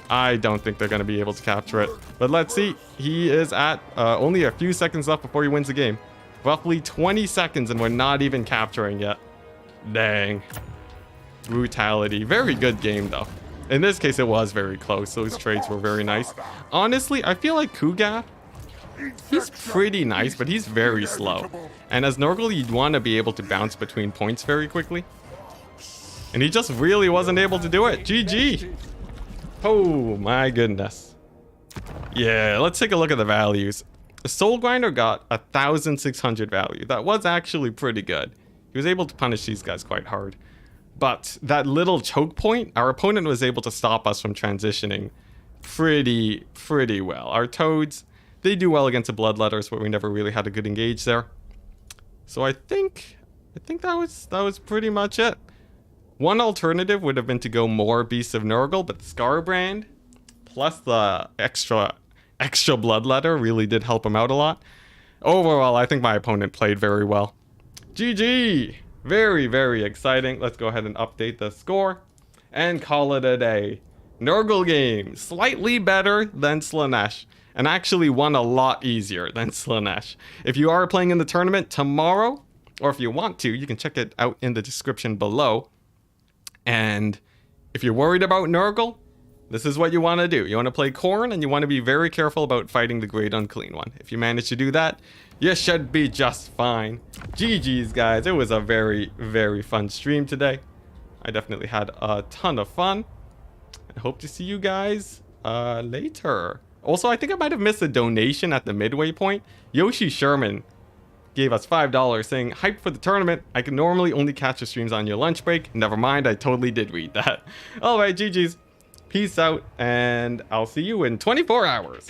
I don't think they're going to be able to capture it. But let's see. He is at only a few seconds left before he wins the game. Roughly 20 seconds and we're not even capturing yet. Dang. Brutality. Very good game though. In this case, it was very close. Those trades were very nice. Honestly, I feel like Kugath, he's pretty nice, but he's very slow. And as Nurgle, you'd want to be able to bounce between points very quickly. And he just really wasn't able to do it. GG. Oh my goodness. Yeah, let's take a look at the values. Soul Grinder got 1,600 value. That was actually pretty good. He was able to punish these guys quite hard. But that little choke point, our opponent was able to stop us from transitioning pretty well. Our toads, they do well against the Bloodletters, but we never really had a good engage there. So I think that was pretty much it. One alternative would have been to go more Beasts of Nurgle, but Scarbrand plus the extra Bloodletter really did help him out a lot. Overall, I think my opponent played very well. GG! Very exciting. Let's go ahead and update the score and call it a day. Nurgle game, slightly better than Slaanesh, and actually won a lot easier than Slaanesh. If you are playing in the tournament tomorrow, or if you want to, you can check it out in the description below. And if you're worried about Nurgle, this is what you want to do. You want to play Khorne, and you want to be very careful about fighting the Great Unclean One. If you manage to do that, you should be just fine. GG's, guys. It was a very fun stream today. I definitely had a ton of fun. I hope to see you guys later. Also, I think I might have missed a donation at the midway point. Yoshi Sherman gave us $5 saying, "Hyped for the tournament. I can normally only catch the streams on your lunch break." Never mind, I totally did read that. Alright, GG's. Peace out, and I'll see you in 24 hours.